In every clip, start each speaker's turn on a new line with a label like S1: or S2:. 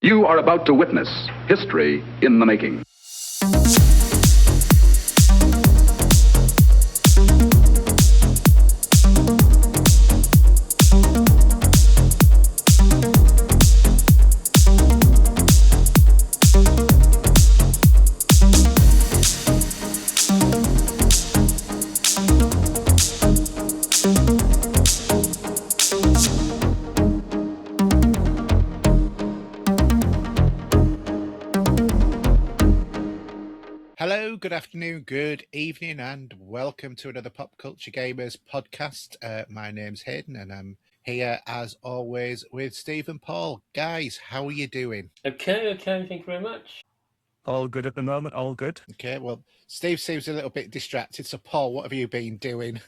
S1: You are about to witness history in the making.
S2: Good afternoon, good evening, and welcome to another Pop Culture Gamers podcast. My name's Haydn, and I'm here, as always, with Steve and Paul. Guys, how are you doing?
S3: Okay, thank you very much.
S4: All good at the moment, all good.
S2: Okay, well, Steve seems a little bit distracted, so Paul, what have you been doing?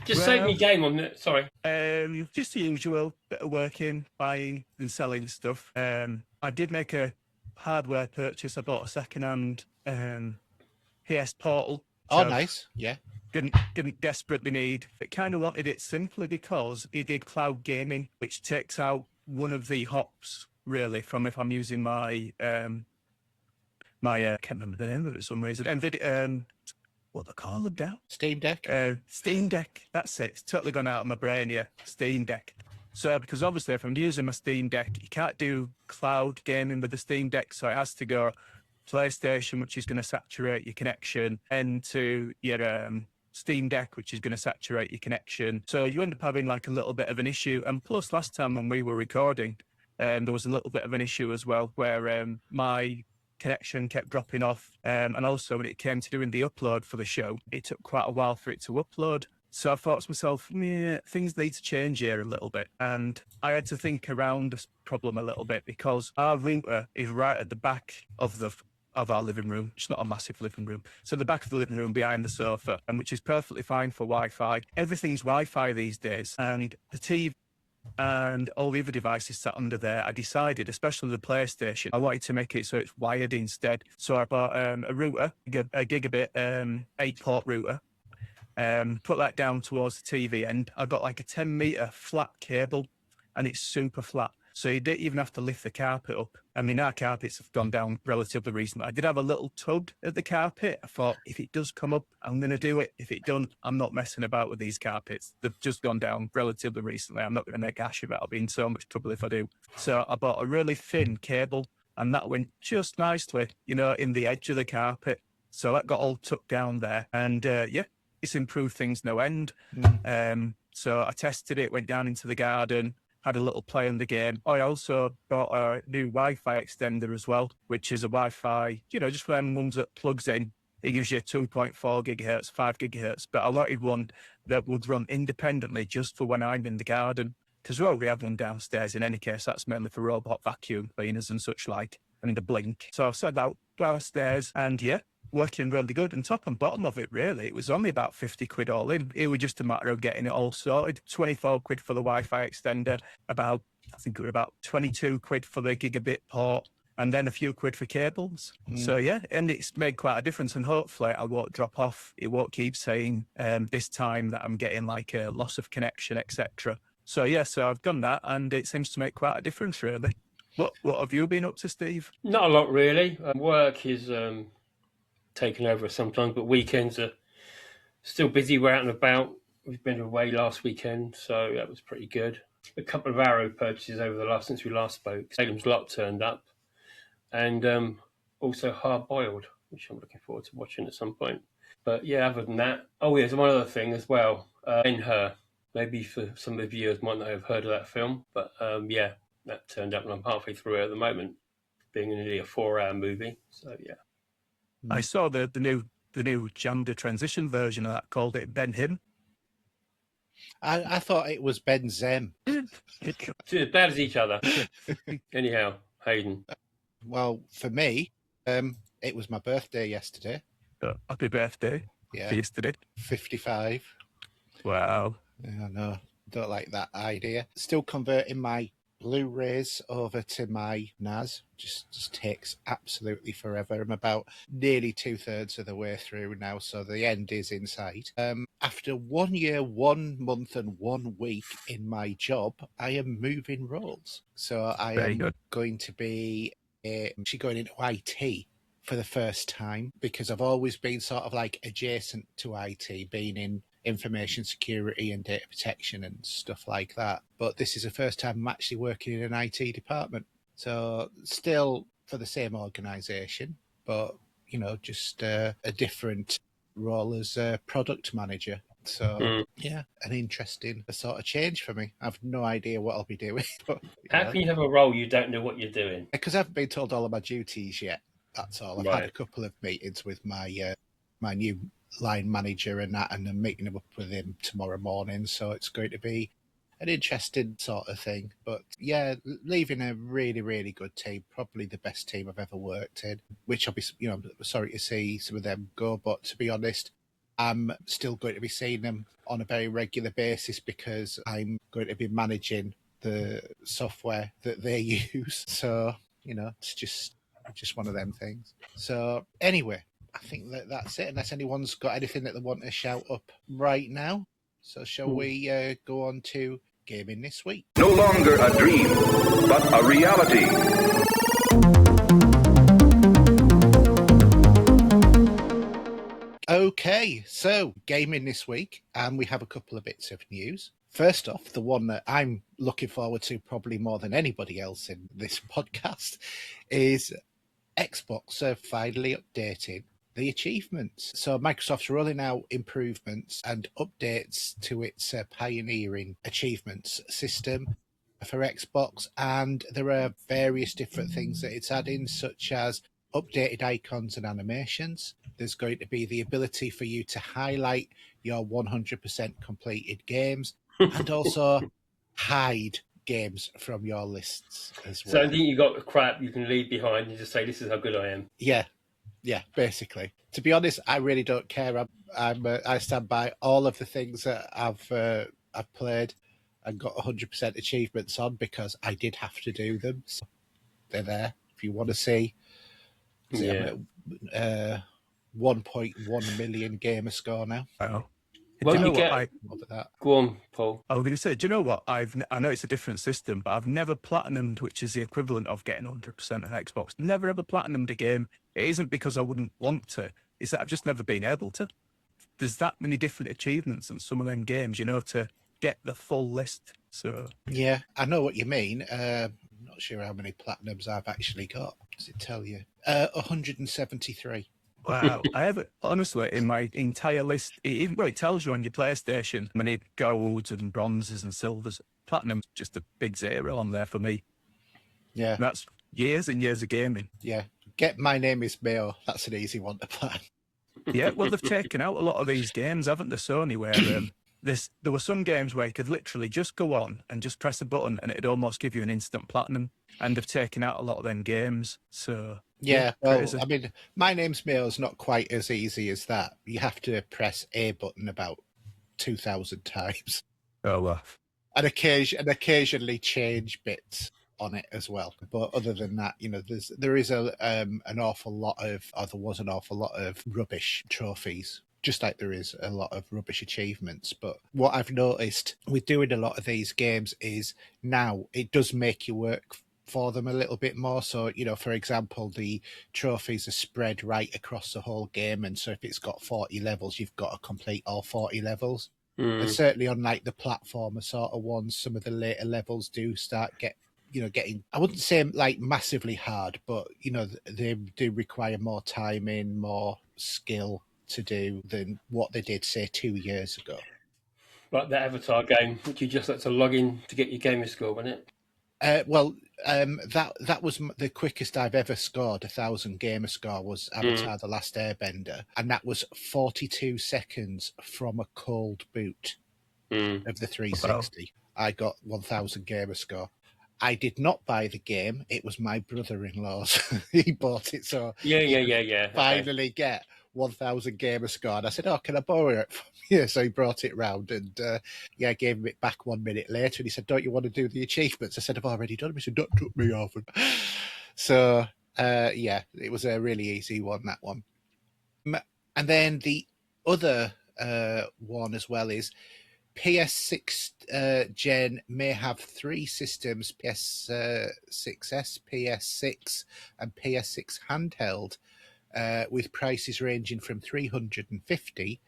S3: Just save me game on it, sorry.
S4: Just the usual, bit of working, buying and selling stuff. I did make a hardware purchase. I bought a second-hand PS Portal.
S2: Oh, nice. Yeah.
S4: Didn't desperately need. It kind of wanted it simply because it did cloud gaming, which takes out one of the hops really from if I'm using my can't remember the name of it for some reason. And what they call them now?
S2: Steam Deck.
S4: Steam Deck. That's it. It's totally gone out of my brain. Yeah, Steam Deck. So because obviously if I'm using my Steam Deck, you can't do cloud gaming with the Steam Deck, so it has to go PlayStation, which is going to saturate your connection, and to your Steam Deck, which is going to saturate your connection. So you end up having like a little bit of an issue. And plus, last time when we were recording, there was a little bit of an issue as well, where my connection kept dropping off. And also when it came to doing the upload for the show, it took quite a while for it to upload. So I thought to myself, things need to change here a little bit. And I had to think around this problem a little bit because our router is right at the back of our living room. It's not a massive living room. So the back of the living room behind the sofa, and which is perfectly fine for Wi-Fi. Everything's Wi-Fi these days. And the TV and all the other devices sat under there. I decided, especially the PlayStation, I wanted to make it so it's wired instead. So I bought a router, a gigabit 8-port router. Put that down towards the TV end. I got like a 10-meter flat cable, and it's super flat. So you didn't even have to lift the carpet up. I mean, our carpets have gone down relatively recently. I did have a little tug at the carpet. I thought, if it does come up, I'm going to do it. If it don't, I'm not messing about with these carpets. They've just gone down relatively recently. I'm not going to make ash of it. I'll be in so much trouble if I do. So I bought a really thin cable, and that went just nicely, in the edge of the carpet. So that got all tucked down there. And it's improved things no end. So I tested it, went down into the garden, had a little play in the game. I also bought a new Wi-Fi extender as well, which is a Wi-Fi, just for them ones that plugs in. It gives you 2.4 gigahertz, 5 gigahertz, but I wanted one that would run independently just for when I'm in the garden. Because we already have one downstairs in any case. That's mainly for robot vacuum cleaners and such like, and the blink. So I've set that downstairs, and working really good. And top and bottom of it, really, it was only about 50 quid all in. It was just a matter of getting it all sorted. 24 quid for the Wi-Fi extender, I think it was about 22 quid for the gigabit port, and then a few quid for cables. So and it's made quite a difference, and hopefully I won't drop off. It won't keep saying this time that I'm getting like a loss of connection, etc. So I've done that, and it seems to make quite a difference, really. What have you been up to, Steve?
S3: Not a lot, really. Work is taken over sometimes, but weekends are still busy. We're out and about. We've been away last weekend, so that was pretty good. A couple of Arrow purchases since we last spoke. Salem's Lot turned up, and also Hard Boiled, which I'm looking forward to watching at some point. But other than that, there's one other thing as well. Ben Hur. Maybe for some of the viewers might not have heard of that film, but that turned up, and I'm halfway through it at the moment, being nearly a 4-hour movie. So
S4: I saw the new gender transition version of that, called it Ben Him.
S2: I thought it was Ben Zem.
S3: It's as bad as each other. Anyhow, Haydn.
S2: Well, for me, it was my birthday yesterday.
S4: Happy birthday.
S2: Yeah.
S4: Yesterday.
S2: 55.
S4: Wow.
S2: I know. Don't like that idea. Still converting my Blu-rays over to my NAS. Just takes absolutely forever. I'm about nearly 2/3 of the way through now, so the end is in sight. after 1 year, 1 month, and 1 week in my job, I am moving roles. So I
S4: Very
S2: am
S4: good.
S2: going to be actually going into IT for the first time, because I've always been sort of like adjacent to IT, being in information security and data protection and stuff like that. But this is the first time I'm actually working in an IT department. So still for the same organisation, but, you know, just a different role as a product manager. So, yeah, an interesting sort of change for me. I've no idea what I'll be doing. But,
S3: How can you have a role you don't know what you're doing?
S2: because I haven't been told all of my duties yet. That's all. I've had a
S3: Right.
S2: couple of meetings with my my new line manager and that, and I'm meeting up with him tomorrow morning. So it's going to be an interesting sort of thing. But yeah, leaving a really, really good team, probably the best team I've ever worked in, which I'll be, you know, sorry to see some of them go. But to be honest, I'm still going to be seeing them on a very regular basis, because I'm going to be managing the software that they use. So, you know, it's just one of them things. So anyway, I think that's it, unless anyone's got anything that they want to shout up right now. So shall we go on to gaming this week?
S1: No longer a dream, but a reality.
S2: Okay, so gaming this week, and we have a couple of bits of news. First off, the one that I'm looking forward to probably more than anybody else in this podcast is Xbox are finally updating the achievements. So Microsoft's rolling out improvements and updates to its pioneering achievements system for Xbox, and there are various different things that it's adding, such as updated icons and animations. There's going to be the ability for you to highlight your 100% completed games and also hide games from your lists as well.
S3: So anything you got crap you can leave behind and just say, this is how good I am.
S2: Yeah, basically. To be honest, I really don't care. I stand by all of the things that I've played and got 100% achievements on, because I did have to do them. So they're there if you want to see.
S3: Yeah.
S2: 1.1 million gamer score now.
S4: Wow.
S3: Well,
S4: Do you know
S3: you
S4: what?
S3: get-
S2: More than that.
S3: Go on, Paul.
S4: I was going to say, do you know what? I know it's a different system, but I've never platinumed, which is the equivalent of getting 100% on Xbox. Never ever platinumed a game. It isn't because I wouldn't want to. It's that I've just never been able to. There's that many different achievements in some of them games, you know, to get the full list. So
S2: Yeah, I know what you mean. I'm not sure how many platinums I've actually got. Does it tell you? 173.
S4: wow, I have honestly in my entire list. It tells you on your PlayStation how many golds and bronzes and silvers. Platinum's just a big zero on there for me.
S2: Yeah,
S4: And that's years and years of gaming.
S2: yeah. Get My Name is Mayo. That's an easy one to plan.
S4: Yeah, well, they've taken out a lot of these games, haven't they, Sony, where there were some games where you could literally just go on and just press a button and it'd almost give you an instant platinum. And they've taken out a lot of them games. So
S2: Yeah, well,
S4: crazy.
S2: I mean, My Name's Mayo is not quite as easy as that. You have to press A button about 2,000 times,
S4: Oh, well.
S2: and occasionally change bits on it as well. But other than that, you know, there is an awful lot of, or there was an awful lot of rubbish trophies, just like there is a lot of rubbish achievements. But what I've noticed with doing a lot of these games is now it does make you work for them a little bit more. So, you know, for example, the trophies are spread right across the whole game, and so if it's got 40 levels, you've got to complete all 40 levels. And certainly on like the platformer sort of ones, some of the later levels do start getting, I wouldn't say like massively hard, but you know, they do require more timing, more skill to do than what they did say 2 years ago.
S3: Like the Avatar game, which you just had to log in to get your gamer score, wasn't it?
S2: That was the quickest I've ever scored 1,000 gamer score was Avatar: The Last Airbender, and that was 42 seconds from a cold boot of the 360. Wow. I got 1,000 gamer score. I did not buy the game; it was my brother-in-law's. He bought it, so
S3: Yeah.
S2: finally get 1,000 gamer score. And I said, "Oh, can I borrow it from you?" So he brought it round, and I gave him it back 1 minute later. And he said, "Don't you want to do the achievements?" I said, "I've already done them." He said, "That took me off." So it was a really easy one, that one. And then the other one as well is PS6 gen may have 3 systems: PS6S, PS6, and PS6 handheld, with prices ranging from $350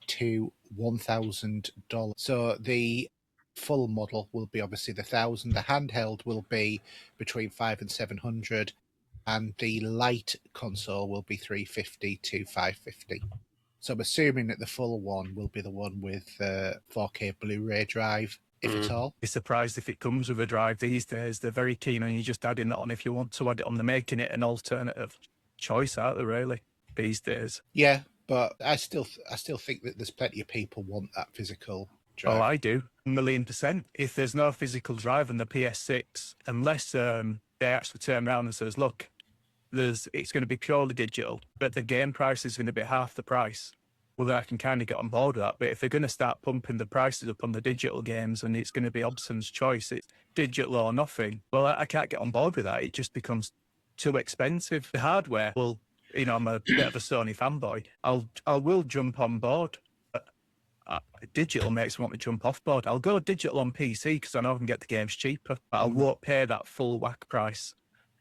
S2: to $1,000. So the full model will be obviously the 1,000. The handheld will be between 500 and 700, and the light console will be 350 to 550. So I'm assuming that the full one will be the one with 4K Blu-ray drive, if at all.
S4: Be surprised if it comes with a drive these days. They're very keen on you just adding that on if you want to add it on. They're making it an alternative choice, aren't they, really, these days?
S2: Yeah, but I still think that there's plenty of people want that physical drive.
S4: Oh, I do, 1,000,000%. If there's no physical drive on the PS6, unless they actually turn around and says, look, it's going to be purely digital, but the game price is going to be half the price, well, then I can kind of get on board with that. But if they're going to start pumping the prices up on the digital games and it's going to be Hobson's choice, it's digital or nothing, well, I can't get on board with that. It just becomes too expensive. The hardware, well, I'm a bit of a Sony fanboy. I will jump on board. Digital makes me want to jump off board. I'll go digital on PC because I know I can get the games cheaper, but I won't pay that full whack price.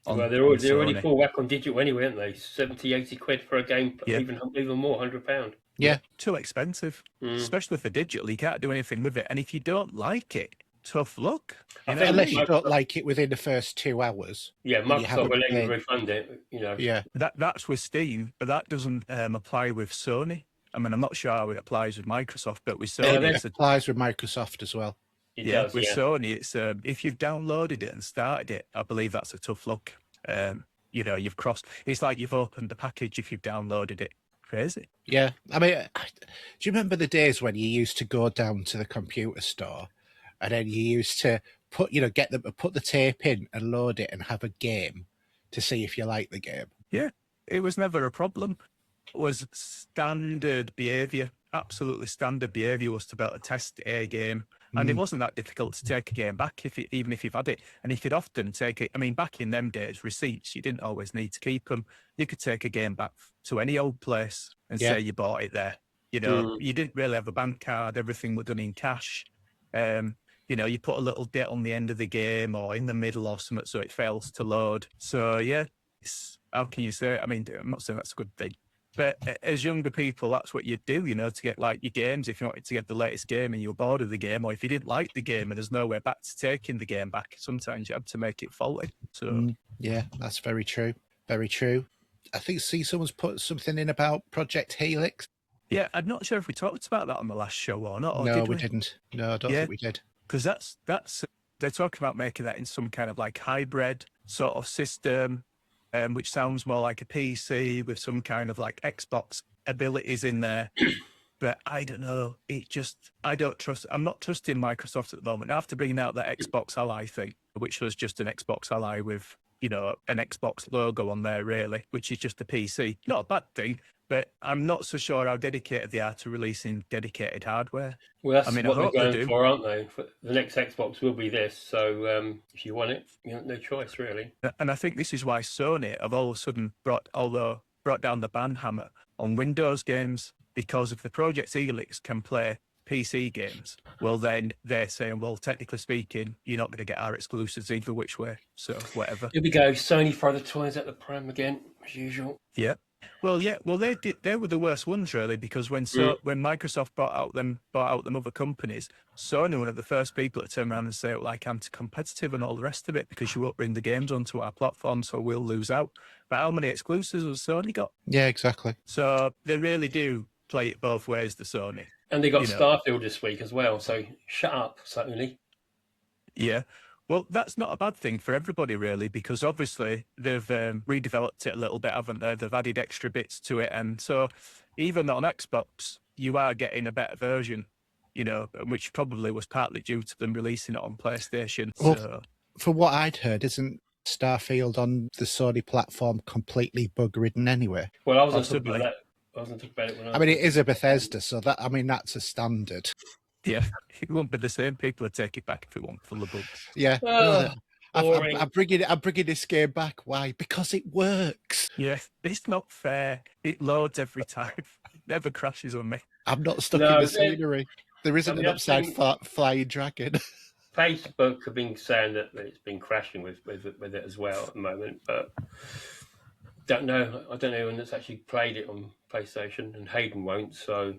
S3: Well, they're already full whack on digital anyway, aren't they? 70, 80 quid for a game,
S4: Yeah.
S3: even more, £100.
S2: Yeah.
S4: Too expensive, especially for digital. You can't do anything with it. And if you don't like it, tough luck.
S2: Unless you don't like it within the first 2 hours.
S3: Yeah, Microsoft will let you refund it,
S2: Yeah.
S4: That's with Steam, but that doesn't apply with Sony. I mean, I'm not sure how it applies with Microsoft, but with Sony,
S2: It applies with Microsoft as well.
S3: It does,
S4: with Sony, it's if you've downloaded it and started it, I believe that's a tough look. You've crossed. It's like you've opened the package if you've downloaded it. Crazy.
S2: Yeah, I mean, do you remember the days when you used to go down to the computer store, and then you used to get them to put the tape in and load it and have a game to see if you like the game?
S4: Yeah, it was never a problem. It was standard behaviour. Absolutely standard behaviour was to be able to test a game. And it wasn't that difficult to take a game back, even if you've had it. And you could often take it. I mean, back in them days, receipts, you didn't always need to keep them. You could take a game back to any old place and say you bought it there. You didn't really have a bank card. Everything was done in cash. You put a little bit on the end of the game or in the middle or something so it fails to load. So, yeah, how can you say? I mean, I'm not saying that's a good thing. But as younger people, that's what you do, to get like your games. If you wanted to get the latest game and you were bored of the game, or if you didn't like the game and there's nowhere back to taking the game back, sometimes you have to make it faulty. So
S2: yeah, that's very true. Very true. I think someone's put something in about Project Helix.
S4: Yeah, I'm not sure if we talked about that on the last show or not. Or
S2: No,
S4: did
S2: we didn't. No, I don't think we did.
S4: Because that's they're talking about making that in some kind of like hybrid sort of system. Which sounds more like a PC with some kind of like Xbox abilities in there. But I don't know. I don't trust. I'm not trusting Microsoft at the moment. After bringing out that Xbox Ally thing, which was just an Xbox Ally with, an Xbox logo on there, really, which is just a PC. Not a bad thing, but I'm not so sure how dedicated they are to releasing dedicated hardware.
S3: Well, that's what they're going for, aren't they? The next Xbox will be this, so if you want it, you have no choice, really.
S4: And I think this is why Sony have all of a sudden brought down the ban hammer on Windows games, because if the Project Helix can play PC games, well, then they're saying, well, technically speaking, you're not going to get our exclusives either which way, so whatever.
S3: Here we go, Sony throw the toys at the pram again, as usual.
S4: Yeah. Well, they were the worst ones, really, because when Microsoft bought out them other companies, Sony were one of the first people to turn around and say, like, anti-competitive and all the rest of it, because you won't bring the games onto our platform, so we'll lose out. But how many exclusives has Sony got?
S2: Yeah, exactly.
S4: So they really do play it both ways, the Sony.
S3: And they got Starfield this week as well, so shut up, Sony.
S4: Yeah. Well, that's not a bad thing for everybody, really, because obviously they've redeveloped it a little bit, haven't they? They've added extra bits to it. And so even on Xbox, you are getting a better version, which probably was partly due to them releasing it on PlayStation.
S2: Well,
S4: so,
S2: for what I'd heard, isn't Starfield on the Sony platform completely bug-ridden anyway?
S3: Well, I wasn't talking about that. I wasn't talking about it when I
S2: mean, it is a Bethesda, so that's a standard.
S4: Yeah, it won't be the same. People would take it back if it weren't full of bugs.
S2: Yeah. I'm bringing this game back. Why? Because it works.
S4: Yeah, it's not fair. It loads every time. It never crashes on me.
S2: I'm not stuck in
S3: No,
S2: the scenery. There isn't an
S3: I've
S2: upside
S3: seen
S2: flying dragon.
S3: Facebook have been saying that it's been crashing with it as well at the moment, but don't know. I don't know anyone that's actually played it on PlayStation, and Haydn won't, so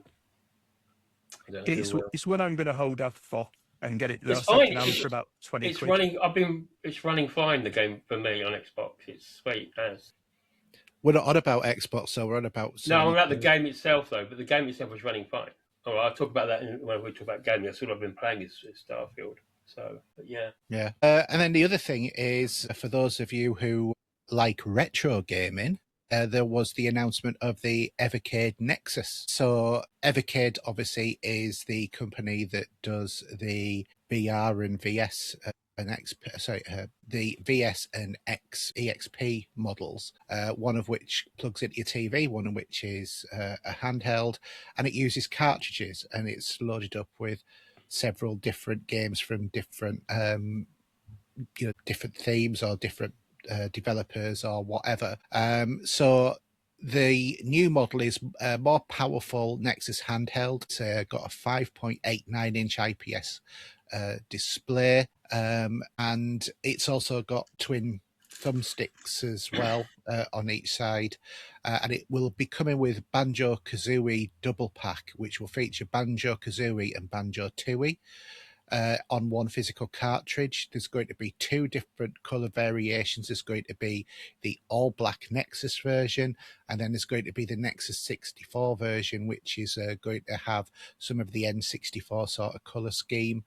S3: I don't know who will.
S4: It's one I'm going to hold off for and get it
S3: It's
S4: second
S3: fine.
S4: hand for about 20
S3: It's
S4: quid.
S3: running. It's running fine. The game for me on Xbox. It's sweet as.
S2: We're not on about Xbox, so we're on about Sony.
S3: No, I'm about the game itself though. But the game itself is running fine. All right, I'll talk about that when we talk about gaming. That's all I've been playing is Starfield. So, but yeah.
S2: Yeah. And then the other thing is, for those of you who like retro gaming, there was the announcement of the Evercade Nexus. So Evercade obviously is the company that does the VR and VS the VS and EXP models, one of which plugs into your TV, one of which is a handheld, and it uses cartridges, and it's loaded up with several different games from different different themes or different developers or whatever. So the new model is a more powerful Nexus handheld. It's got a 5.89 inch IPS display, and it's also got twin thumbsticks as well on each side, and it will be coming with Banjo-Kazooie double pack, which will feature Banjo-Kazooie and Banjo-Tooie on one physical cartridge. There's going to be two different color variations. There's going to be the all black Nexus version, and then there's going to be the Nexus 64 version, which is going to have some of the N64 sort of color scheme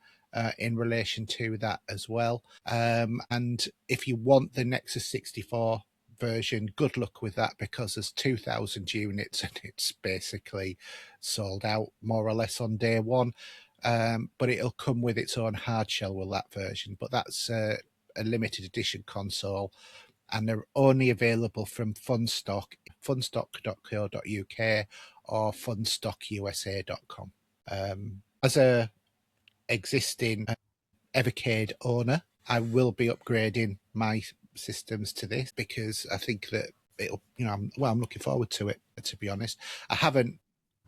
S2: in relation to that as well. And if you want the Nexus 64 version, good luck with that, because there's 2,000 units and it's basically sold out more or less on day one. But it'll come with its own hard shell with that version. But that's a limited edition console, and they're only available from Funstock, funstock.co.uk or funstockusa.com. As a existing Evercade owner, I will be upgrading my systems to this, because I think that it'll, I'm looking forward to it, to be honest. I haven't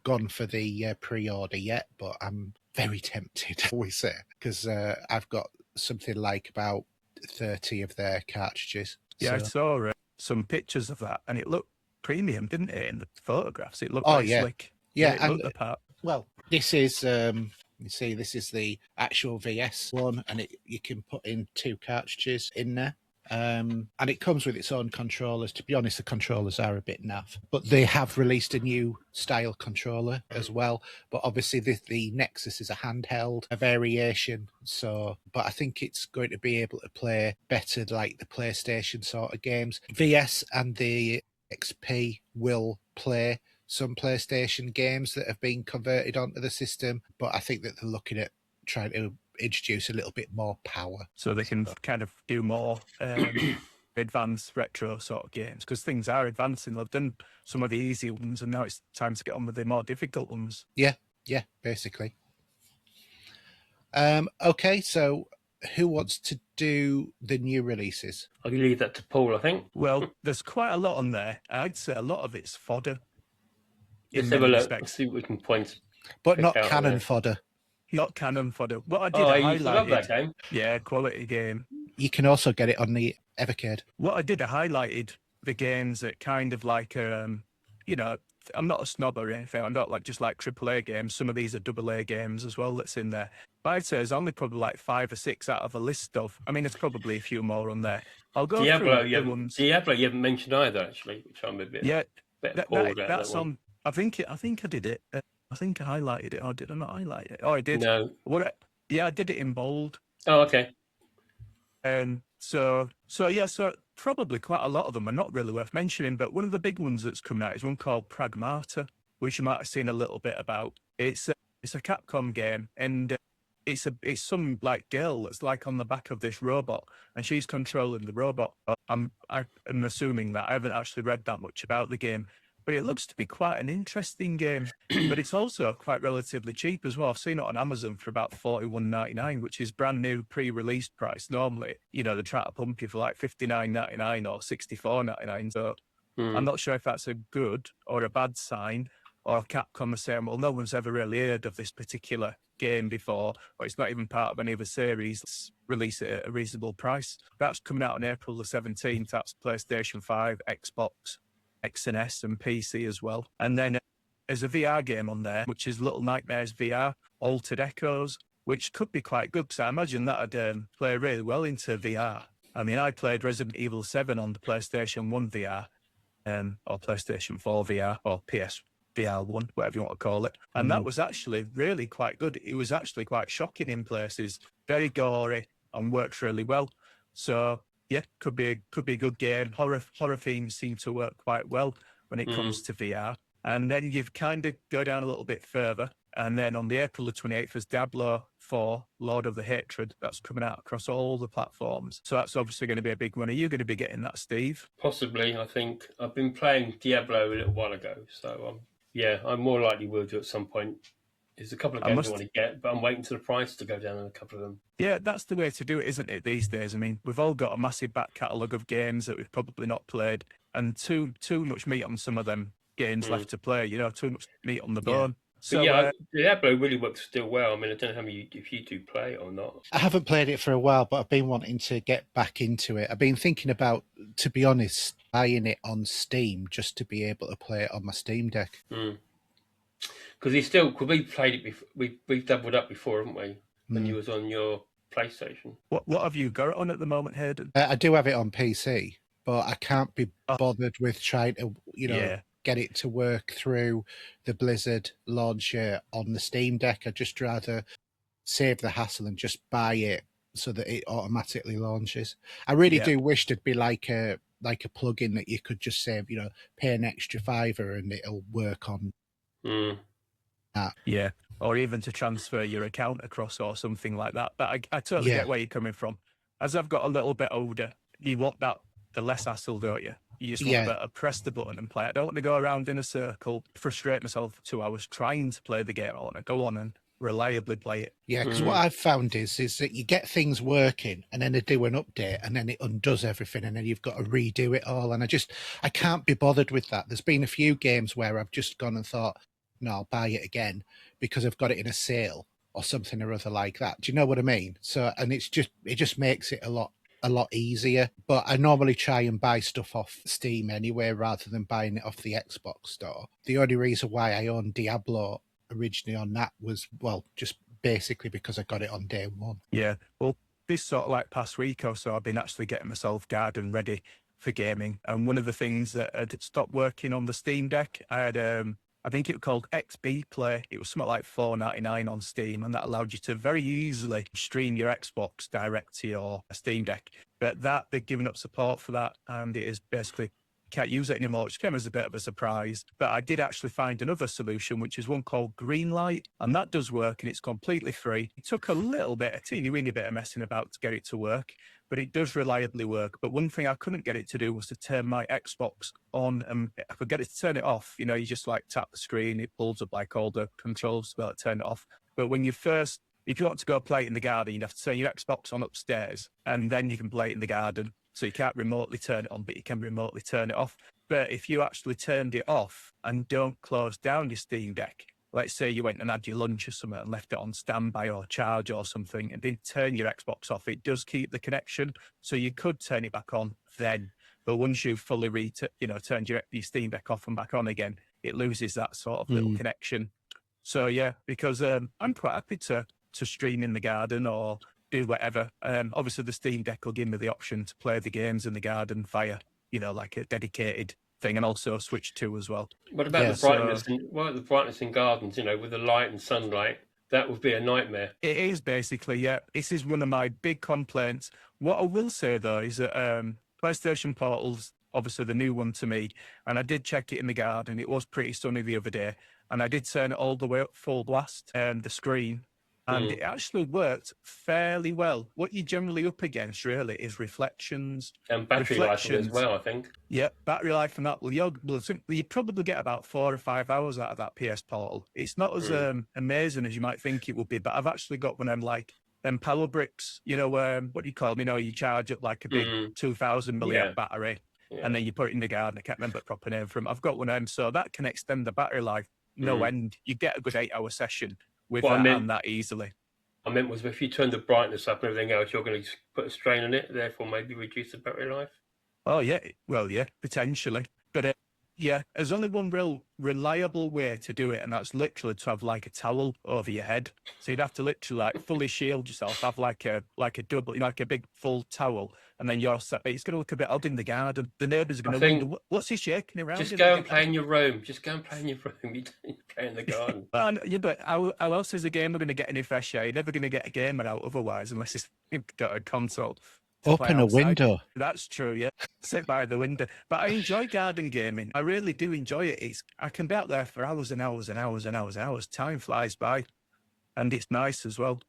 S2: gone for the pre-order yet, but I'm very tempted, I always say, because I've got something like about 30 of their cartridges.
S4: Yeah, I saw some pictures of that, and it looked premium, didn't it, in the photographs? It looked slick.
S2: Yeah,
S4: it
S2: and
S4: looked the part.
S2: Well, this is you see, this is the actual VS one, and you can put in two cartridges in there. And it comes with its own controllers. To be honest, the controllers are a bit naff, but they have released a new style controller as well. But obviously the Nexus is a handheld, a variation. So, but I think it's going to be able to play better like the PlayStation sort of games. VS and the XP will play some PlayStation games that have been converted onto the system, but I think that they're looking at trying to introduce a little bit more power,
S4: so they can kind of do more advanced retro sort of games, because things are advancing. They've done some of the easy ones, and now it's time to get on with the more difficult ones.
S2: Yeah, basically. Okay, so who wants to do the new releases?
S3: I'll leave that to Paul, I think.
S4: Well, there's quite a lot on there. I'd say a lot of it's fodder.
S3: Let's have a look. Let's see what we can point.
S2: But not cannon fodder.
S4: Not cannon fodder. What I did,
S3: I used to love that game.
S4: Yeah, quality game.
S2: You can also get it on the Evercade.
S4: What I did, I highlighted the games that kind of like, I'm not a snob or anything. I'm not just like AAA games. Some of these are AA games as well that's in there. But I'd say there's only probably like 5 or 6 out of a list of. I mean, there's probably a few more on there. I'll go
S3: Diablo,
S4: through the ones.
S3: Diablo, you haven't mentioned either, actually, which I'm a bit.
S4: Yeah,
S3: appalled at
S4: that's
S3: that one.
S4: on. I think I did it. I think I highlighted it. Or did I not highlight it? Oh, I did.
S3: No.
S4: Yeah, I did it in bold.
S3: Oh, okay.
S4: So probably quite a lot of them are not really worth mentioning, but one of the big ones that's coming out is one called Pragmata, which you might have seen a little bit about. It's a Capcom game, and it's some like girl that's like on the back of this robot, and she's controlling the robot. I'm assuming that. I haven't actually read that much about the game, but it looks to be quite an interesting game. But it's also quite relatively cheap as well. I've seen it on Amazon for about $41.99, which is brand new pre-release price. Normally, they try to pump you for like $59.99 or $64.99. So I'm not sure if that's a good or a bad sign, or Capcom are saying, well, no one's ever really heard of this particular game before, or it's not even part of any of the series, let's release it at a reasonable price. That's coming out on April the 17th. That's PlayStation 5, Xbox, XS, and PC as well. And then there's a VR game on there, which is Little Nightmares VR, Altered Echoes, which could be quite good, because I imagine that would play really well into VR. I mean, I played Resident Evil 7 on the PlayStation 1 VR, or PlayStation 4 VR, or PS VR 1, whatever you want to call it. And that was actually really quite good. It was actually quite shocking in places, very gory, and worked really well. So, yeah, could be a good game. Horror themes seem to work quite well when it comes to VR. And then you've kind of go down a little bit further. And then on the April the 28th is Diablo 4, Lord of the Hatred. That's coming out across all the platforms. So that's obviously going to be a big one. Are you going to be getting that, Steve?
S3: Possibly, I think. I've been playing Diablo a little while ago. So, I'm more likely will do at some point. There's a couple of games I want to get, but I'm waiting for the price to go down on a couple of them.
S4: Yeah, that's the way to do it, isn't it, these days? I mean, we've all got a massive back catalogue of games that we've probably not played, and too much meat on some of them games left to play, too much meat on the bone. So,
S3: Diablo really works still well. I mean, I don't know if you do play it or not.
S2: I haven't played it for a while, but I've been wanting to get back into it. I've been thinking about, to be honest, buying it on Steam just to be able to play it on my Steam Deck.
S3: Because we've played it before. We've doubled up before, haven't we? When you was on your PlayStation.
S4: What have you got it on at the moment, Haydn?
S2: I do have it on PC, but I can't be bothered with trying to, get it to work through the Blizzard launcher on the Steam Deck. I'd just rather save the hassle and just buy it so that it automatically launches. I really do wish there'd be like a plugin that you could just say, pay an extra $5 and it'll work on that.
S4: Yeah, or even to transfer your account across or something like that. But I totally get where you're coming from. As I've got a little bit older, you want the less hassle, don't you? You just want to press the button and play. I don't want to go around in a circle, frustrate myself for 2 hours trying to play the game. I want to go on and reliably play it.
S2: Yeah, because what I've found is that you get things working and then they do an update and then it undoes everything and then you've got to redo it all. And I can't be bothered with that. There's been a few games where I've just gone and thought, no, I'll buy it again because I've got it in a sale or something or other like that. Do you know what I mean? So, and it just makes it a lot easier. But I normally try and buy stuff off Steam anyway rather than buying it off the Xbox store. The only reason why I owned Diablo originally on that was, well, just basically because I got it on day one.
S4: Yeah, well, this sort of like past week or so, I've been actually getting myself garden ready for gaming. And one of the things that had stopped working on the Steam Deck, I had I think it was called XB Play. It was something like $4.99 on Steam, and that allowed you to very easily stream your Xbox direct to your Steam Deck. But they've given up support for that, and it is basically can't use it anymore, which came as a bit of a surprise. But I did actually find another solution, which is one called Greenlight, and that does work, and it's completely free. It took a teeny weeny bit of messing about to get it to work, but it does reliably work. But one thing I couldn't get it to do was to turn my Xbox on, and I could get it to turn it off. You just like tap the screen, it pulls up like all the controls to be able to turn it off. But if you want to go play it in the garden, you'd have to turn your Xbox on upstairs, and then you can play it in the garden. So you can't remotely turn it on, but you can remotely turn it off. But if you actually turned it off and don't close down your Steam Deck, let's say you went and had your lunch or something and left it on standby or charge or something and didn't turn your Xbox off, it does keep the connection. So you could turn it back on then. But once you've fully turned your Steam Deck off and back on again, it loses that sort of little connection. So yeah, because I'm quite happy to stream in the garden or do whatever. Obviously, the Steam Deck will give me the option to play the games in the garden via, like a dedicated thing, and also Switch 2 as well.
S3: What about the brightness? The brightness in gardens? With the light and sunlight, that would be a nightmare.
S4: It is basically, yeah. This is one of my big complaints. What I will say though is that PlayStation Portal's obviously the new one to me, and I did check it in the garden. It was pretty sunny the other day, and I did turn it all the way up full blast and the screen. And it actually worked fairly well. What you're generally up against, really, is reflections.
S3: And battery life as well, I think.
S4: Yeah, battery life and that. Well, you probably get about 4 or 5 hours out of that PS Portal. It's not as amazing as you might think it would be, but I've actually got one of them power bricks, what do you call them? You charge up like a big 2,000 milliamp battery, and then you put it in the garden. I can't remember the proper name for them. I've got one of them, so that can extend the battery life no end. You get a good 8-hour session with
S3: What I
S4: that
S3: meant-
S4: and that easily.
S3: I meant was if you turn the brightness up and everything else, you're going to put a strain on it, therefore maybe reduce the battery life.
S4: Oh, yeah. Well, yeah, potentially. But yeah, there's only one real reliable way to do it, and that's literally to have like a towel over your head. So you'd have to literally like fully shield yourself, have like a double, like a big full towel, and then you're set. It's going to look a bit odd in the garden. The neighbours are going to wonder, what's he shaking around?
S3: Just go and play in your room. Just go and play in your room. You don't play in the garden.
S4: Well, yeah, but how else is a gamer going to get any fresh air? You're never going to get a gamer out otherwise, unless it's got a console.
S2: Open a window.
S4: That's true, yeah. Sit by the window. But I enjoy garden gaming. I really do enjoy it. I can be out there for hours and hours and hours and hours and hours. Time flies by. And it's nice as well.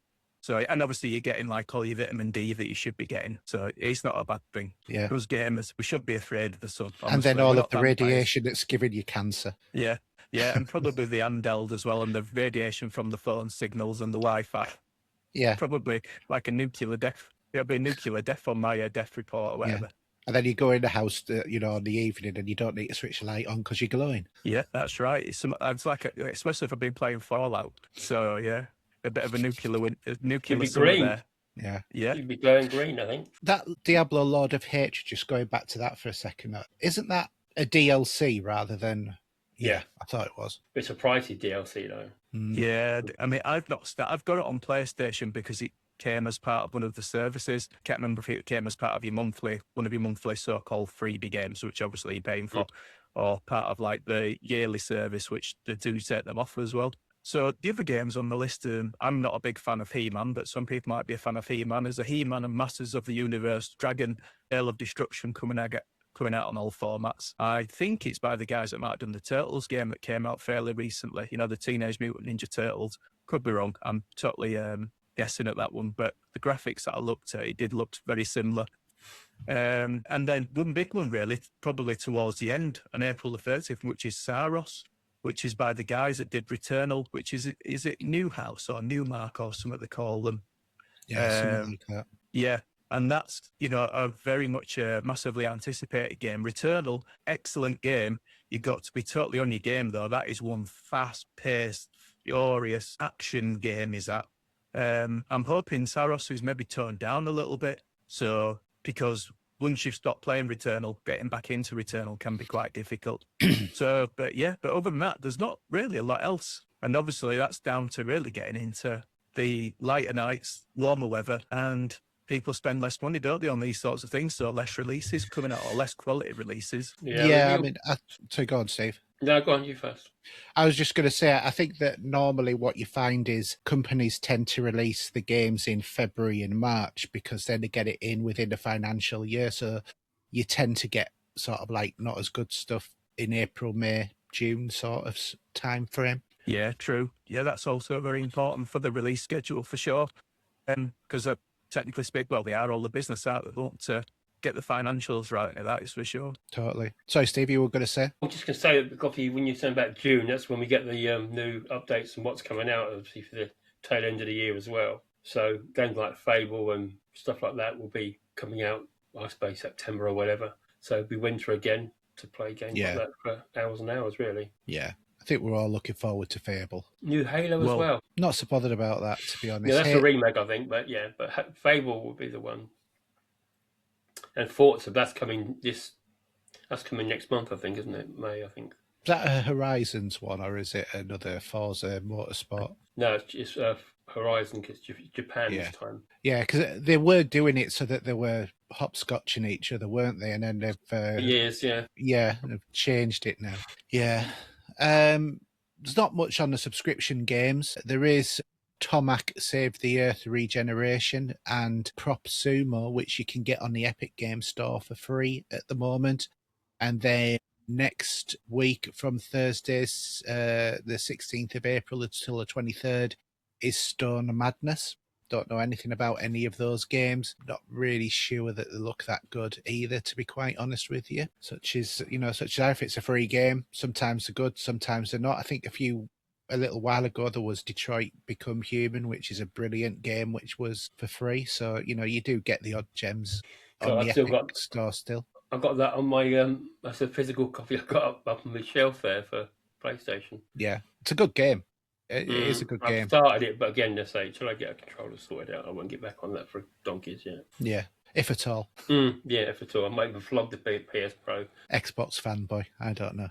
S4: So, and obviously you're getting like all your vitamin D that you should be getting. So it's not a bad thing.
S2: Yeah.
S4: Us gamers, we should be afraid of the sun. Honestly.
S2: And then
S4: We're
S2: all
S4: not
S2: of the
S4: vampires.
S2: radiation that's giving you cancer.
S4: Yeah. Yeah. And probably the handheld as well. And the radiation from the phone signals and the Wi-Fi.
S2: Yeah.
S4: Probably like a nuclear death. There'll be a nuclear death on my death report or whatever.
S2: Yeah. And then you go in the house, in the evening, and you don't need to switch the light on because you're glowing.
S4: Yeah, that's right. It's like, especially if I've been playing Fallout. So yeah, a bit of a nuclear
S3: You'd be
S4: summer
S3: green.
S4: there.
S2: Yeah.
S4: Yeah.
S3: You'd be glowing green, I think.
S2: That Diablo Lord of Hatred, just going back to that for a second, isn't that a DLC rather than...
S3: Yeah.
S2: I thought it was.
S3: It's a pricey DLC, though.
S4: Yeah, I mean, I've got it on PlayStation because it came as part of one of the services. Can't remember if it came as part of one of your monthly so-called freebie games, which obviously you're paying for, or part of like the yearly service, which they do set them off as well. So the other games on the list, I'm not a big fan of He-Man, but some people might be a fan of He-Man. There's a He-Man and Masters of the Universe, Dragon, Tale of Destruction coming out on all formats. I think it's by the guys that might have done the Turtles game that came out fairly recently. The Teenage Mutant Ninja Turtles. Could be wrong. I'm totally guessing at that one, but the graphics that I looked at, it did look very similar. And then one big one really, probably towards the end, on April the 30th, which is Saros, which is by the guys that did Returnal, which is it Newhouse or Newmark or something they call them.
S2: Yeah, something like that.
S4: Yeah. And that's, a very much massively anticipated game. Returnal, excellent game. You've got to be totally on your game, though. That is one fast-paced, furious action game, is that. I'm hoping Saros is maybe toned down a little bit. So, because once you've stopped playing Returnal, getting back into Returnal can be quite difficult. But other than that, there's not really a lot else. And obviously, that's down to really getting into the lighter nights, warmer weather, and people spend less money, don't they, on these sorts of things? So less releases coming out, or less quality releases.
S2: Yeah, I mean, so go on, Steve.
S3: No, go on, you first.
S2: I was just going to say, I think that normally what you find is companies tend to release the games in February and March because then they get it in within the financial year. So you tend to get sort of like not as good stuff in April, May, June sort of time frame.
S4: Yeah, true. Yeah, that's also very important for the release schedule for sure. Because technically speaking, well, they are all the business out there, want to get the financials right, that is for sure.
S2: Totally. Sorry, Steve, you were going to say?
S3: I'm just going to say that Coffee, when you send back June, that's when we get the new updates and what's coming out, obviously, for the tail end of the year as well. So games like Fable and stuff like that will be coming out, I suppose, September or whatever. So it'll be winter again to play games like that for hours and hours, really.
S2: Yeah. I think we're all looking forward to Fable.
S3: New Halo as well.
S2: Not so bothered about that, to be honest.
S3: Yeah, that's a remake, I think, but Fable will be the one. And Forza, that's coming next month, I think, isn't it? May, I think.
S2: Is that a Horizons one, or is it another Forza Motorsport?
S3: No, it's Horizon, because Japan this time.
S2: Yeah, because they were doing it so that they were hopscotching each other, weren't they? And then they've...
S3: years, yeah.
S2: Yeah, they've changed it now. Yeah. There's not much on the subscription games. There is Tomac Save the Earth Regeneration and Prop Sumo, which you can get on the Epic Game Store for free at the moment. And then next week from Thursdays, the 16th of April until the 23rd, is Stone Madness. Don't know anything about any of those games. Not really sure that they look that good either, to be quite honest with you. Such as if it's a free game, sometimes they're good, sometimes they're not. I think a little while ago there was Detroit Become Human, which is a brilliant game, which was for free. So, you do get the odd gems on the Epic Store still.
S3: I've got that on my, that's a physical copy I've got up on my shelf there for PlayStation.
S2: Yeah, it's a good game. It is a good game.
S3: I've started it, but again, I say, till I get a controller sorted out, I won't get back on that for donkeys yet.
S2: Yeah, if at all.
S3: Yeah, if at all. I might even flog the PS Pro.
S2: Xbox fanboy, I don't know.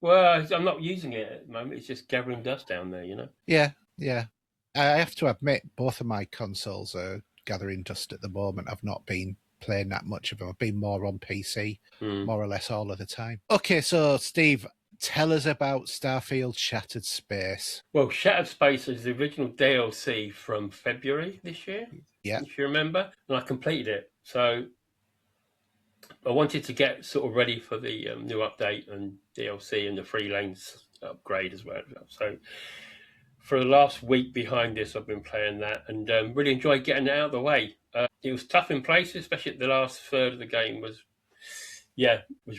S3: Well, I'm not using it at the moment. It's just gathering dust down there, you know?
S2: Yeah. I have to admit, both of my consoles are gathering dust at the moment. I've not been playing that much of them. I've been more on PC, more or less all of the time. Okay, so Steve, tell us about Starfield Shattered Space.
S3: Well, Shattered Space is the original DLC from February this year, if you remember, and I completed it. So I wanted to get sort of ready for the new update and DLC and the free lanes upgrade as well. So for the last week behind this, I've been playing that and really enjoyed getting it out of the way. It was tough in places, especially the last third of the game was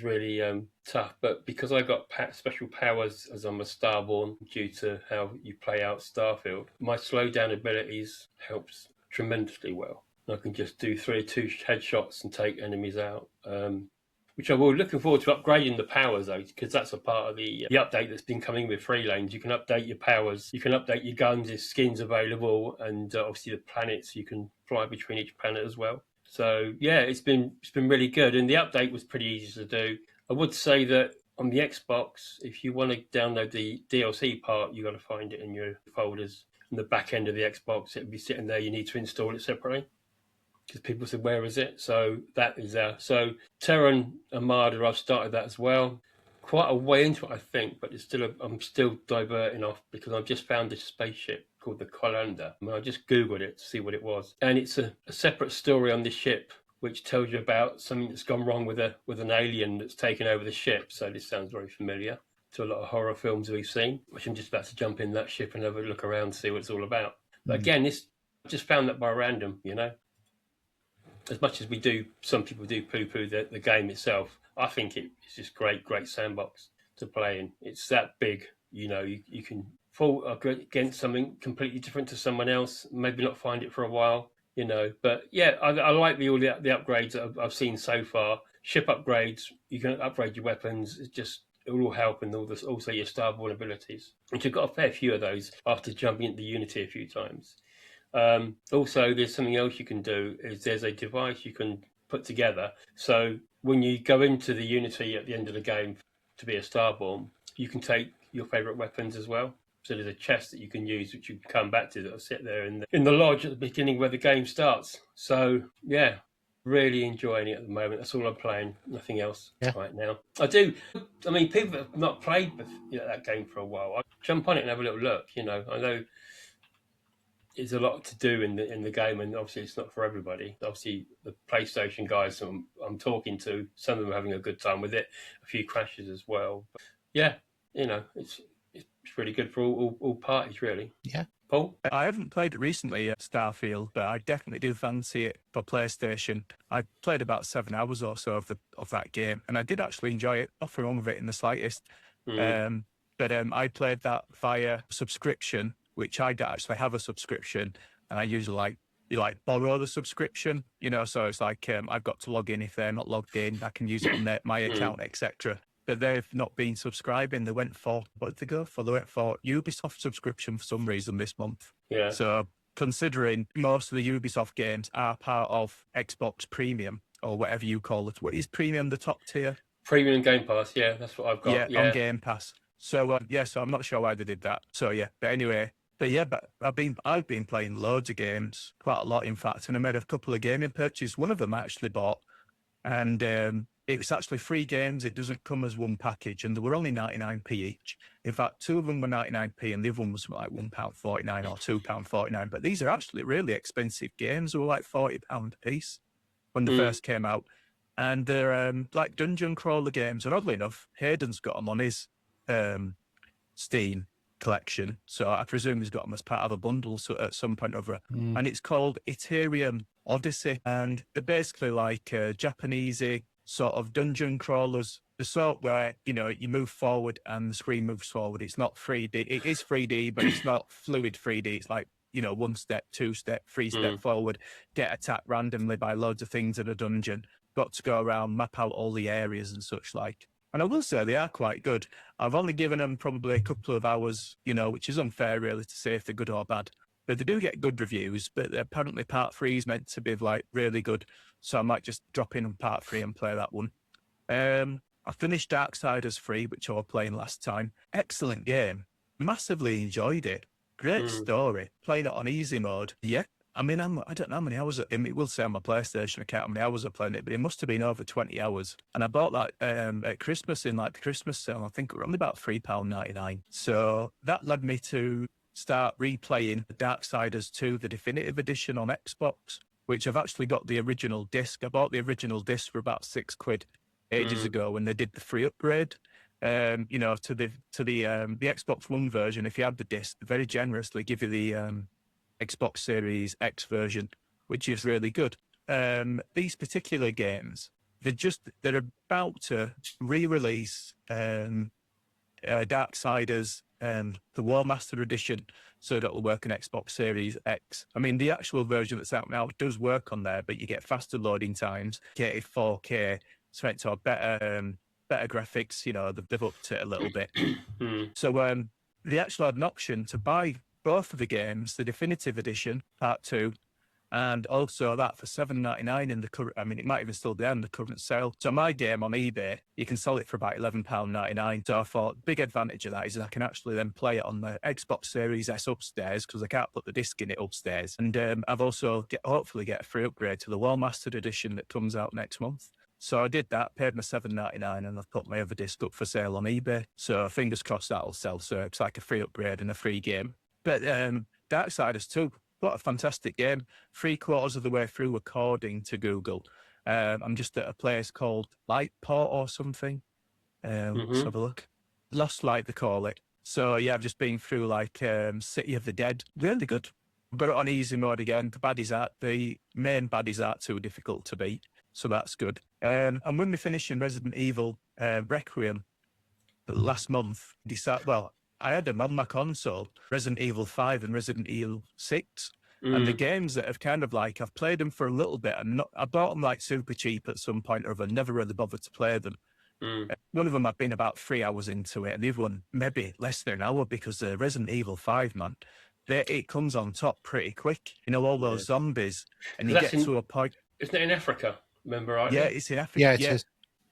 S3: really tough. But because I got special powers as I'm a Starborn due to how you play out Starfield, my slowdown abilities helps tremendously well. I can just do 2 headshots and take enemies out, which I will looking forward to upgrading the powers though, because that's a part of the update that's been coming with free lanes. You can update your powers, you can update your guns, there's skins available, and obviously the planets, you can fly between each planet as well. So yeah, it's been really good, and the update was pretty easy to do. I would say that on the Xbox, if you want to download the DLC part, you got to find it in your folders. On the back end of the Xbox, it'll be sitting there. You need to install it separately because people said, "Where is it?" So that is there. So Terran Armada, I've started that as well. Quite a way into it, I think, but I'm still diverting off because I've just found this spaceship called the Colander. I just Googled it to see what it was. And it's a separate story on this ship, which tells you about something that's gone wrong with an alien that's taken over the ship. So this sounds very familiar to a lot of horror films we've seen, which I'm just about to jump in that ship and have a look around to see what it's all about. But again, I just found that by random, you know. As much as some people do poo-poo the game itself, I think it's just great sandbox to play in. It's that big, you know, you can fall against something completely different to someone else, maybe not find it for a while, you know. But yeah, I like all the upgrades that I've seen so far. Ship upgrades, you can upgrade your weapons, it will all help, and also your Starborn abilities, which I've got a fair few of those after jumping into Unity a few times. Also, there's something else you can do, is there's a device you can put together. So when you go into the Unity at the end of the game to be a Starborn, you can take your favourite weapons as well. So there's a chest that you can use, which you can come back to, that'll sit there in the lodge at the beginning where the game starts. So yeah, really enjoying it at the moment. That's all I'm playing, nothing else right now. I mean, people that have not played that game for a while, I jump on it and have a little look. You know, I know there's a lot to do in the game, and obviously it's not for everybody. Obviously, the PlayStation guys I'm talking to, some of them are having a good time with it. A few crashes as well. But yeah, you know, it's really good for all parties, really.
S2: Yeah.
S3: Paul?
S4: I haven't played it recently at Starfield, but I definitely do fancy it for PlayStation. I played about 7 hours or so of that game, and I did actually enjoy it. Nothing wrong with it in the slightest. But I played that via subscription, which I don't actually have a subscription, and I usually borrow the subscription, you know, so it's like I've got to log in. If they're not logged in, I can use it on my account, etc. But they've not been subscribing. They went for, what did they go for? They went for Ubisoft subscription for some reason this month.
S3: Yeah.
S4: So considering most of the Ubisoft games are part of Xbox Premium, or whatever you call it. What is Premium, the top tier?
S3: Premium Game Pass, yeah, that's what I've got.
S4: Yeah, on Game Pass. So so I'm not sure why they did that. So yeah, but anyway. But yeah, I've been playing loads of games, quite a lot in fact, and I made a couple of gaming purchases. One of them I actually bought, and it was actually 3 games. It doesn't come as one package, and they were only 99p each. In fact, 2 of them were 99p, and the other one was like £1.49 or £2.49. But these are actually really expensive games. They were like £40 a piece when they first came out, and they're like dungeon crawler games. And oddly enough, Haydn's got them on his Steam collection, so I presume he's got them as part of a bundle at some point or other. And it's called Ethereum Odyssey, and they're basically like Japanesey sort of dungeon crawlers, the sort where, you know, you move forward and the screen moves forward. It's not 3D. It is 3D, but it's not fluid 3D. It's like, you know, 1 step, 2 step, 3 step forward, get attacked randomly by loads of things in a dungeon, got to go around, map out all the areas and such like. And I will say they are quite good. I've only given them probably a couple of hours, which is unfair really to say if they're good or bad. But they do get good reviews, but apparently part 3 is meant to be like really good. So I might just drop in on part 3 and play that one. I finished Darksiders 3, which I was playing last time. Excellent game. Massively enjoyed it. Great story. Playing it on easy mode. Yeah. I mean, I don't know how many hours. It will say on my PlayStation account how many hours I played it, but it must have been over 20 hours. And I bought that at Christmas in like the Christmas sale. I think it was only about £3.99. So that led me to start replaying Darksiders 2, the definitive edition on Xbox, which I've actually got the original disc. I bought the original disc for about £6 ages ago when they did the free upgrade. To the Xbox One version. If you have the disc, they very generously give you the Xbox Series X version, which is really good. These particular games, they're about to re-release Darksiders, the Warmaster edition, so that will work on Xbox Series X. I mean, the actual version that's out now does work on there, but you get faster loading times, get 4K, so it's better graphics, they've upped it a little bit. So they actually had an option to buy both of the games, the definitive edition, part 2, and also that for $7.99 in the current, it might even still be in the current sale. So my game on eBay, you can sell it for about £11.99. So I thought, big advantage of that is I can actually then play it on the Xbox Series S upstairs, because I can't put the disc in it upstairs. And I've also hopefully get a free upgrade to the Wallmastered edition that comes out next month. So I did that, paid my $7.99, and I've put my other disc up for sale on eBay. So fingers crossed that'll sell. So it's like a free upgrade and a free game. But Darksiders 2, what a fantastic game. 3/4 of the way through, according to Google. I'm just at a place called Lightport or something. Let's have a look. Lost Light, they call it. So yeah, I've just been through like City of the Dead. Really good. Got it on easy mode again. The main baddies aren't too difficult to beat. So that's good. And when we finished in Resident Evil Requiem last month, I had them on my console, Resident Evil 5 and Resident Evil 6. And the games that have kind of like, I've played them for a little bit, and I bought them like super cheap at some point or other, never really bothered to play them. One of them I've been about 3 hours into it, and the other one maybe less than an hour, because Resident Evil 5, man, it comes on top pretty quick. All those zombies, and you get to a point.
S3: Isn't it in Africa? Remember, right?
S4: Yeah, it's in Africa.
S2: Yeah, it is.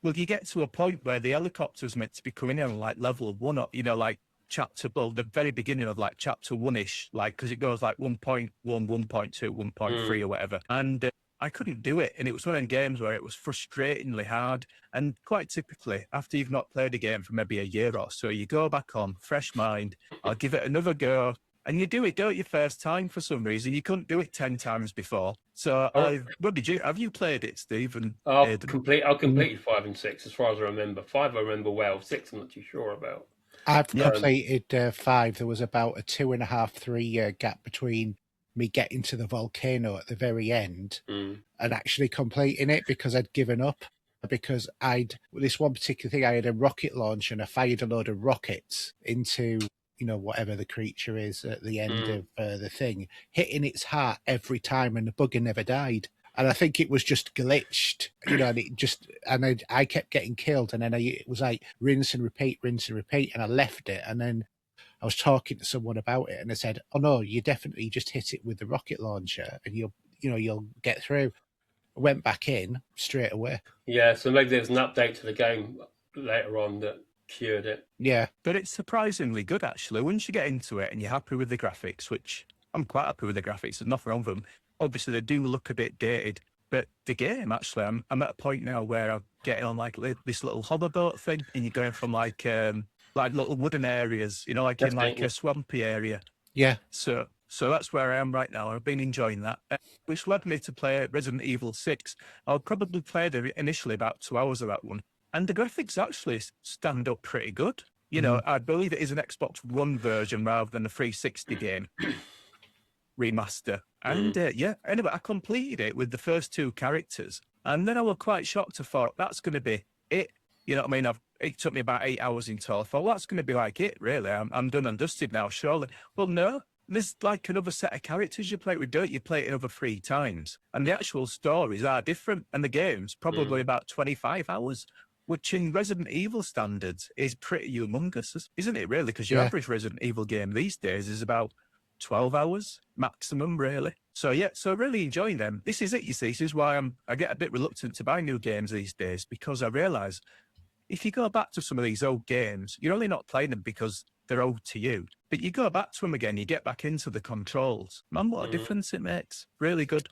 S4: Well, you get to a point where the helicopter's meant to be coming in on like level 1, like the very beginning of like chapter 1-ish, like, because it goes like 1.1, 1.2, 1.3 or whatever. And I couldn't do it. And it was one of them games where it was frustratingly hard. And quite typically, after you've not played a game for maybe a year or so, you go back on, fresh mind, I'll give it another go. And you do it, don't you, first time for some reason. You couldn't do it 10 times before. So have you played it, Stephen?
S3: I completed 5 and 6 as far as I remember. 5 I remember well, 6 I'm not too sure about.
S2: I've completed 5. There was about a 2.5-3 year gap between me getting to the volcano at the very end and actually completing it, because I'd given up. Because this one particular thing, I had a rocket launch and I fired a load of rockets into, whatever the creature is at the end of the thing, hitting its heart every time, and the bugger never died. And I think it was just glitched, and I kept getting killed. And then it was like rinse and repeat. And I left it. And then I was talking to someone about it, and they said, "Oh no, you definitely just hit it with the rocket launcher, and you'll get through." I went back in straight away.
S3: Yeah, so maybe there's an update to the game later on that cured it.
S2: Yeah,
S4: but it's surprisingly good actually. Once you get into it and you're happy with the graphics, which I'm quite happy with the graphics. There's nothing wrong with them. Obviously, they do look a bit dated, but the game, actually, I'm at a point now where I'm getting on like this little hoverboat thing, and you're going from like little wooden areas, like in like a swampy area.
S2: Yeah.
S4: So that's where I am right now. I've been enjoying that, which led me to play Resident Evil 6. I'll probably play initially about 2 hours of that one, and the graphics actually stand up pretty good. I believe it is an Xbox One version rather than a 360 game remaster. And anyway, I completed it with the first 2 characters, and then I was quite shocked. I thought that's going to be it. You know what I mean? It took me about 8 hours in total. I thought, well, that's going to be like it, really. I'm done and dusted now, surely. Well, no. There's like another set of characters you play with, don't you? Play it another 3 times. And the actual stories are different. And the game's probably about 25 hours. which in Resident Evil standards is pretty humongous, isn't it, really? Because your average Resident Evil game these days is about 12 hours maximum, really. So, yeah, so really enjoying them. This is it, you see. This is why I get a bit reluctant to buy new games these days, because I realise if you go back to some of these old games, you're only not playing them because they're old to you. But you go back to them again, you get back into the controls. Man, what a difference it makes. Really good.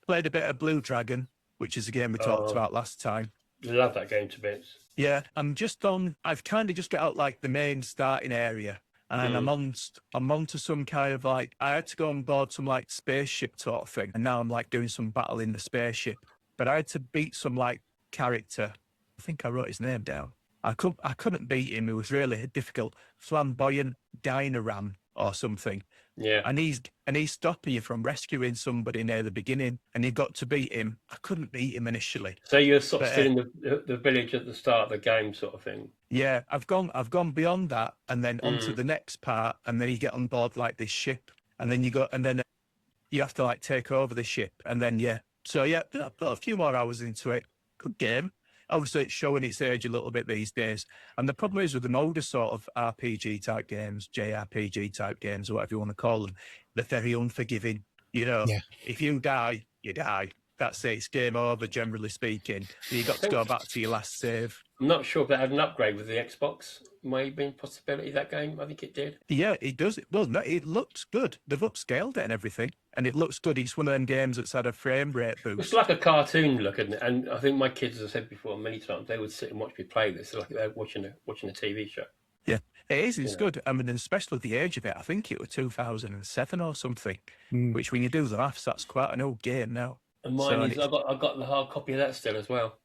S4: Played a bit of Blue Dragon, which is a game we talked about last time.
S3: I love that game to bits.
S4: Yeah, I've kind of just got out like the main starting area. And I'm on to some kind of like, I had to go on board some like spaceship sort of thing. And now I'm like doing some battle in the spaceship. But I had to beat some like character. I think I wrote his name down. I couldn't beat him. It was really difficult. Flamboyant Dynaram or something.
S3: Yeah.
S4: And he's stopping you from rescuing somebody near the beginning, and you got to beat him. I couldn't beat him initially.
S3: So you're sort of still in the village at the start of the game, sort of thing.
S4: Yeah, I've gone beyond that, and then onto the next part, and then you get on board like this ship, and then you have to like take over the ship, and then So yeah, I've got a few more hours into it. Good game. Obviously, it's showing its age a little bit these days. And the problem is with an older sort of RPG type games, JRPG type games, or whatever you want to call them, they're very unforgiving. You know, if you die, you die. That's it. It's game over, generally speaking. You got to go back to your last save.
S3: I'm not sure if that had an upgrade with the Xbox. Maybe a possibility, that game. I think it did.
S4: Yeah, it does. Well, no, it looks good. They've upscaled it and everything. And it looks good. It's one of them games that's had a frame rate boost.
S3: It's like a cartoon look, isn't it? And I think my kids, as I said before many times, they would sit and watch me play this. Like they're watching a TV show.
S4: Yeah, it is. It's good. I mean, especially the age of it. I think it was 2007 or something, which when you do the maths, that's quite an old game now.
S3: And mine is, I've got the hard copy of that still as well.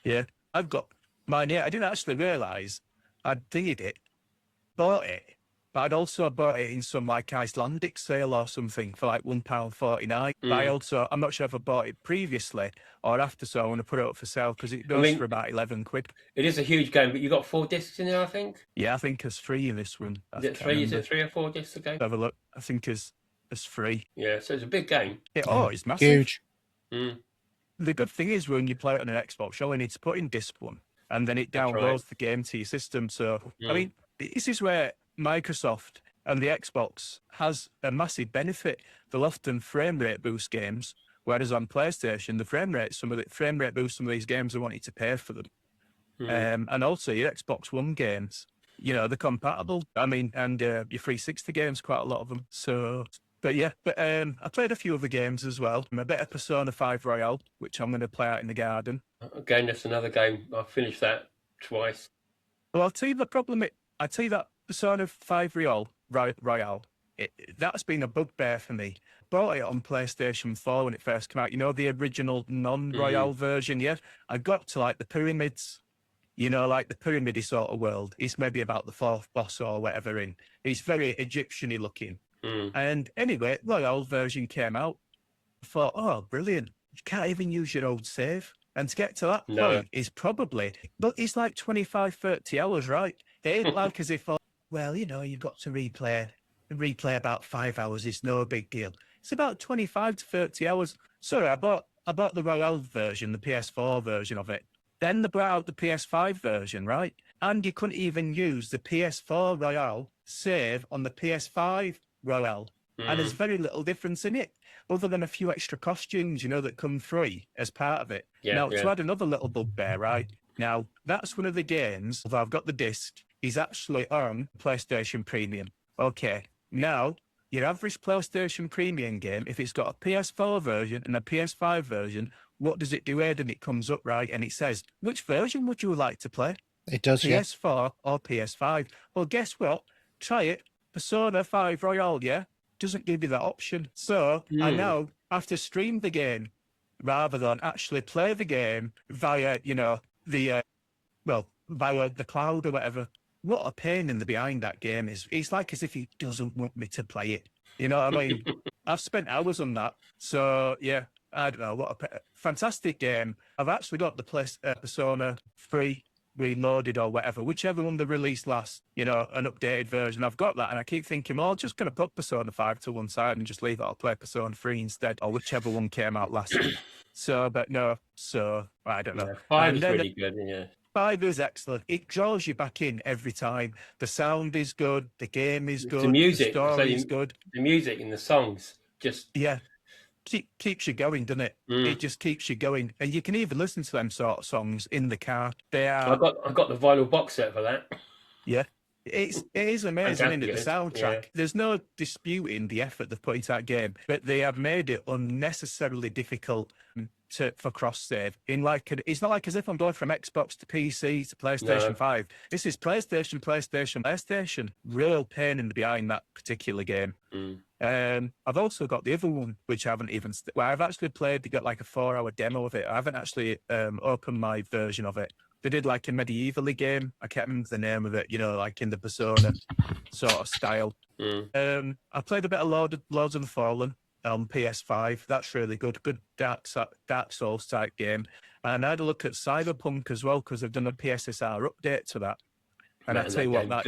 S4: Yeah, I've got mine. Yeah, I didn't actually realise I'd bought it, but I'd also bought it in some like Icelandic sale or something for like £1.49. But I'm not sure if I bought it previously or after, so I want to put it up for sale because it goes for about £11.
S3: It is a huge game, but you got 4 discs in there, I think.
S4: Yeah, I think there's 3 in this one.
S3: Is it 3? Is it 3 or 4 discs a game?
S4: Have a look. I think there's 3.
S3: Yeah, so it's a big game.
S4: It's massive.
S2: Huge.
S4: The good thing is when you play it on an Xbox, you only need to put in disc 1 and then it downloads the game to your system. So, I mean, this is where Microsoft and the Xbox has a massive benefit. They'll often frame rate boost games, whereas on PlayStation, some of the frame rate boost some of these games, they want you to pay for them. And also your Xbox One games, you know, they're compatible. I mean, and your 360 games, quite a lot of them. So... But yeah, I played a few other games as well. A bit of Persona 5 Royale, which I'm going to play out in the garden.
S3: Again, that's another game. I finished that twice.
S4: Well, I'll tell you the problem. I tell you that Persona 5 Royale, that's been a bugbear for me. Bought it on PlayStation 4 when it first came out. You know, the original non-Royale version, yeah? I got to like the pyramids. You know, like the pyramid sort of world. It's maybe about the 4th boss or whatever in. It's very Egyptian-y looking. And anyway, the old version came out. I thought, oh, brilliant. You can't even use your old save. And to get to that point is probably, but it's like 25, 30 hours, right? It ain't like as if, well, you know, you've got to replay about 5 hours. It's no big deal. It's about 25 to 30 hours. Sorry, I bought the Royale version, the PS4 version of it. Then they brought out the PS5 version, right? And you couldn't even use the PS4 Royale save on the PS5 Royale. And there's very little difference in it, other than a few extra costumes, you know, that come free as part of it. To add another little bugbear, right? Now, that's one of the games, although I've got the disc, is actually on PlayStation Premium. Okay, now, your average PlayStation Premium game, if it's got a PS4 version and a PS5 version, what does it do, Haydn? It comes up, right, and it says, which version would you like to play?
S2: It does,
S4: PS4 or PS5? Well, guess what? Try it. Persona 5 Royale, yeah? Doesn't give you that option. So I now have to stream the game rather than actually play the game via, you know, via the cloud or whatever. What a pain in the behind that game is. It's like as if he doesn't want me to play it. You know what I mean? I've spent hours on that. So, yeah, I don't know. What a fantastic game. I've actually got the Persona 3 Reloaded or whatever, whichever one they released last, you know, an updated version. I've got that, and I keep thinking, well, I'm just going to put Persona 5 to one side and just leave it. I'll play Persona 3 instead, or whichever one came out last week. So, but no, so I don't know.
S3: Yeah, 5 is really good, yeah.
S4: 5 is excellent. It draws you back in every time. The sound is good. The game is good.
S3: The music,
S4: The story is good.
S3: The music and the songs just
S4: keeps you going, doesn't it?
S3: Mm.
S4: It just keeps you going, and you can even listen to them sort of songs in the car. They are.
S3: I got the vinyl box set for that.
S4: Yeah, it is amazing, isn't it? The soundtrack.
S3: Yeah.
S4: There's no disputing the effort they've put into that game, but they have made it unnecessarily difficult for cross save. It's not like as if I'm going from Xbox to PC to PlayStation 5. This is PlayStation. Real pain in the behind that particular game. I've also got the other one, which I haven't even. I've actually played. They got like a 4-hour demo of it. I haven't actually opened my version of it. They did like a medieval-y game. I can't remember the name of it. like in the Persona sort of style. I played a bit of Lords of the Fallen on PS5. That's really good. Good Dark Souls type game. And I had a look at Cyberpunk as well because they've done a PSSR update to that. And I tell you what,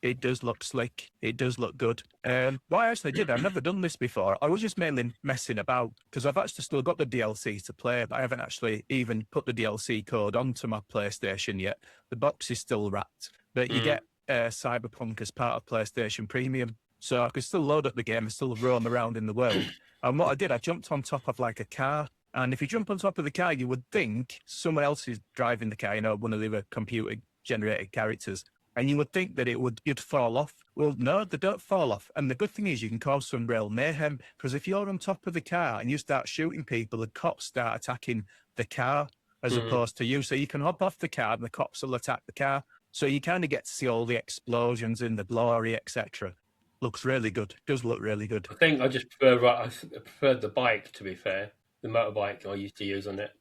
S4: it does look slick. It does look good. What I actually did, I've never done this before. I was just mainly messing about because I've actually still got the DLC to play, but I haven't actually even put the DLC code onto my PlayStation yet. The box is still wrapped, but you get Cyberpunk as part of PlayStation Premium. So I could still load up the game and still roam around in the world. And what I did, I jumped on top of like a car. And if you jump on top of the car, you would think someone else is driving the car, one of the other computer-generated characters. And you would think that you'd fall off. Well, no, they don't fall off. And the good thing is you can cause some real mayhem. Because if you're on top of the car and you start shooting people, the cops start attacking the car as opposed to you. So you can hop off the car and the cops will attack the car. So you kind of get to see all the explosions and the glory, etc. Looks really good. Does look really good.
S3: I think I just prefer the bike, to be fair. The motorbike I used to use on it.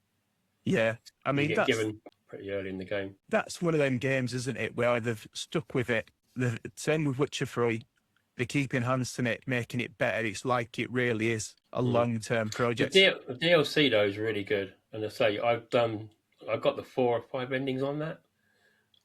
S4: Yeah. I mean,
S3: that's given pretty early in the game.
S4: That's one of them games, isn't it, where they've stuck with it. The same with Witcher 3. They keep enhancing it, making it better. It's like it really is a long-term project.
S3: The DLC, though, is really good. And I say, I've got the 4 or 5 endings on that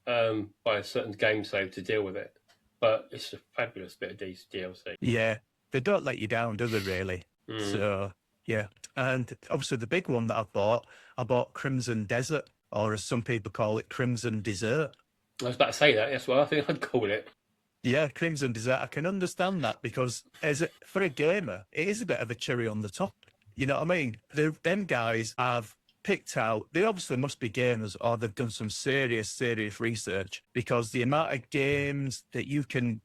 S3: by a certain game save to deal with it. But it's a fabulous bit of DLC.
S4: Yeah, they don't let you down, do they, really? So, yeah. And obviously the big one that I bought Crimson Desert, or as some people call it, Crimson Dessert.
S3: I was about to say that. That's what I think I'd call it.
S4: Yeah, Crimson Dessert. I can understand that because for a gamer, it is a bit of a cherry on the top. You know what I mean? Them guys have picked out, they obviously must be gamers or they've done some serious research because the amount of games that you two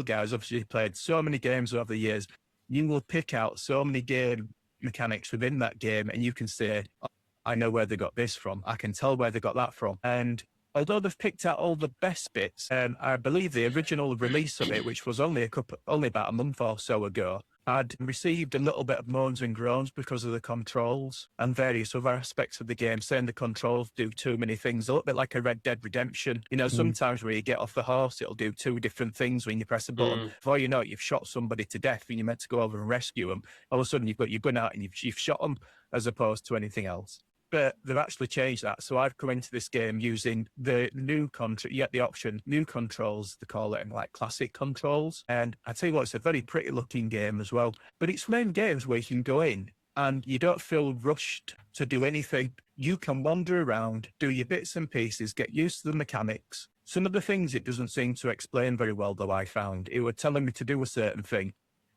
S4: guys obviously played so many games over the years, you will pick out so many game mechanics within that game and you can say, oh, I know where they got this from. I can tell where they got that from. And although they've picked out all the best bits, I believe the original release of it, which was only about a month or so ago, had received a little bit of moans and groans because of the controls and various other aspects of the game, saying the controls do too many things, a little bit like a Red Dead Redemption. Sometimes when you get off the horse, it'll do 2 different things when you press a button. Before you know it, you've shot somebody to death and you're meant to go over and rescue them. All of a sudden, you've got your gun out and you've shot them as opposed to anything else. But they've actually changed that. So I've come into this game using the new you get the option, new controls, they call it, and like classic controls. And I tell you what, it's a very pretty looking game as well. But it's one of them games where you can go in and you don't feel rushed to do anything. You can wander around, do your bits and pieces, get used to the mechanics. Some of the things it doesn't seem to explain very well, though, I found. It was telling me to do a certain thing,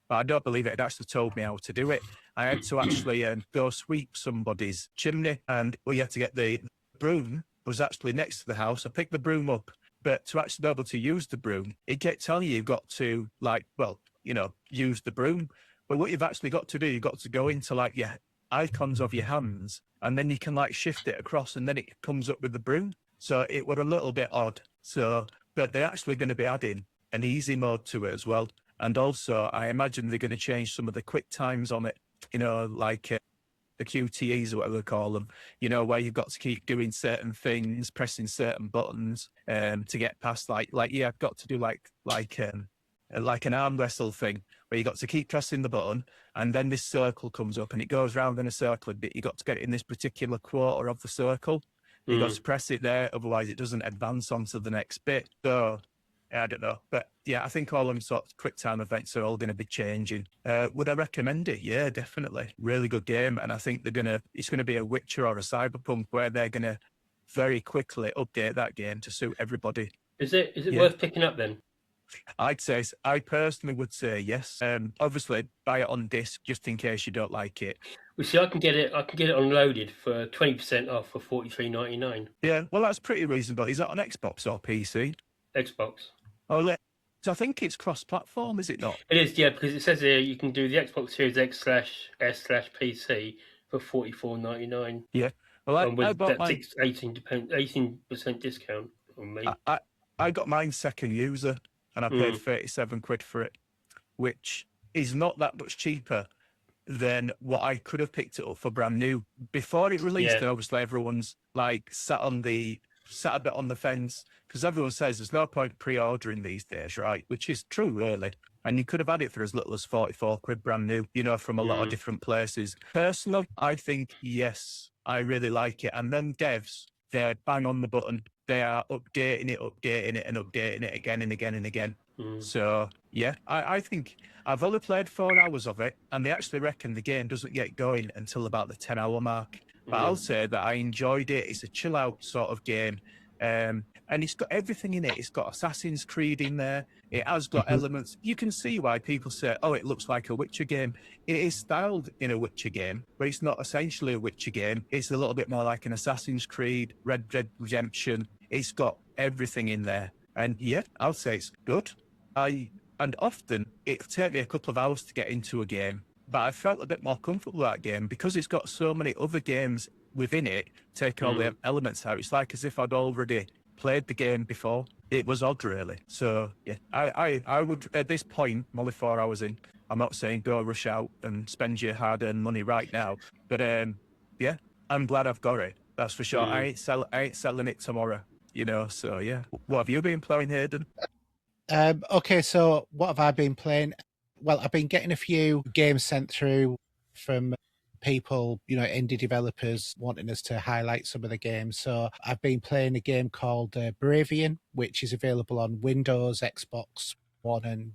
S4: but I don't believe it had actually told me how to do it. I had to actually go sweep somebody's chimney, and you had to get the broom was actually next to the house. I picked the broom up, but to actually be able to use the broom, it kept telling you've got to use the broom. But what you've actually got to do, you've got to go into your icons of your hands, and then you can shift it across, and then it comes up with the broom. So it was a little bit odd. But they're actually going to be adding an easy mode to it as well. And also, I imagine they're going to change some of the quick times on it, the QTEs or whatever they call them, where you've got to keep doing certain things, pressing certain buttons to get past, I've got to do like an arm wrestle thing where you got to keep pressing the button and then this circle comes up and it goes round in a circle, but you got to get it in this particular quarter of the circle. You got to press it there, otherwise it doesn't advance onto the next bit. So I don't know. But yeah, I think all them sort of quick time events are all going to be changing. Would I recommend it? Yeah, definitely. Really good game. And I think it's going to be a Witcher or a Cyberpunk where they're going to very quickly update that game to suit everybody.
S3: Is it
S4: Yeah.
S3: worth picking up then?
S4: I personally would say yes. Obviously, buy it on disc just in case you don't like it.
S3: Well, see, I can get it unloaded for 20% off for $43.99.
S4: Yeah, well, that's pretty reasonable. Is that on Xbox or PC?
S3: Xbox.
S4: Oh, so I think it's cross-platform, is it not?
S3: It is, yeah, because it says here you can do the Xbox Series X/S/PC for $44.99.
S4: Yeah. Well,
S3: and
S4: I
S3: with
S4: bought
S3: that
S4: mine.
S3: 18% discount on me.
S4: I got mine second user, and I paid 37 quid for it, which is not that much cheaper than what I could have picked it up for brand new before it released.
S3: Yeah.
S4: And obviously, everyone's like sat a bit on the fence because everyone says there's no point pre-ordering these days, right? Which is true, really. And you could have had it for as little as 44 quid brand new, from a lot of different places. Personally, I think, yes, I really like it. And then devs, they're bang on the button. They are updating it, and updating it again and again and again. So, yeah, I think I've only played 4 hours of it, and they actually reckon the game doesn't get going until about the 10-hour mark. But I'll say that I enjoyed it. It's a chill-out sort of game. And it's got everything in it. It's got Assassin's Creed in there. It has got elements. You can see why people say, oh, it looks like a Witcher game. It is styled in a Witcher game, but it's not essentially a Witcher game. It's a little bit more like an Assassin's Creed, Red Dead Redemption. It's got everything in there. And yeah, I'll say it's good. And often it'll take me a couple of hours to get into a game, but I felt a bit more comfortable with that game because it's got so many other games within it, taking all the elements out. It's like as if I'd already played the game before. It was odd, really. So yeah, I would, at this point, I'm only 4 hours in. I'm not saying go rush out and spend your hard-earned money right now, but yeah, I'm glad I've got it. That's for sure. I ain't selling it tomorrow. So yeah. What have you been playing, Haydn?
S2: Okay, so what have I been playing? Well, I've been getting a few games sent through from people, indie developers wanting us to highlight some of the games. So I've been playing a game called Bravian, which is available on Windows, Xbox One, and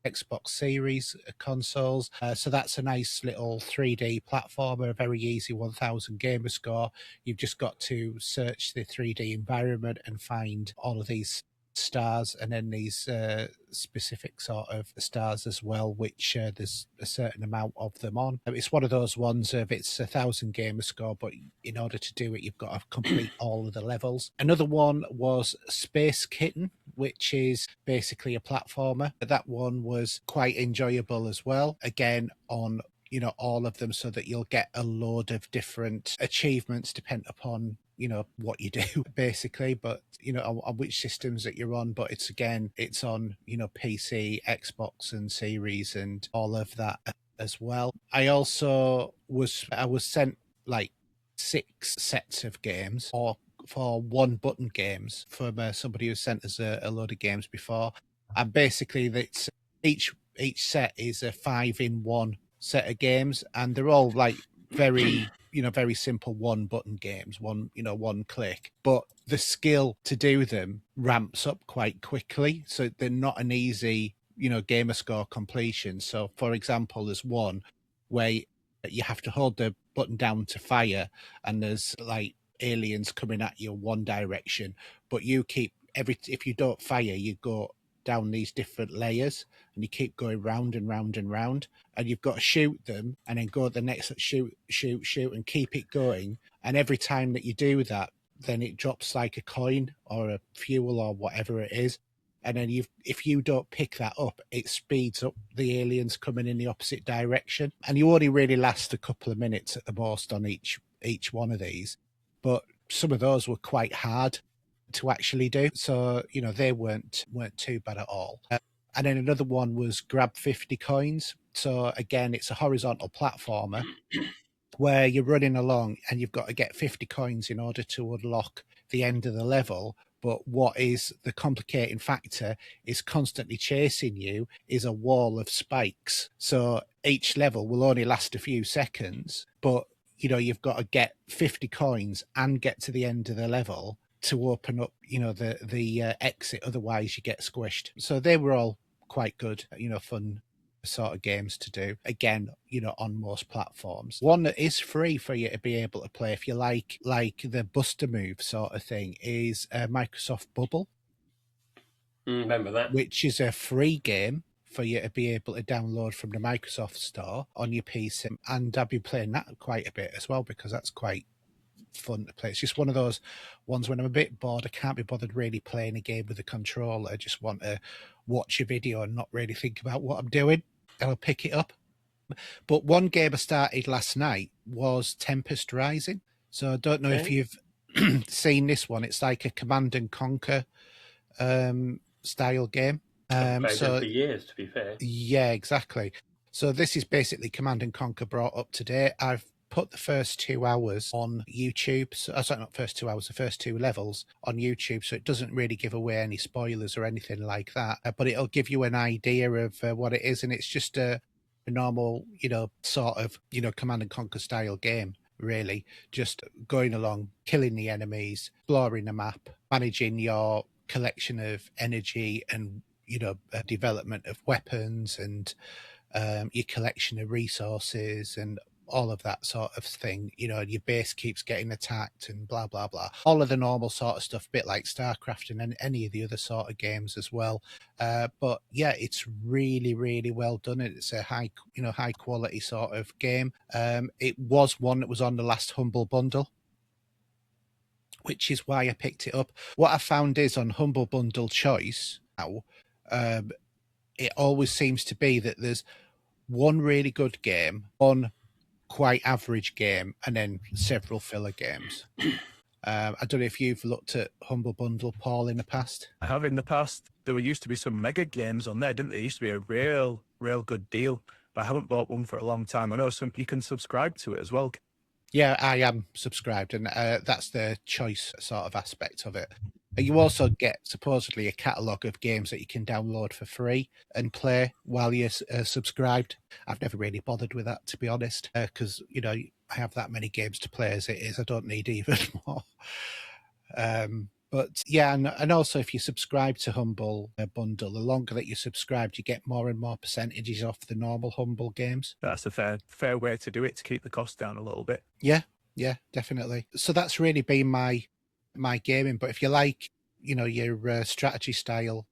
S2: Xbox Series consoles. So that's a nice little 3D platformer, a very easy 1000 gamer score. You've just got to search the 3D environment and find all of these stars and then these specific sort of stars as well, which there's a certain amount of them on. It's one of those ones of it's 1000 gamer score, but in order to do it, you've got to complete all of the levels. Another one was Space Kitten, which is basically a platformer. That one was quite enjoyable as well. Again, on all of them, so that you'll get a load of different achievements depending upon what you do basically, but on which systems that you're on. But it's on PC, Xbox and Series and all of that as well. I was sent like 6 sets of games for one button games from somebody who sent us a load of games before, and basically that's each set is a 5-in-1 set of games, and they're all like very very simple one button games, one click, but the skill to do them ramps up quite quickly, so they're not an easy gamer score completion. So for example, there's one where you have to hold the button down to fire, and there's like aliens coming at you one direction, but you keep if you don't fire, you go down these different layers and you keep going round and round and round, and you've got to shoot them and then go to the next shoot and keep it going. And every time that you do that, then it drops like a coin or a fuel or whatever it is, and then if you don't pick that up, it speeds up the aliens coming in the opposite direction, and you only really last a couple of minutes at the most on each one of these. But some of those were quite hard to actually do, so they weren't too bad at all. And then another one was grab 50 coins. So again, it's a horizontal platformer where you're running along and you've got to get 50 coins in order to unlock the end of the level. But what is the complicating factor is constantly chasing you is a wall of spikes. So each level will only last a few seconds, but you've got to get 50 coins and get to the end of the level to open up, the exit. Otherwise, you get squished. So they were all quite good, fun sort of games to do. Again, on most platforms. One that is free for you to be able to play if you like the Buster Move sort of thing is Microsoft Bubble.
S3: Remember that?
S2: Which is a free game for you to be able to download from the Microsoft Store on your PC. And I've been playing that quite a bit as well because that's quite fun to play. It's just one of those ones when I'm a bit bored, I can't be bothered really playing a game with a controller. I just want to watch a video and not really think about what I'm doing. I'll pick it up. But one game I started last night was Tempest Rising. So I don't know if you've seen this one. It's like a Command and Conquer style game.
S3: I've played them for years, to be fair.
S2: Yeah, exactly. So this is basically Command and Conquer brought up to date. I've put the first 2 hours on YouTube. So, sorry, not first 2 hours, the first 2 levels on YouTube. So it doesn't really give away any spoilers or anything like that. But it'll give you an idea of what it is. And it's just a normal, sort of, Command and Conquer style game, really. Just going along, killing the enemies, exploring the map, managing your collection of energy and development of weapons and your collection of resources and all of that sort of thing. Your base keeps getting attacked and blah blah blah, all of the normal sort of stuff, a bit like StarCraft and any of the other sort of games as well. But yeah, it's really, really well done. It's a high quality sort of game. It was one that was on the last Humble Bundle, which is why I picked it up. What I found is on Humble Bundle Choice now, it always seems to be that there's one really good game, one quite average game, and then several filler games. I don't know if you've looked at Humble Bundle, Paul, in the past.
S4: I have in the past. There used to be some mega games on there, didn't there? It used to be a real good deal, but I haven't bought one for a long time. I know you can subscribe to it as well.
S2: Yeah, I am subscribed, and that's the choice sort of aspect of it. You also get supposedly a catalogue of games that you can download for free and play while you're subscribed. I've never really bothered with that, to be honest, because, I have that many games to play as it is. I don't need even more. But yeah, and also if you subscribe to Humble Bundle, the longer that you're subscribed, you get more and more percentages off the normal Humble games.
S4: That's a fair way to do it, to keep the cost down a little bit.
S2: Yeah, definitely. So that's really been my gaming. But if you like, your strategy style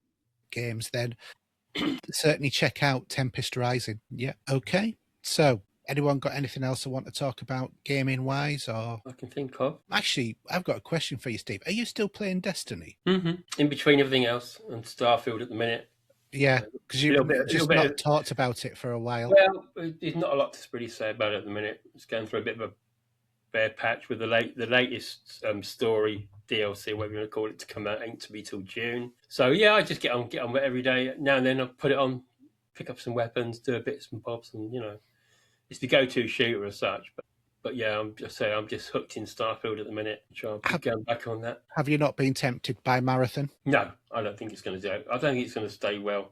S2: games, then certainly check out Tempest Rising. Yeah. Okay. So anyone got anything else I want to talk about gaming wise, or
S3: I can think of?
S2: Actually, I've got a question for you, Steve. Are you still playing Destiny?
S3: Mm-hmm. In between everything else and Starfield at the minute.
S2: Yeah, because you've just not talked about it for a while.
S3: Well, there's not a lot to really say about it at the minute. It's going through a bit of a bare patch with the latest story DLC, whatever you want to call it, to come out. Ain't to be till June. So yeah, I just get on with it every day. Now and then I put it on, pick up some weapons, do a bits and bobs, and it's the go-to shooter as such. But yeah, I'm just hooked in Starfield at the minute. So I'll be going back on that.
S2: Have you not been tempted by Marathon?
S3: No, I don't think it's going to do. I don't think it's going to stay well.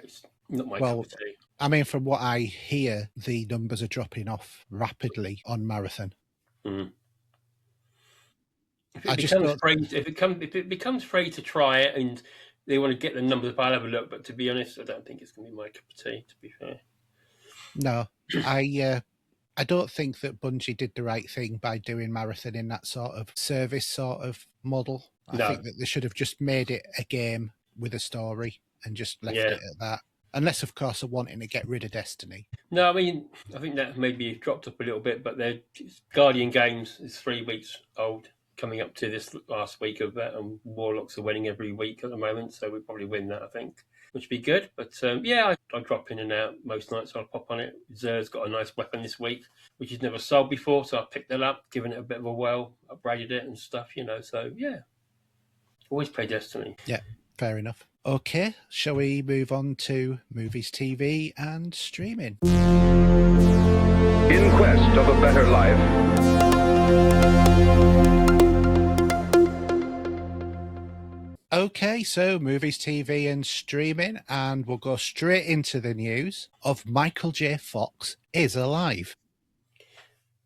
S3: It's not my cup of tea.
S2: I mean, from what I hear, the numbers are dropping off rapidly on Marathon.
S3: Mm. If it becomes free to try it and they want to get the numbers up, I'll have a look. But to be honest, I don't think it's going to be my cup of tea, to be fair.
S2: No, I don't think that Bungie did the right thing by doing Marathon in that sort of service sort of model. I think that they should have just made it a game with a story and just left it at that. Unless, of course, they're wanting to get rid of Destiny.
S3: No, I mean, I think that maybe dropped up a little bit, but Guardian Games is 3 weeks old, coming up to this last week of that, and Warlocks are winning every week at the moment, so we'll probably win that, I think, which would be good. But yeah, I drop in and out most nights, so I'll pop on it. Zer's got a nice weapon this week, which he's never sold before, so I picked that up, given it a bit of a whirl, upgraded it and stuff, so yeah. Always play Destiny.
S2: Yeah, fair enough. Okay, shall we move on to movies, TV, and streaming?
S1: In quest of a better life.
S2: Okay, so movies, TV, and streaming, and we'll go straight into the news of Michael J. Fox is alive.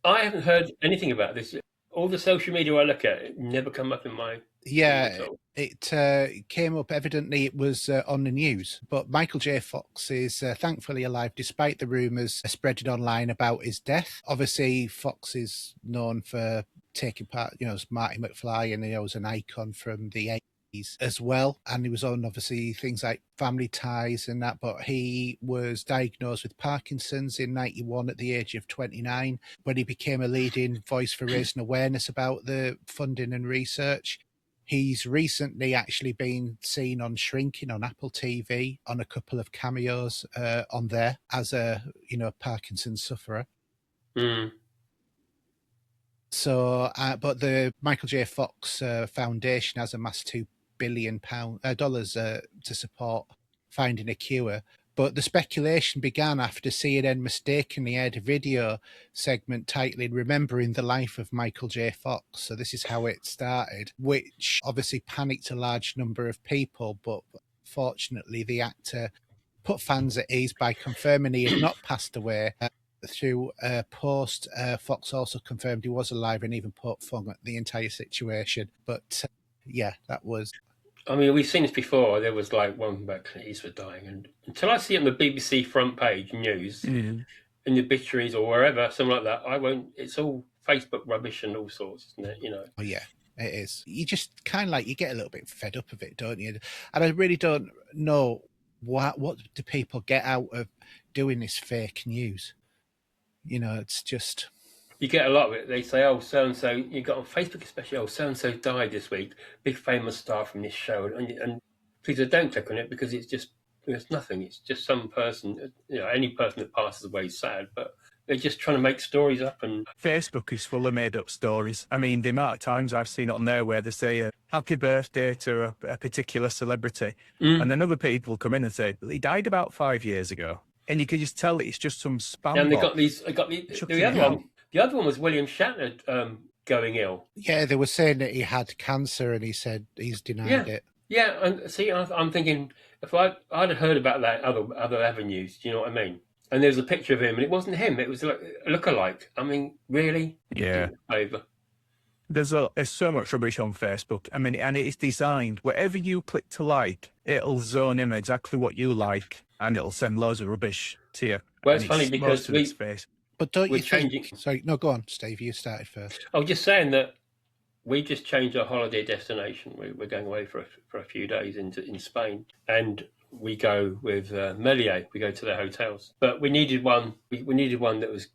S3: I haven't heard anything about this. All the social media I look at, it never come up in my
S2: Yeah,
S3: at all.
S2: it came up. Evidently, it was on the news. But Michael J. Fox is thankfully alive, despite the rumours spreading online about his death. Obviously, Fox is known for taking part, as Marty McFly, and he was an icon from the 80s as well. And he was on, obviously, things like Family Ties and that. But he was diagnosed with Parkinson's in 91 at the age of 29, when he became a leading voice for raising awareness about the funding and research. He's recently actually been seen on Shrinking on Apple TV, on a couple of cameos on there as a Parkinson's sufferer.
S3: Mm.
S2: So, but the Michael J. Fox Foundation has amassed $2 billion to support finding a cure. But the speculation began after CNN mistakenly aired a video segment titling "Remembering the Life of Michael J. Fox." So this is how it started, which obviously panicked a large number of people. But fortunately, the actor put fans at ease by confirming he had not passed away. Through a post, Fox also confirmed he was alive and even poked fun at the entire situation. But yeah, that was...
S3: I mean, we've seen this before. There was like one about Clint Eastwood dying, and until I see it on the BBC front page news, in the obituaries or wherever, something like that, I won't. It's all Facebook rubbish and all sorts, isn't it?
S2: Oh yeah, it is. You just kind of like, you get a little bit fed up of it, don't you? And I really don't know what do people get out of doing this fake news. It's just...
S3: You get a lot of it. They say, "Oh, so and so." You got on Facebook, especially, "Oh, so and so died this week. Big famous star from this show." And please don't click on it, because it's nothing. It's just some person. Any person that passes away is sad, but they're just trying to make stories up. And
S4: Facebook is full of made-up stories. I mean, the amount of times I've seen it on there where they say happy birthday to a particular celebrity, and then other people come in and say, "He died about 5 years ago," and you can just tell it's just some spam.
S3: And they got these. The other one was William Shatner going ill.
S2: Yeah, they were saying that he had cancer, and he said he's denied it.
S3: Yeah, and see, I'm thinking, if I'd have heard about that other avenues, do you know what I mean? And there's a picture of him, and it wasn't him; it was like a lookalike. I mean, really?
S4: Yeah.
S3: Over.
S4: There's so much rubbish on Facebook. I mean, and it's designed, whatever you click to like, it'll zone in exactly what you like, and it'll send loads of rubbish to you.
S3: Well, it's funny because
S2: But don't you think...
S3: changing...
S2: Sorry, no, go on, Steve. You started first.
S3: I was just saying that we just changed our holiday destination. We're going away for a few days in Spain, and we go with Melier. We go to their hotels, but we needed one. We needed one that was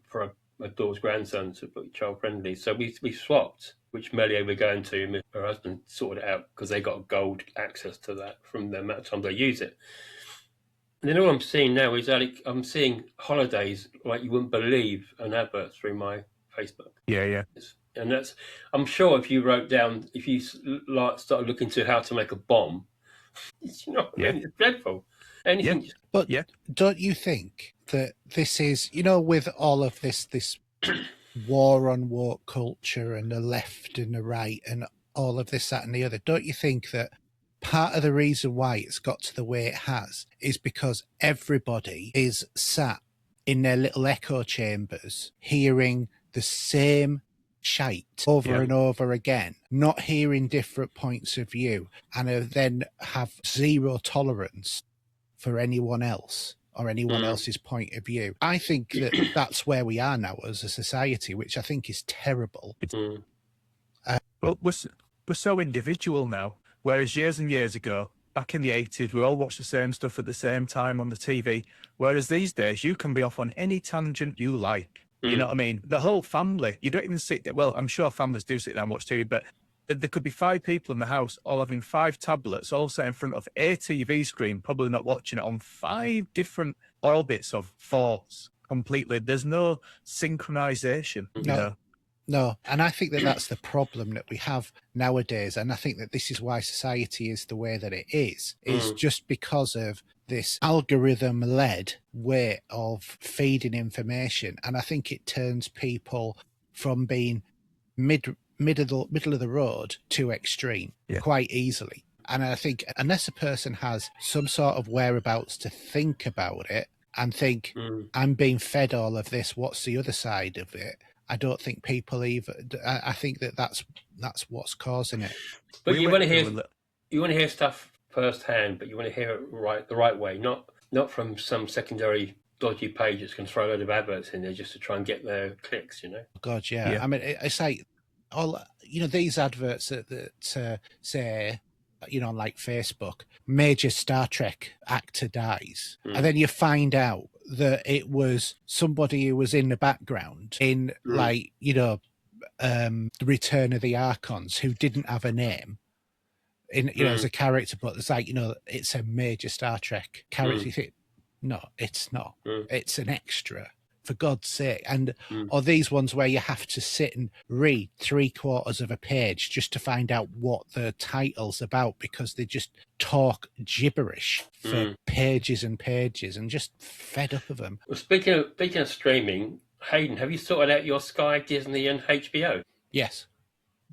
S3: for my daughter's grandson, so child friendly. So we swapped which Melier we're going to. Her husband sorted it out because they got gold access to that from the amount of time they use it. And then all I'm seeing now is I'm seeing holidays like you wouldn't believe an advert through my Facebook.
S4: Yeah.
S3: And that's, I'm sure if you start looking into how to make a bomb, it's dreadful. Anything.
S2: Yeah. But don't you think that this is, with all of this war on woke culture and the left and the right and all of this, that and the other, don't you think that part of the reason why it's got to the way it has is because everybody is sat in their little echo chambers hearing the same shite over and over again, not hearing different points of view, and then have zero tolerance for anyone else or anyone else's point of view? I think that that's where we are now as a society, which I think is terrible.
S4: Well, we're so individual now. Whereas years and years ago, back in the 80s, we all watched the same stuff at the same time on the TV. Whereas these days, you can be off on any tangent you like. You know what I mean? The whole family, you don't even sit there. Well, I'm sure families do sit down and watch TV, but there could be 5 people in the house, all having 5 tablets, all sat in front of a TV screen, probably not watching it, on 5 different orbits of thoughts completely. There's no synchronization.
S2: No, and I think that that's the problem that we have nowadays, and I think that this is why society is the way that it is just because of this algorithm-led way of feeding information. And I think it turns people from being middle of the road to extreme quite easily. And I think unless a person has some sort of whereabouts to think about it and think, I'm being fed all of this, what's the other side of it? I don't think people I think that's what's causing it.
S3: But
S4: We
S3: you
S4: went
S3: want to
S4: through
S3: hear
S4: a li-
S3: you want to hear stuff firsthand, but you want to hear it the right way, not from some secondary dodgy page that's going to throw a load of adverts in there just to try and get their clicks.
S2: God, yeah.
S4: Yeah.
S2: I mean, it's like all these adverts that say, on like Facebook, major Star Trek actor dies, and then you find out that it was somebody who was in the background in like the Return of the Archons, who didn't have a name in as a character, but it's like it's a major Star Trek character. You think, no, it's not. It's an extra, for God's sake. And or these ones where you have to sit and read 3/4 of a page just to find out what the title's about, because they just talk gibberish for pages and pages, and just fed up of them.
S3: Well, speaking of streaming, Haydn, have you sorted out your Sky, Disney, and HBO?
S2: Yes.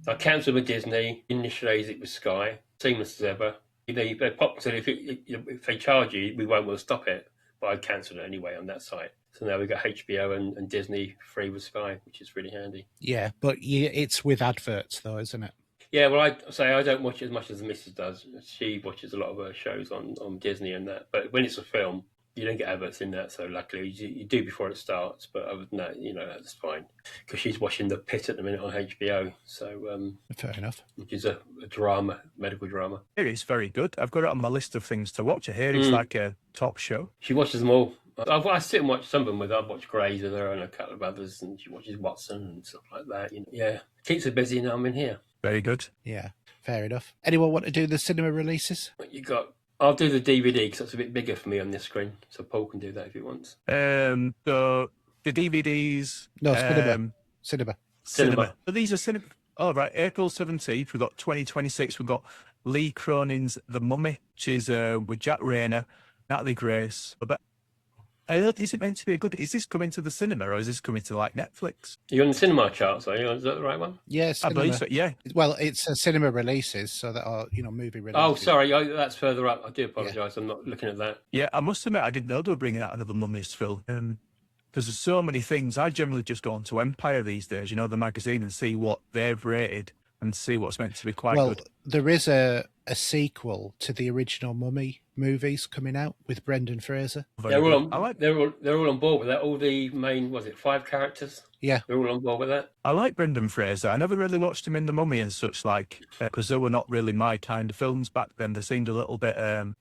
S3: I cancelled with Disney, initialized it with Sky, seamless as ever. They popped said if they charge you, we won't want to stop it. But I cancelled it anyway on that site. So now we've got HBO and Disney free with Sky, which is really handy.
S2: Yeah, but it's with adverts though, isn't it?
S3: Yeah, well, I don't watch it as much as the missus does. She watches a lot of her shows on Disney and that. But when it's a film, you don't get adverts in that. So luckily, you do before it starts. But other than that, that's fine. Because she's watching The Pit at the minute on HBO. So
S2: Fair enough.
S3: which is a drama, medical drama.
S4: It is very good. I've got it on my list of things to watch. I hear it's like a top show.
S3: She watches them all. I sit and watch some of them with her. I've watched Grey's with her and a couple of others, and she watches Watson and stuff like that. Yeah, keeps her busy now I'm in here.
S4: Very good.
S2: Yeah, fair enough. Anyone want to do the cinema releases?
S3: I'll do the DVD because that's a bit bigger for me on this screen, so Paul can do that if he wants.
S4: So the DVDs.
S2: No, cinema.
S4: Cinema. So these are cinema. All right, April 17th, we've got 2026. We've got Lee Cronin's The Mummy, which is with Jack Rayner, Natalie Grace. But is it meant to be a good? Is this coming to the cinema or is this coming to like Netflix?
S3: You're on the cinema charts, are you? Is that the right one?
S2: Yes,
S4: I believe so. Yeah.
S2: Well, it's cinema releases, so that are movie releases.
S3: Oh, sorry, that's further up. I do apologise. I'm not looking at that.
S4: Yeah, I must admit, I didn't know they were bringing out another Mummies film. Because there's so many things. I generally just go onto Empire these days, the magazine, and see what they've rated and see what's meant to be quite good.
S2: There is a sequel to the original Mummy movies coming out with Brendan Fraser.
S3: They're all on board with that. All the main, 5 characters?
S2: Yeah.
S3: They're all on board with that.
S4: I like Brendan Fraser. I never really watched him in The Mummy and such, because they were not really my kind of films back then. They seemed a little bit, all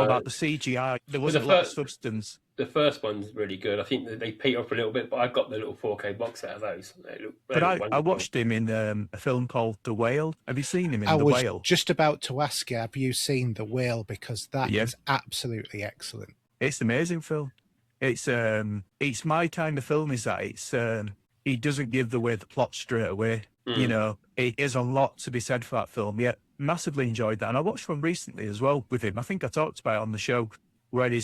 S4: about the CGI. There wasn't a lot of substance.
S3: The first one's really good. I think that they peter off a little bit, but I got the little 4K box out of those.
S4: But I watched him in a film called The Whale. Have you seen him in The Whale?
S2: I was just about to ask you, have you seen The Whale? Because that is absolutely excellent.
S4: It's an amazing film. It's my kind of film. Is that it's he doesn't give away the plot straight away. It is a lot to be said for that film. Yeah, massively enjoyed that, and I watched one recently as well with him. I think I talked about it on the show, where he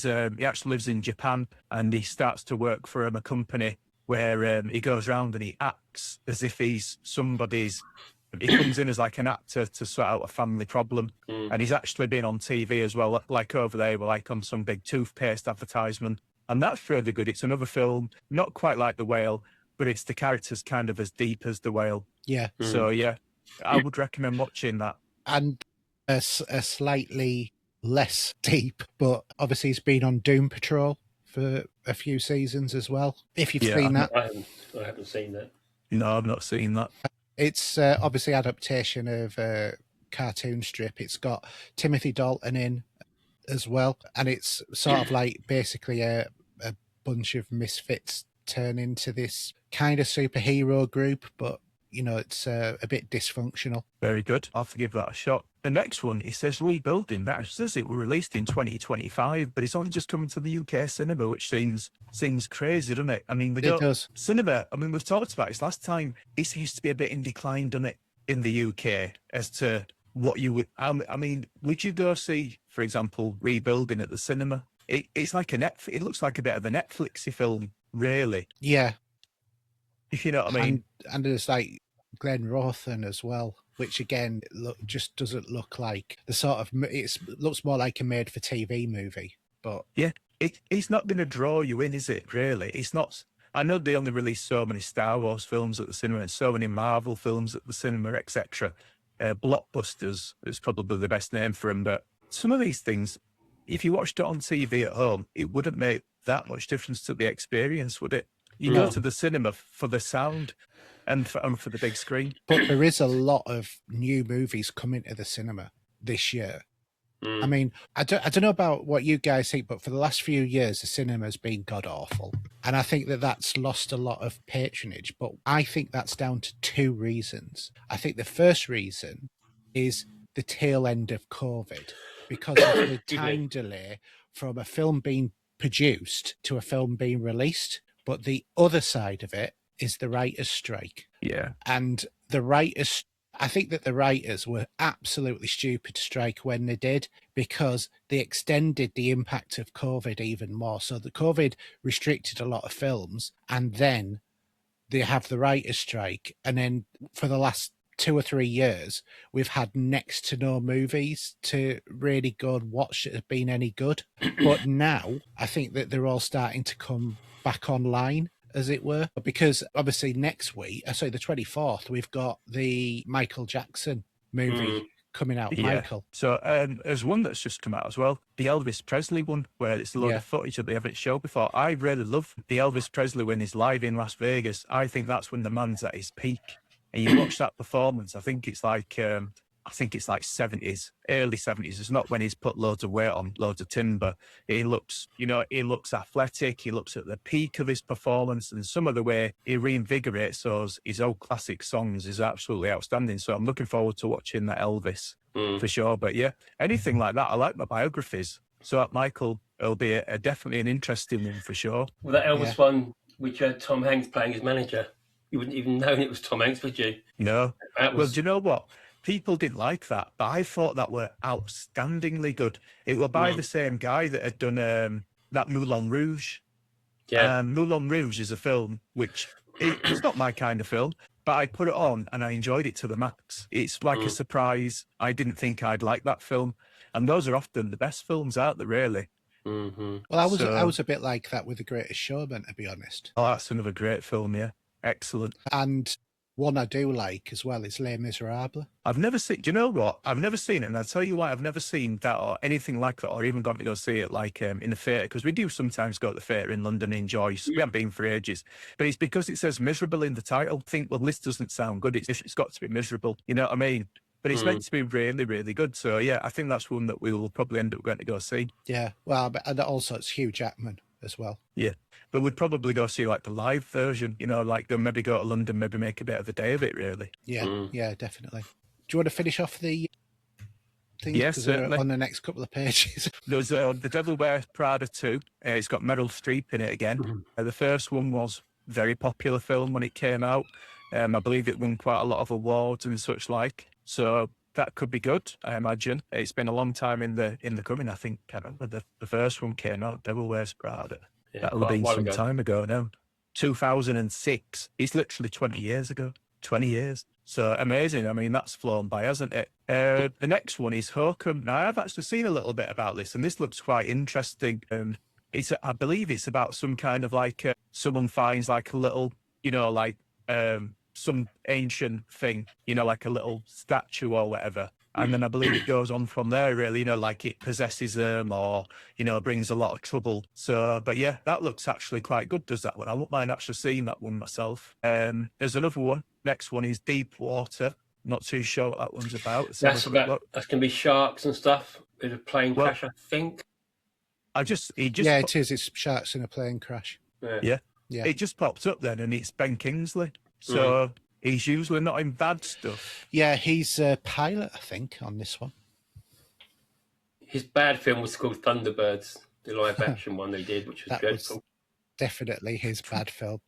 S4: actually lives in Japan and he starts to work for a company where he goes around and he acts as if he's somebody's. He comes in as like an actor to sort out a family problem, and he's actually been on TV as well, like over there, like on some big toothpaste advertisement, and that's really good. It's another film, not quite like The Whale, but it's the characters kind of as deep as The Whale.
S2: Yeah.
S4: So yeah, I would recommend watching that.
S2: And a slightly less deep, but obviously he's been on Doom Patrol for a few seasons as well. If you've seen that.
S3: I haven't seen that.
S4: No, I've not seen that.
S2: It's obviously adaptation of a cartoon strip. It's got Timothy Dalton in as well, and it's sort of like basically a bunch of misfits turn into this kind of superhero group, but it's a bit dysfunctional. Very
S4: good. I'll have to give that a shot. The next one, it says Rebuilding. That says it was released in 2025, but it's only just coming to the UK cinema, which seems crazy, doesn't it? I mean, it does. Cinema, I mean, we've talked about this last time. It seems to be a bit in decline, doesn't it, in the UK as to what you would... I mean, would you go see, for example, Rebuilding at the cinema? It's like it looks like a bit of a Netflixy film, really.
S2: Yeah.
S4: If you know what I mean.
S2: And there's like Glenn Rothan as well, which again just doesn't look like the sort of it looks more like a made-for-TV movie. But
S4: yeah, it's not going to draw you in, is it? Really, it's not. I know they only release so many Star Wars films at the cinema and so many Marvel films at the cinema, etc. blockbusters is probably the best name for them. But some of these things, if you watched it on TV at home, it wouldn't make that much difference to the experience, would it? You go to the cinema for the sound and for the big screen.
S2: But there is a lot of new movies coming to the cinema this year. I mean, I don't know about what you guys think, but for the last few years, the cinema's been god-awful. And I think that that's lost a lot of patronage. But I think that's down to two reasons. I think the first reason is the tail end of COVID, because of the time delay from a film being produced to a film being released. But the other side of it is the writer's strike.
S4: Yeah.
S2: And I think that the writers were absolutely stupid to strike when they did, because they extended the impact of COVID even more. So the COVID restricted a lot of films, and then they have the writers' strike. And then for the last 2 or 3 years, we've had next to no movies to really go and watch that have been any good. But now I think that they're all starting to come back online, as it were, because obviously next week, the 24th, we've got the Michael Jackson movie coming out.
S4: Yeah.
S2: Michael.
S4: So there's one that's just come out as well, the Elvis Presley one, where it's a load of footage that they haven't shown before. I really love the Elvis Presley when he's live in Las Vegas. I think that's when the man's at his peak. And you watch that performance, I think it's like 70s, early 70s. It's not when he's put loads of weight on, loads of timber. He looks athletic. He looks at the peak of his performance, and some of the way he reinvigorates his old classic songs is absolutely outstanding. So I'm looking forward to watching that Elvis for sure. But yeah, anything like that. I like my biographies. So that Michael will be definitely an interesting one for sure.
S3: Well, that Elvis one, which had Tom Hanks playing his manager, you wouldn't even know it was Tom Hanks, would you?
S4: No. Well, do you know what? People didn't like that, but I thought that were outstandingly good. It were by the same guy that had done that Moulin Rouge. Yeah. Moulin Rouge is a film which it's not my kind of film, but I put it on and I enjoyed it to the max. It's like a surprise. I didn't think I'd like that film, and those are often the best films out there, really.
S2: Well, I was a bit like that with The Greatest Showman, to be honest.
S4: Oh, that's another great film, yeah. Excellent.
S2: And one I do like as well is Les Miserables.
S4: I've never seen, do you know what? I've never seen it, and I'll tell you why I've never seen that or anything like that, or even gone to go see it like in the theatre, because we do sometimes go to the theatre in London and enjoy. We haven't been for ages, but it's because it says miserable in the title. I think, well, this doesn't sound good. It's got to be miserable. You know what I mean? But it's meant to be really, really good. So yeah, I think that's one that we will probably end up going to go see.
S2: Yeah, well, and also it's Hugh Jackman as well.
S4: Yeah. But we'd probably go see like the live version, like they'll maybe go to London, maybe make a bit of a day of it, really.
S2: Yeah, yeah, definitely. Do you want to finish off the thing?
S4: Yes, certainly.
S2: On the next couple of pages.
S4: There's The Devil Wears Prada 2. It's got Meryl Streep in it again. The first one was a very popular film when it came out. I believe it won quite a lot of awards and such like. So that could be good, I imagine. It's been a long time in the coming. I think, I remember the first one came out, Devil Wears Prada. Yeah, that'll have been some time ago now. 2006. It's literally 20 years ago. 20 years. So amazing. I mean, that's flown by, hasn't it? The next one is Hokum. Now, I've actually seen a little bit about this, and this looks quite interesting. I believe it's about some kind of like someone finds like a little, some ancient thing, like a little statue or whatever. And then I believe it goes on from there, really, like it possesses them or, brings a lot of trouble. So, but yeah, that looks actually quite good, does that one? I wouldn't mind actually seeing that one myself. There's another one. Next one is Deep Water. Not too sure what that one's about.
S3: That's going to be sharks and stuff. Bit of plane crash, I think.
S2: It is. It's sharks in a plane crash.
S4: Yeah. It just popped up then, and it's Ben Kingsley. So... He's usually not in bad stuff.
S2: Yeah, he's a pilot, I think, on this one.
S3: His bad film was called Thunderbirds, the live-action one they did, which was dreadful.
S2: Was definitely his bad film.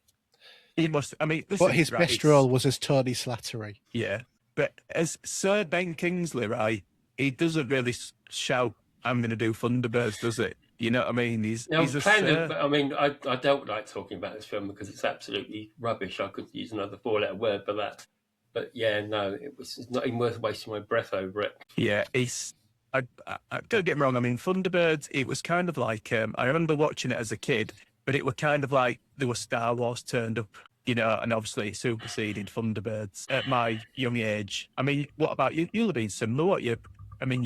S4: He must. I mean,
S2: but his best role was as Tony Slattery.
S4: Yeah, but as Sir Ben Kingsley, right? He doesn't really shout, "I'm going to do Thunderbirds," does it? You know what I mean? He's
S3: I don't like talking about this film because it's absolutely rubbish. I could use another 4-letter word for that. But yeah, no, it's not even worth wasting my breath over it.
S4: Yeah, I don't get me wrong. I mean, Thunderbirds, it was kind of like, I remember watching it as a kid, but it was kind of like there was Star Wars turned up. you know, and obviously it superseded Thunderbirds at my young age. I mean, what about you? You'll have been similar, what you? I mean,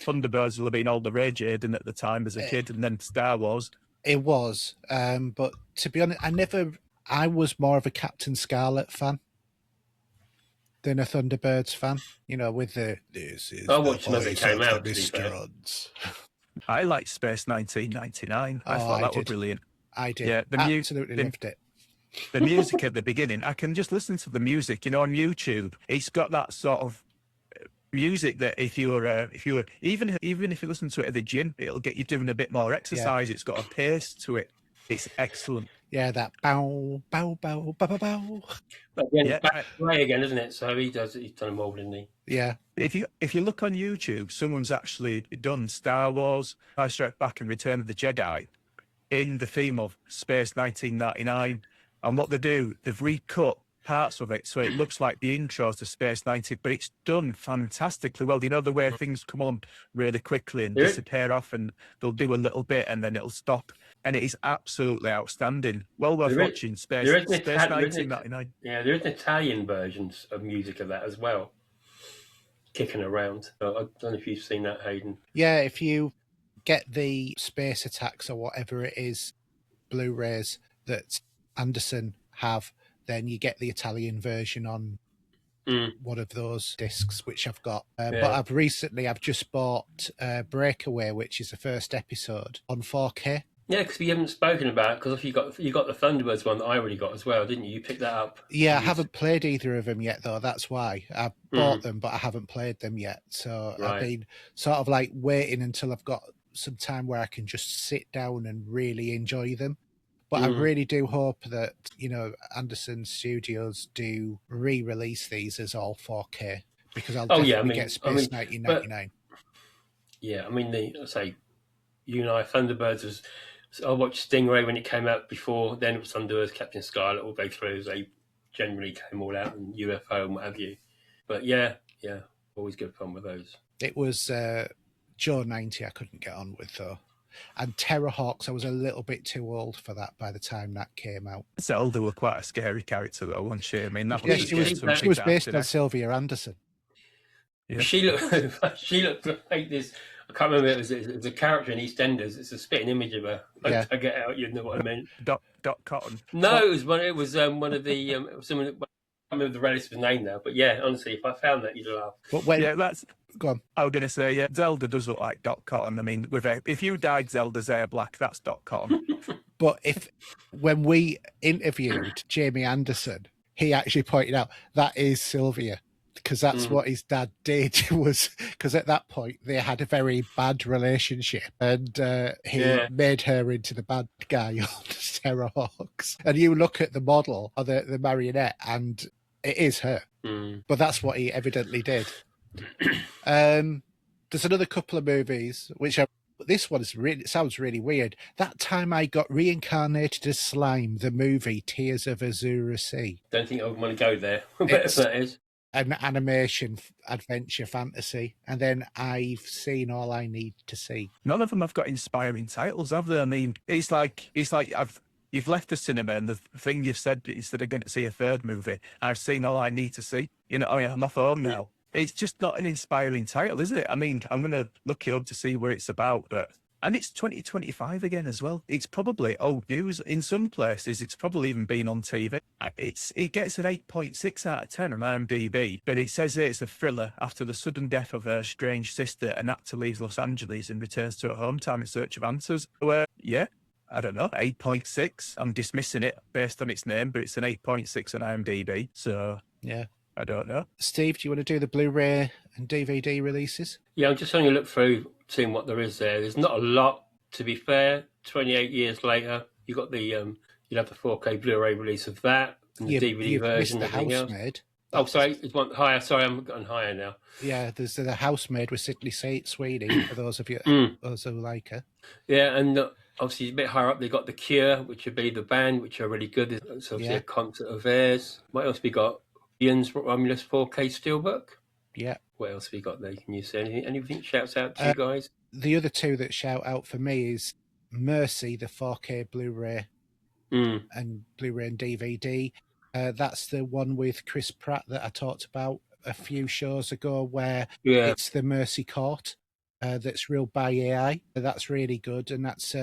S4: Thunderbirds will have been all the rage, Aiden, at the time as a kid, and then Star Wars.
S2: It was, but to be honest, I was more of a Captain Scarlet fan than a Thunderbirds fan. You know, with this is
S3: I
S2: the
S3: watched them as they
S2: voice
S3: came
S2: of
S3: out,
S2: the
S3: to be fair.
S2: Mr. Odds.
S4: I liked Space 1999. I thought that was brilliant.
S2: I did.
S4: Yeah,
S2: Absolutely loved it.
S4: The music at the beginning, I can just listen to the music, you know, on YouTube. It's got that sort of music that if you were even if you listen to it at the gym, it'll get you doing a bit more exercise. It's got a pace to it. It's excellent.
S2: Yeah, that bow, bow, bow, bow, bow, bow.
S3: But again, it's back to play again, isn't it? So he's done them all, didn't he?
S2: Yeah.
S4: If you look on YouTube, someone's actually done Star Wars, Empire Strikes Back, and Return of the Jedi in the theme of Space 1999. And what they do, they've recut parts of it so it looks like the intros to Space 90, but it's done fantastically well. You know, the way things come on really quickly and disappear off, and they'll do a little bit and then it'll stop. And it is absolutely outstanding. Well worth watching Space 1999.
S3: Yeah, there is an Italian versions of music of that as well, kicking around. I don't know if you've seen that, Haydn.
S2: Yeah, if you get the Space Attacks or whatever it is, Blu-rays that Anderson have, then you get the Italian version on one of those discs, which I've got. But I've just bought Breakaway, which is the first episode, on 4K.
S3: Yeah, because we haven't spoken about it, because you got the Thunderbirds one that I already got as well, didn't you? You picked that up.
S2: Yeah, I haven't played either of them yet, though. That's why. I bought them, but I haven't played them yet. So I've been sort of like waiting until I've got some time where I can just sit down and really enjoy them. But I really do hope that, you know, Anderson Studios do re-release these as all 4K, because I'll definitely get Space 1999.
S3: Yeah, I mean, you and I, Thunderbirds was... I watched Stingray when it came out before. Then it was Thunderbirds, Captain Scarlet, all go through. They generally came all out, and UFO and what have you. But yeah, always good fun with those. It
S2: was Joe 90 I couldn't get on with, though. And Terrorhawks, I was a little bit too old for that by the time that came out.
S4: Zelda were quite a scary character, though, wasn't she? I mean,
S2: she was based on Sylvia Anderson.
S3: Yeah. She looked like this. I can't remember. It was a character in EastEnders. It's a spitting image of her. I get out. You know what I mean?
S4: Dot Cotton.
S3: No, it was one of the someone. I can't remember the relative's name now, but yeah, honestly, if I found that, you'd laugh.
S2: But go on.
S4: I was going to say, Zelda does look like Dot Cotton. I mean, if you dyed Zelda's hair black, that's Dot Cotton.
S2: But when we interviewed Jamie Anderson, he actually pointed out that is Sylvia, because that's what his dad did. Was because at that point they had a very bad relationship, and he made her into the bad guy on Terrorhawks. And you look at the model or the marionette, and it is her. But that's what he evidently did. There's another couple of movies which this one sounds really weird. That time I got reincarnated as slime. The movie Tears of Azura Sea.
S3: Don't think I would want to go there. Better that is
S2: an animation adventure fantasy, and then I've seen All I Need to See.
S4: None of them have got inspiring titles, have they? I mean, it's like you've left the cinema, and the thing you've said is that I'm going to see a third movie. I've seen All I Need to See. You know, I'm off home now. It's just not an inspiring title, is it? I mean, I'm going to look it up to see where it's about, and it's 2025 again as well. It's probably old news. In some places, it's probably even been on TV. It gets an 8.6 out of 10 on IMDb, but it says it's a thriller after the sudden death of her strange sister. An actor leaves Los Angeles and returns to her hometown in search of answers. I don't know, 8.6. I'm dismissing it based on its name, but it's an 8.6 on IMDb. So
S2: yeah.
S4: I don't know.
S2: Steve, do you want to do the Blu-ray and DVD releases?
S3: Yeah, I'm just having a look through, seeing what there is there. There's not a lot, to be fair. 28 years later, you got the you'll have the 4K Blu-ray release of that, and the DVD version.
S2: The Housemaid.
S3: Oh, sorry, it's one higher. Sorry, I'm gotten higher now.
S2: Yeah, there's the Housemaid with Sydney Sweeney for those of you those who like her.
S3: Yeah, and obviously a bit higher up, they got The Cure, which would be the band, which are really good. It's obviously a concert of theirs. What else we got? Ian's Romulus 4K Steelbook.
S2: Yeah.
S3: What else have we got there? Can you say anything? Anything shouts out to you guys?
S2: The other two that shout out for me is Mercy, the 4K Blu-ray and Blu-ray and DVD, That's the one with Chris Pratt that I talked about a few shows ago, where
S3: Yeah.
S2: it's the Mercy Court that's ruled by AI. That's really good, and that's what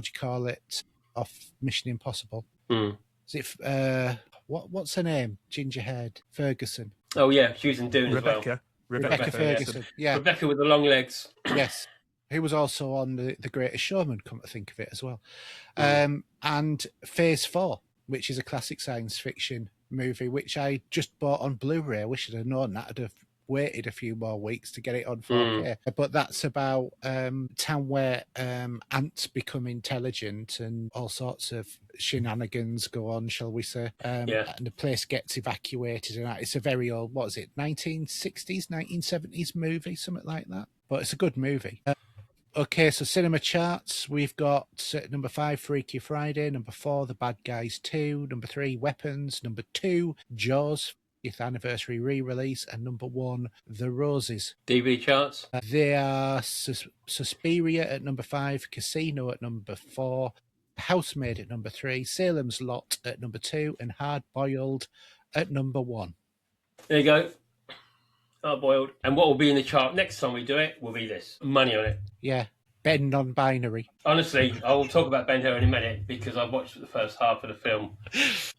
S2: do you call it? Off Mission Impossible.
S3: Hmm.
S2: Is it what's her name? Gingerhead Ferguson.
S3: Oh yeah, she was in Dune as well.
S4: Rebecca
S2: Rebecca Ferguson. Yeah.
S3: Rebecca with the long legs.
S2: Yes. Who was also on the Greatest Showman, come to think of it as well.
S3: Mm.
S2: And Phase 4, which is a classic science fiction movie, which I just bought on Blu-ray. I wish I'd have known that. I'd have waited a few more weeks to get it on 4K. But that's about town where ants become intelligent and all sorts of shenanigans go on, shall we say. And the place gets evacuated. And it's a very old, what is it, 1960s, 1970s movie, something like that. But it's a good movie. Okay, so cinema charts. We've got number 5, Freaky Friday. Number 4, The Bad Guys 2. Number 3, Weapons. Number 2, Jaws, 50th anniversary re-release. And number 1, The Roses.
S3: DVD charts.
S2: They are Suspiria at number 5, Casino at number 4, Housemaid at number 3, Salem's Lot at number 2, and Hard Boiled at number 1.
S3: There you go. Hard Boiled. And what will be in the chart next time we do it will be this. Money on it.
S2: Yeah. Ben non-binary.
S3: Honestly, I will talk about Ben Hur in a minute because I watched the first half of the film.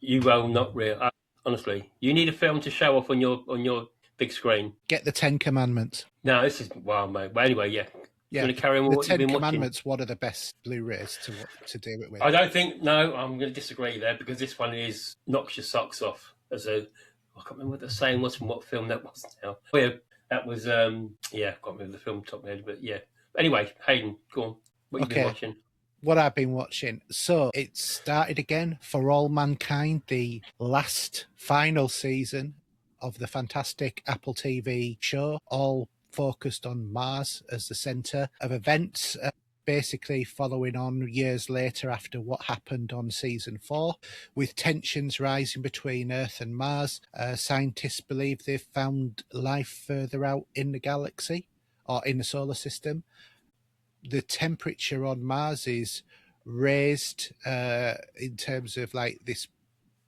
S3: You will not real. Honestly, you need a film to show off on your big screen.
S2: Get the 10 Commandments.
S3: No, this is wow, mate. But anyway, yeah.
S2: Yeah,
S3: going to carry on with
S2: the
S3: what
S2: 10
S3: you've been
S2: Commandments,
S3: watching.
S2: one of the best Blu-rays to do it with.
S3: I don't think. No, I'm going to disagree there because this one is knocks your socks off. I can't remember what the saying was from what film that was now. Oh, yeah, that was I can't remember the film top of my head, but yeah. Anyway, Haydn, go on. What have you been watching?
S2: What I've been watching. So it started again, For All Mankind, the last final season of the fantastic Apple TV show, all focused on Mars as the centre of events, basically following on years later after what happened on season 4, with tensions rising between Earth and Mars. Scientists believe they've found life further out in the galaxy or in the solar system. The temperature on Mars is raised in terms of like this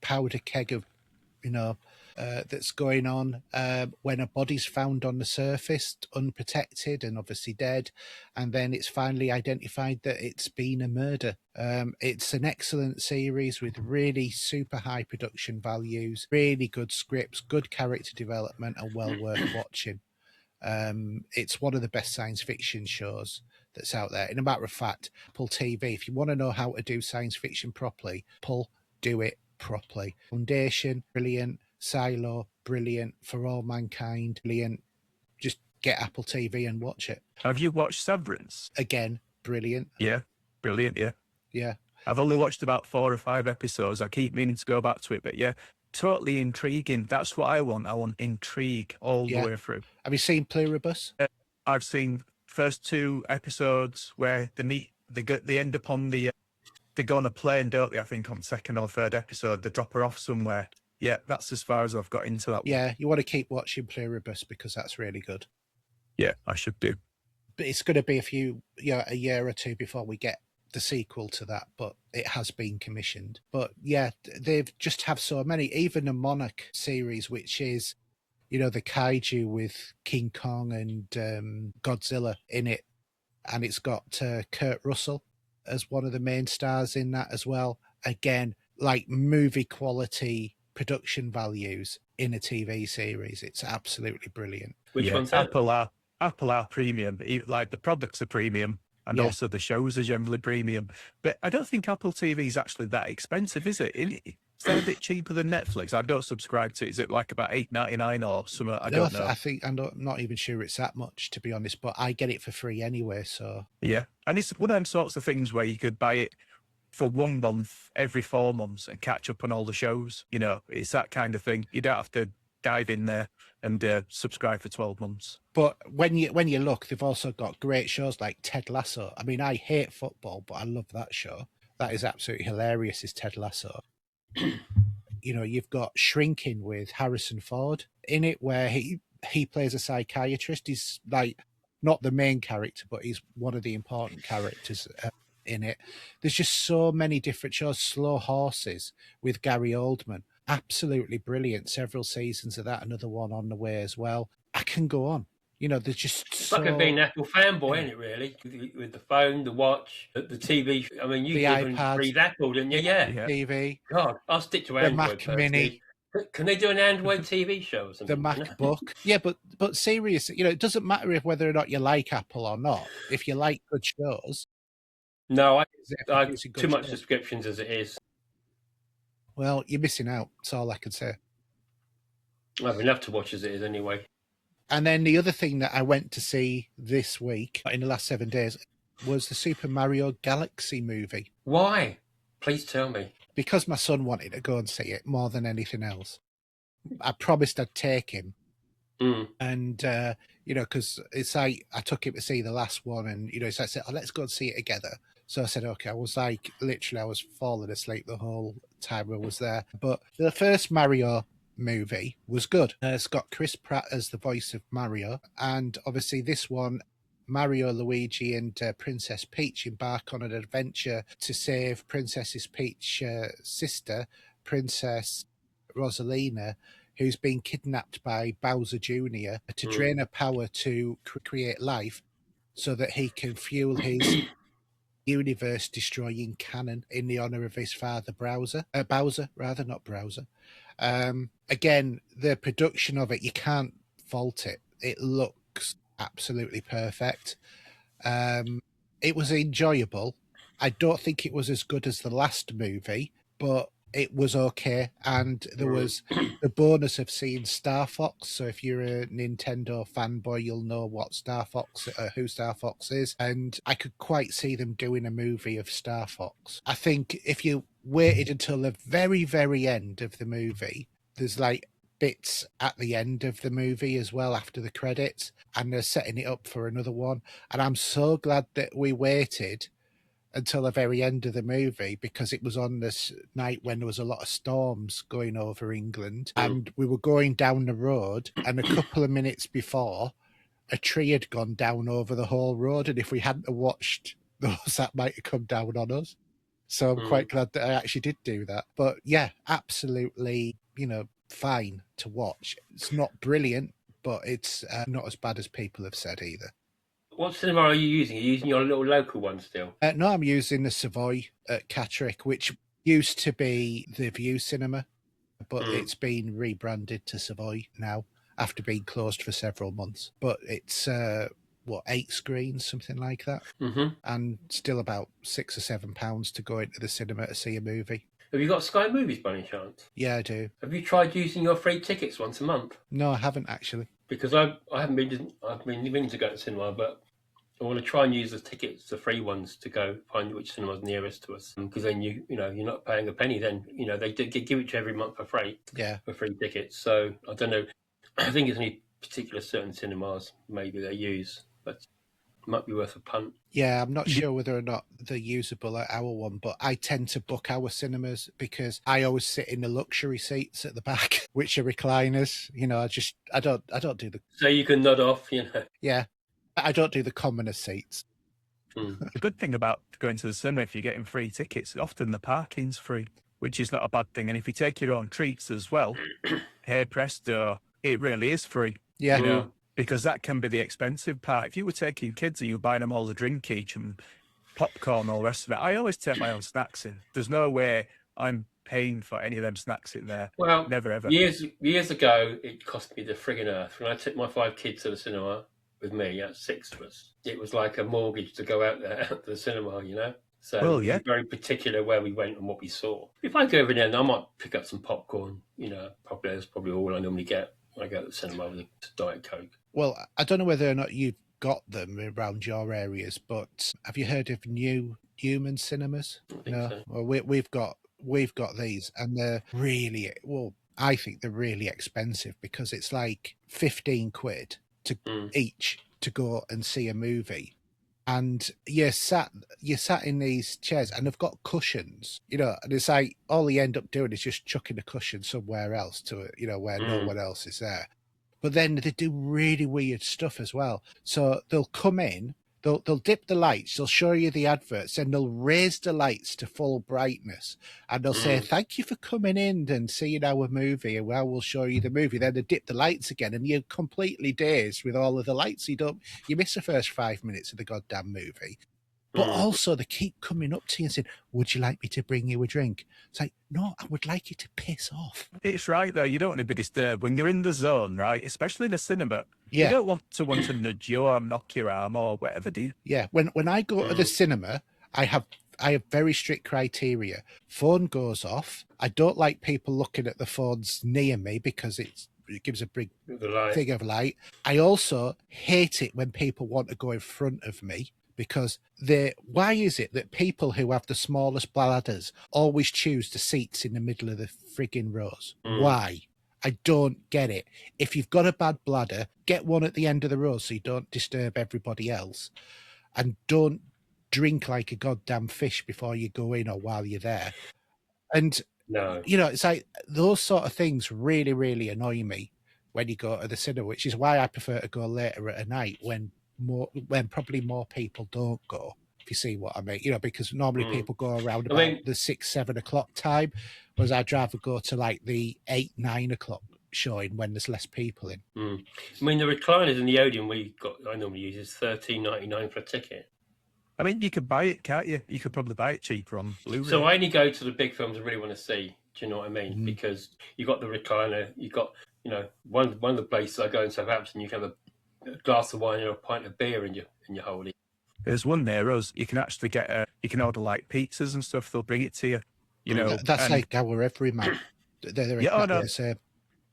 S2: powder keg of, that's going on when a body's found on the surface, unprotected and obviously dead, and then it's finally identified that it's been a murder. It's an excellent series with really super high production values, really good scripts, good character development, and well worth watching. It's one of the best science fiction shows that's out there. In a matter of fact, Apple TV, if you want to know how to do science fiction properly, do it properly. Foundation, brilliant. Silo, brilliant. For All Mankind, brilliant. Just get Apple TV and watch it.
S4: Have you watched Severance?
S2: Again, brilliant.
S4: Yeah, brilliant, yeah.
S2: Yeah.
S4: I've only watched about 4 or 5 episodes. I keep meaning to go back to it, but yeah, totally intriguing. That's what I want. I want intrigue all the way through.
S2: Have you seen Pluribus?
S4: I've seen first 2 episodes where they end up on they go on a plane, don't they? I think on 2nd or 3rd episode, they drop her off somewhere. Yeah, that's as far as I've got into that one.
S2: Yeah, you want to keep watching Pluribus because that's really good.
S4: Yeah, I should do.
S2: But it's going to be a year or 2 before we get the sequel to that, but it has been commissioned. But yeah, they've just have so many, even the Monarch series, which is, the kaiju with King Kong and Godzilla in it. And it's got Kurt Russell as one of the main stars in that as well. Again, like movie quality production values in a TV series. It's absolutely brilliant.
S3: Which one's that?
S4: Apple are premium. Like the products are premium, and also the shows are generally premium. But I don't think Apple TV is actually that expensive, is it? It's a bit cheaper than Netflix. I don't subscribe to it. Is it like about $8.99 or something? I don't know.
S2: I think I'm not even sure it's that much, to be honest. But I get it for free anyway. So
S4: yeah, and it's one of them sorts of things where you could buy it for 1 month every 4 months and catch up on all the shows. It's that kind of thing. You don't have to dive in there and subscribe for 12 months.
S2: But when you look, they've also got great shows like Ted Lasso. I mean, I hate football, but I love that show. That is absolutely hilarious, is Ted Lasso. You've got Shrinking with Harrison Ford in it, where he plays a psychiatrist. He's like not the main character, but he's one of the important characters in it. There's just so many different shows. Slow Horses with Gary Oldman. absolutely brilliant. Several seasons of that, another one on the way as well. I can go on. You know, they're just
S3: It's
S2: so...
S3: like being an Apple fanboy, isn't it, really? With the phone, the watch, the TV. I mean, you
S2: The
S3: live and
S2: iPad.
S3: breathe Apple, didn't you? Yeah.
S2: TV,
S3: God, I'll stick to
S2: the
S3: Android
S2: Mac
S3: personally.
S2: Mini,
S3: Can they do an Android TV show or
S2: the
S3: something? you know?
S2: MacBook. Yeah, but seriously, you know, it doesn't matter if whether or not you like Apple or not. If you like good shows,
S3: No, I
S2: they're
S3: have
S2: producing good
S3: too much
S2: shows.
S3: subscriptions as it is.
S2: Well, you're missing out. That's all I can say.
S3: I have enough to watch as it is anyway.
S2: And then the other thing that I went to see this week, in the last 7 days, was the Super Mario Galaxy movie.
S3: Why? Please tell me.
S2: Because my son wanted to go and see it more than anything else. I promised I'd take him. And, you know, because it's like I took him to see the last one and, you know, so I said, oh, let's go and see it together. So I said, okay, I was like, literally, I was falling asleep the whole time I was there. But the first Mario movie was good. It's got Chris Pratt as the voice of Mario. And obviously this one, Mario, Luigi and Princess Peach embark on an adventure to save Princess Peach's sister, Princess Rosalina, who's been kidnapped by Bowser Jr. to drain her power to create life so that he can fuel his universe-destroying cannon in the honor of his father, Bowser, not Browser. Again, the production of it, you can't fault it. It looks absolutely perfect. It was enjoyable. I don't think it was as good as the last movie, but it was okay. And there was the bonus of seeing Star Fox. So if you're a Nintendo fanboy, you'll know what who Star Fox is. And I could quite see them doing a movie of Star Fox. I think if you waited until the very, very end of the movie, there's like bits at the end of the movie as well after the credits, and they're setting it up for another one. And I'm so glad that we waited until the very end of the movie, because it was on this night when there was a lot of storms going over England, and we were going down the road, and a couple of minutes before, a tree had gone down over the whole road, and if we hadn't watched those, that might have come down on us. So I'm quite glad that I actually did do that. But yeah, absolutely, you know, fine to watch. It's not brilliant, but it's not as bad as people have said either.
S3: What cinema are you using? Are you using your little local one still?
S2: No, I'm using the Savoy at Catterick, which used to be the View Cinema, but it's been rebranded to Savoy now after being closed for several months. But it's 8 screens, something like that, and still about £6 or £7 to go into the cinema to see a movie.
S3: Have you got Sky Movies by any chance?
S2: Yeah, I do.
S3: Have you tried using your free tickets once a month?
S2: No, I haven't actually.
S3: Because I haven't been. I've been meaning to go to cinema, but I want to try and use the tickets, the free ones, to go find which cinema's nearest to us. Because then you know you're not paying a penny. Then you know they give it to you every month for free.
S2: Yeah,
S3: for free tickets. So I don't know. I think it's only particular certain cinemas maybe they use, but it might be worth a punt.
S2: Yeah, I'm not sure whether or not they're usable at our one, but I tend to book our cinemas because I always sit in the luxury seats at the back, which are recliners. You know, I don't do the...
S3: So you can nod off, you know.
S2: Yeah, I don't do the commoner seats.
S4: The good thing about going to the cinema, if you're getting free tickets, often the parking's free, which is not a bad thing. And if you take your own treats as well, hey presto, it really is free.
S2: Yeah.
S4: You know, because that can be the expensive part. If you were taking kids and you were buying them all the drink each and popcorn, all the rest of it, I always take my own snacks in. There's no way I'm paying for any of them snacks in there.
S3: Well,
S2: never ever.
S3: Years ago, it cost me the friggin' earth. When I took my 5 kids to the cinema with me, 6 of us, it was like a mortgage to go out there to the cinema, you know? So we're very particular where we went and what we saw. If I go over there, I might pick up some popcorn, you know, that's probably all I normally get when I go to the cinema with a Diet Coke.
S2: Well, I don't know whether or not you've got them around your areas, but have you heard of New Human Cinemas?
S3: No. So.
S2: Well, we've got these, and they're really, well, I think they're really expensive because it's like 15 quid to each to go and see a movie. And you're sat in these chairs, and they've got cushions, you know, and it's like all you end up doing is just chucking a cushion somewhere else to, you know, where no one else is there. But then they do really weird stuff as well. So they'll come in, they'll dip the lights, they'll show you the adverts, and they'll raise the lights to full brightness, and they'll say, "Thank you for coming in and seeing our movie, and we'll show you the movie." Then they dip the lights again, and you're completely dazed with all of the lights. You miss the first 5 minutes of the goddamn movie. But also, they keep coming up to you and saying, "Would you like me to bring you a drink?" It's like, no, I would like you to piss off.
S4: It's right, though. You don't want to be disturbed when you're in the zone, right? Especially in a cinema.
S2: Yeah.
S4: You don't want to nudge your arm, knock your arm, or whatever, do you?
S2: Yeah. When I go to the cinema, I have very strict criteria. Phone goes off. I don't like people looking at the phones near me because it gives a big thing of light. I also hate it when people want to go in front of me. Because why is it that people who have the smallest bladders always choose the seats in the middle of the frigging rows? Why? I don't get it. If you've got a bad bladder, get one at the end of the row so you don't disturb everybody else. And don't drink like a goddamn fish before you go in or while you're there. And, it's like those sort of things really, really annoy me when you go to the cinema, which is why I prefer to go later at a night when probably more people don't go, if you see what I mean, because normally people go around about the 6-7 o'clock time, whereas I'd rather go to like the 8-9 o'clock showing when there's less people in.
S3: I mean, the recliners in the Odeon I normally use is $13.99 for a ticket.
S4: I mean, you could buy it, can't you? You could probably buy it cheaper on Blu-ray.
S3: So I only go to the big films I really want to see. Do you know what I mean? Because you got the recliner, you got one of the places I go in Southampton, you can have a glass of wine or a pint of beer in your holding.
S4: There's one near us. You can actually you can order like pizzas and stuff. They'll bring it to you.
S2: That's like our Everyman. They're exactly the same.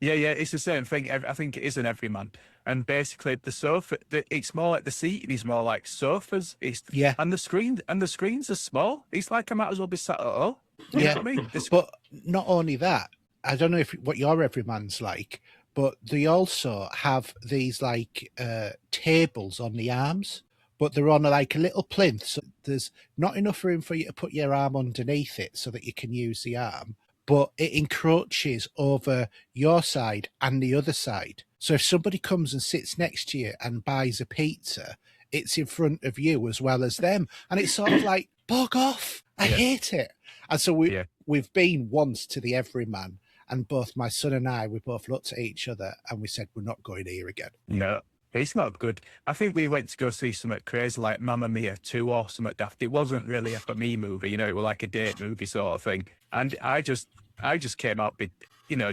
S4: Yeah, it's the same thing. I think it is an Everyman. And basically, the sofa, it's more like the seating is more like sofas. And the screens are small. It's like I might as well be sat at home. You know what I mean?
S2: But not only that, I don't know what your Everyman's like, but they also have these like tables on the arms, but they're on like a little plinth. So there's not enough room for you to put your arm underneath it so that you can use the arm, but it encroaches over your side and the other side. So if somebody comes and sits next to you and buys a pizza, it's in front of you as well as them. And it's sort of like, bog off. I hate it. And so we've been once to the Everyman, and both my son and we both looked at each other and we said, we're not going here again.
S4: No, it's not good. I think we went to go see something crazy like Mamma Mia 2 or something daft. It wasn't really a for me movie, it was like a date movie sort of thing. And I just came out,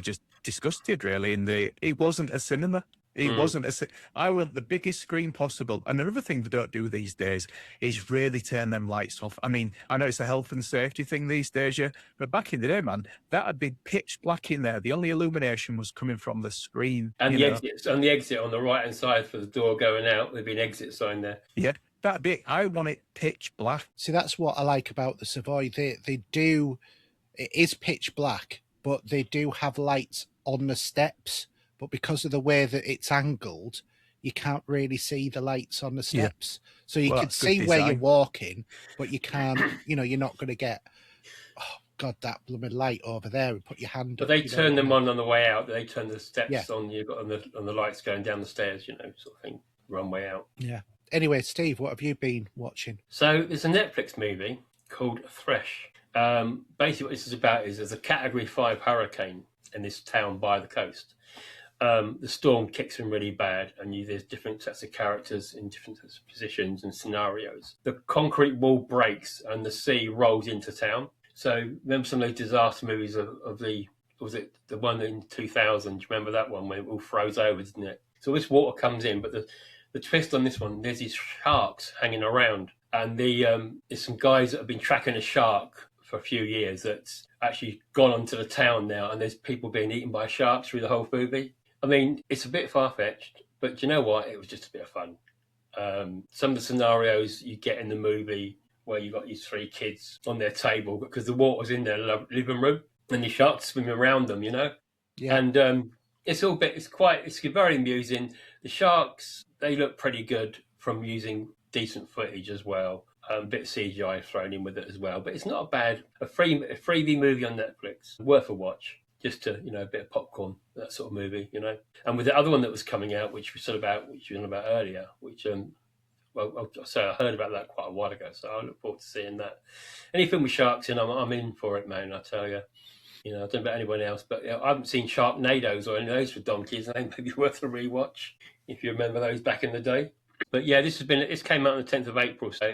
S4: just disgusted really. It wasn't a cinema. It wasn't I want the biggest screen possible. And another thing they don't do these days is really turn them lights off. I mean, I know it's a health and safety thing these days, but back in the day, man, that'd be pitch black in there. The only illumination was coming from the screen.
S3: And the exit on the right-hand side for the door going out, there'd be an exit sign there.
S4: Yeah, that'd be, I want it pitch black.
S2: See, that's what I like about the Savoy. They do, it is pitch black, but they do have lights on the steps. But because of the way that it's angled, you can't really see the lights on the steps. Yeah. So you can see where you're walking, but you can't, you're not going to get, oh, God, that blooming light over there and put your hand
S3: But they turn them on the way out. They turn the steps on, you've got on the lights going down the stairs, sort of thing, runway out.
S2: Yeah. Anyway, Steve, what have you been watching?
S3: So there's a Netflix movie called Thresh. Basically what this is about is there's a Category 5 hurricane in this town by the coast. The storm kicks in really bad, and there's different sets of characters in different sets of positions and scenarios. The concrete wall breaks and the sea rolls into town. So remember some of those disaster movies was it the one in 2000? Do you remember that one when it all froze over, didn't it? So this water comes in, but the twist on this one, there's these sharks hanging around, and there's some guys that have been tracking a shark for a few years that's actually gone onto the town now, and there's people being eaten by sharks through the whole movie. I mean, it's a bit far-fetched, but do you know what? It was just a bit of fun. Some of the scenarios you get in the movie where you got these 3 kids on their table because the water's in their living room and the sharks swimming around them, Yeah. And it's very amusing. The sharks, they look pretty good from using decent footage as well. A bit of CGI thrown in with it as well, but it's not a freebie movie on Netflix. Worth a watch. Just to, a bit of popcorn, that sort of movie, And with the other one that was coming out, which you were on about earlier, which I heard about that quite a while ago, so I look forward to seeing that. Anything with sharks in, I'm in for it, man. I tell you. I don't know about anyone else, but I haven't seen Sharknadoes or any of those for donkeys. They may be worth a rewatch if you remember those back in the day. But yeah, this came out on the 10th of April, so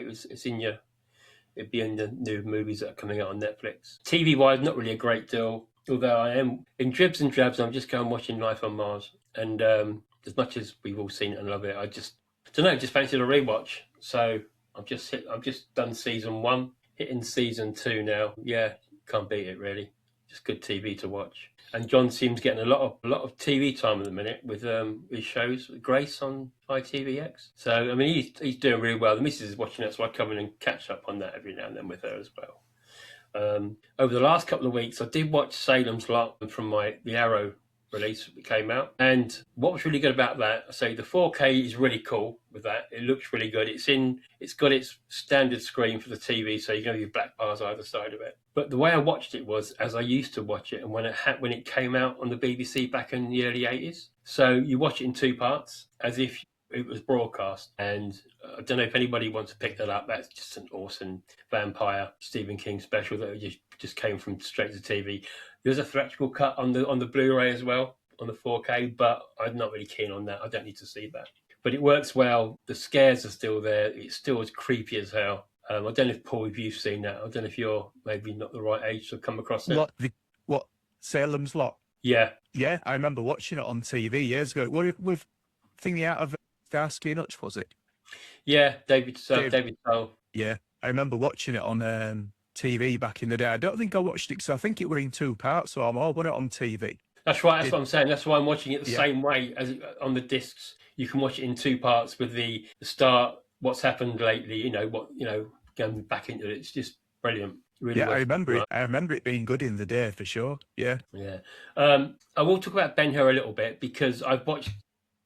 S3: it'd be in the new movies that are coming out on Netflix. TV-wise, not really a great deal, although I am, in dribs and drabs, I'm just going watching Life on Mars. And as much as we've all seen it and love it, I just fancied a rewatch. So I've just done season 1, hitting season 2 now. Yeah, can't beat it really. Just good TV to watch. And John seems getting a lot of TV time at the minute with his shows, Grace on ITVX. So I mean, he's doing really well. The missus is watching it, so I come in and catch up on that every now and then with her as well. Over the last couple of weeks, I did watch Salem's Lot from the Arrow release that came out, and what was really good about that, I say the 4K is really cool with that. It looks really good. It's got its standard screen for the TV, so you're going to have your black bars either side of it. But the way I watched it was as I used to watch it, and when it came out on the BBC back in the early 80s. So you watch it in 2 parts as if it was broadcast. And I don't know if anybody wants to pick that up. That's just an awesome vampire Stephen King special that just came from straight to TV. There's a theatrical cut on the Blu-ray as well, on the 4K, but I'm not really keen on that. I don't need to see that. But it works well. The scares are still there. It's still as creepy as hell. I don't know if, Paul, if you've seen that. I don't know if you're maybe not the right age to come across it.
S4: What Salem's Lot?
S3: Yeah.
S4: Yeah, I remember watching it on TV years ago. With thingy out of Starsky and Hutch, was it?
S3: Yeah, David Soul.
S4: Yeah, I remember watching it on TV back in the day. I don't think I watched it because I think it were in 2 parts, so I'm all about it on TV.
S3: That's right. That's what I'm saying. That's why I'm watching it the same way as on the discs. You can watch it in 2 parts with the start, what's happened lately, going back into it. It's just brilliant. Really
S4: I remember it. I remember it being good in the day for sure. Yeah.
S3: Yeah. I will talk about Ben Hur a little bit because I've watched.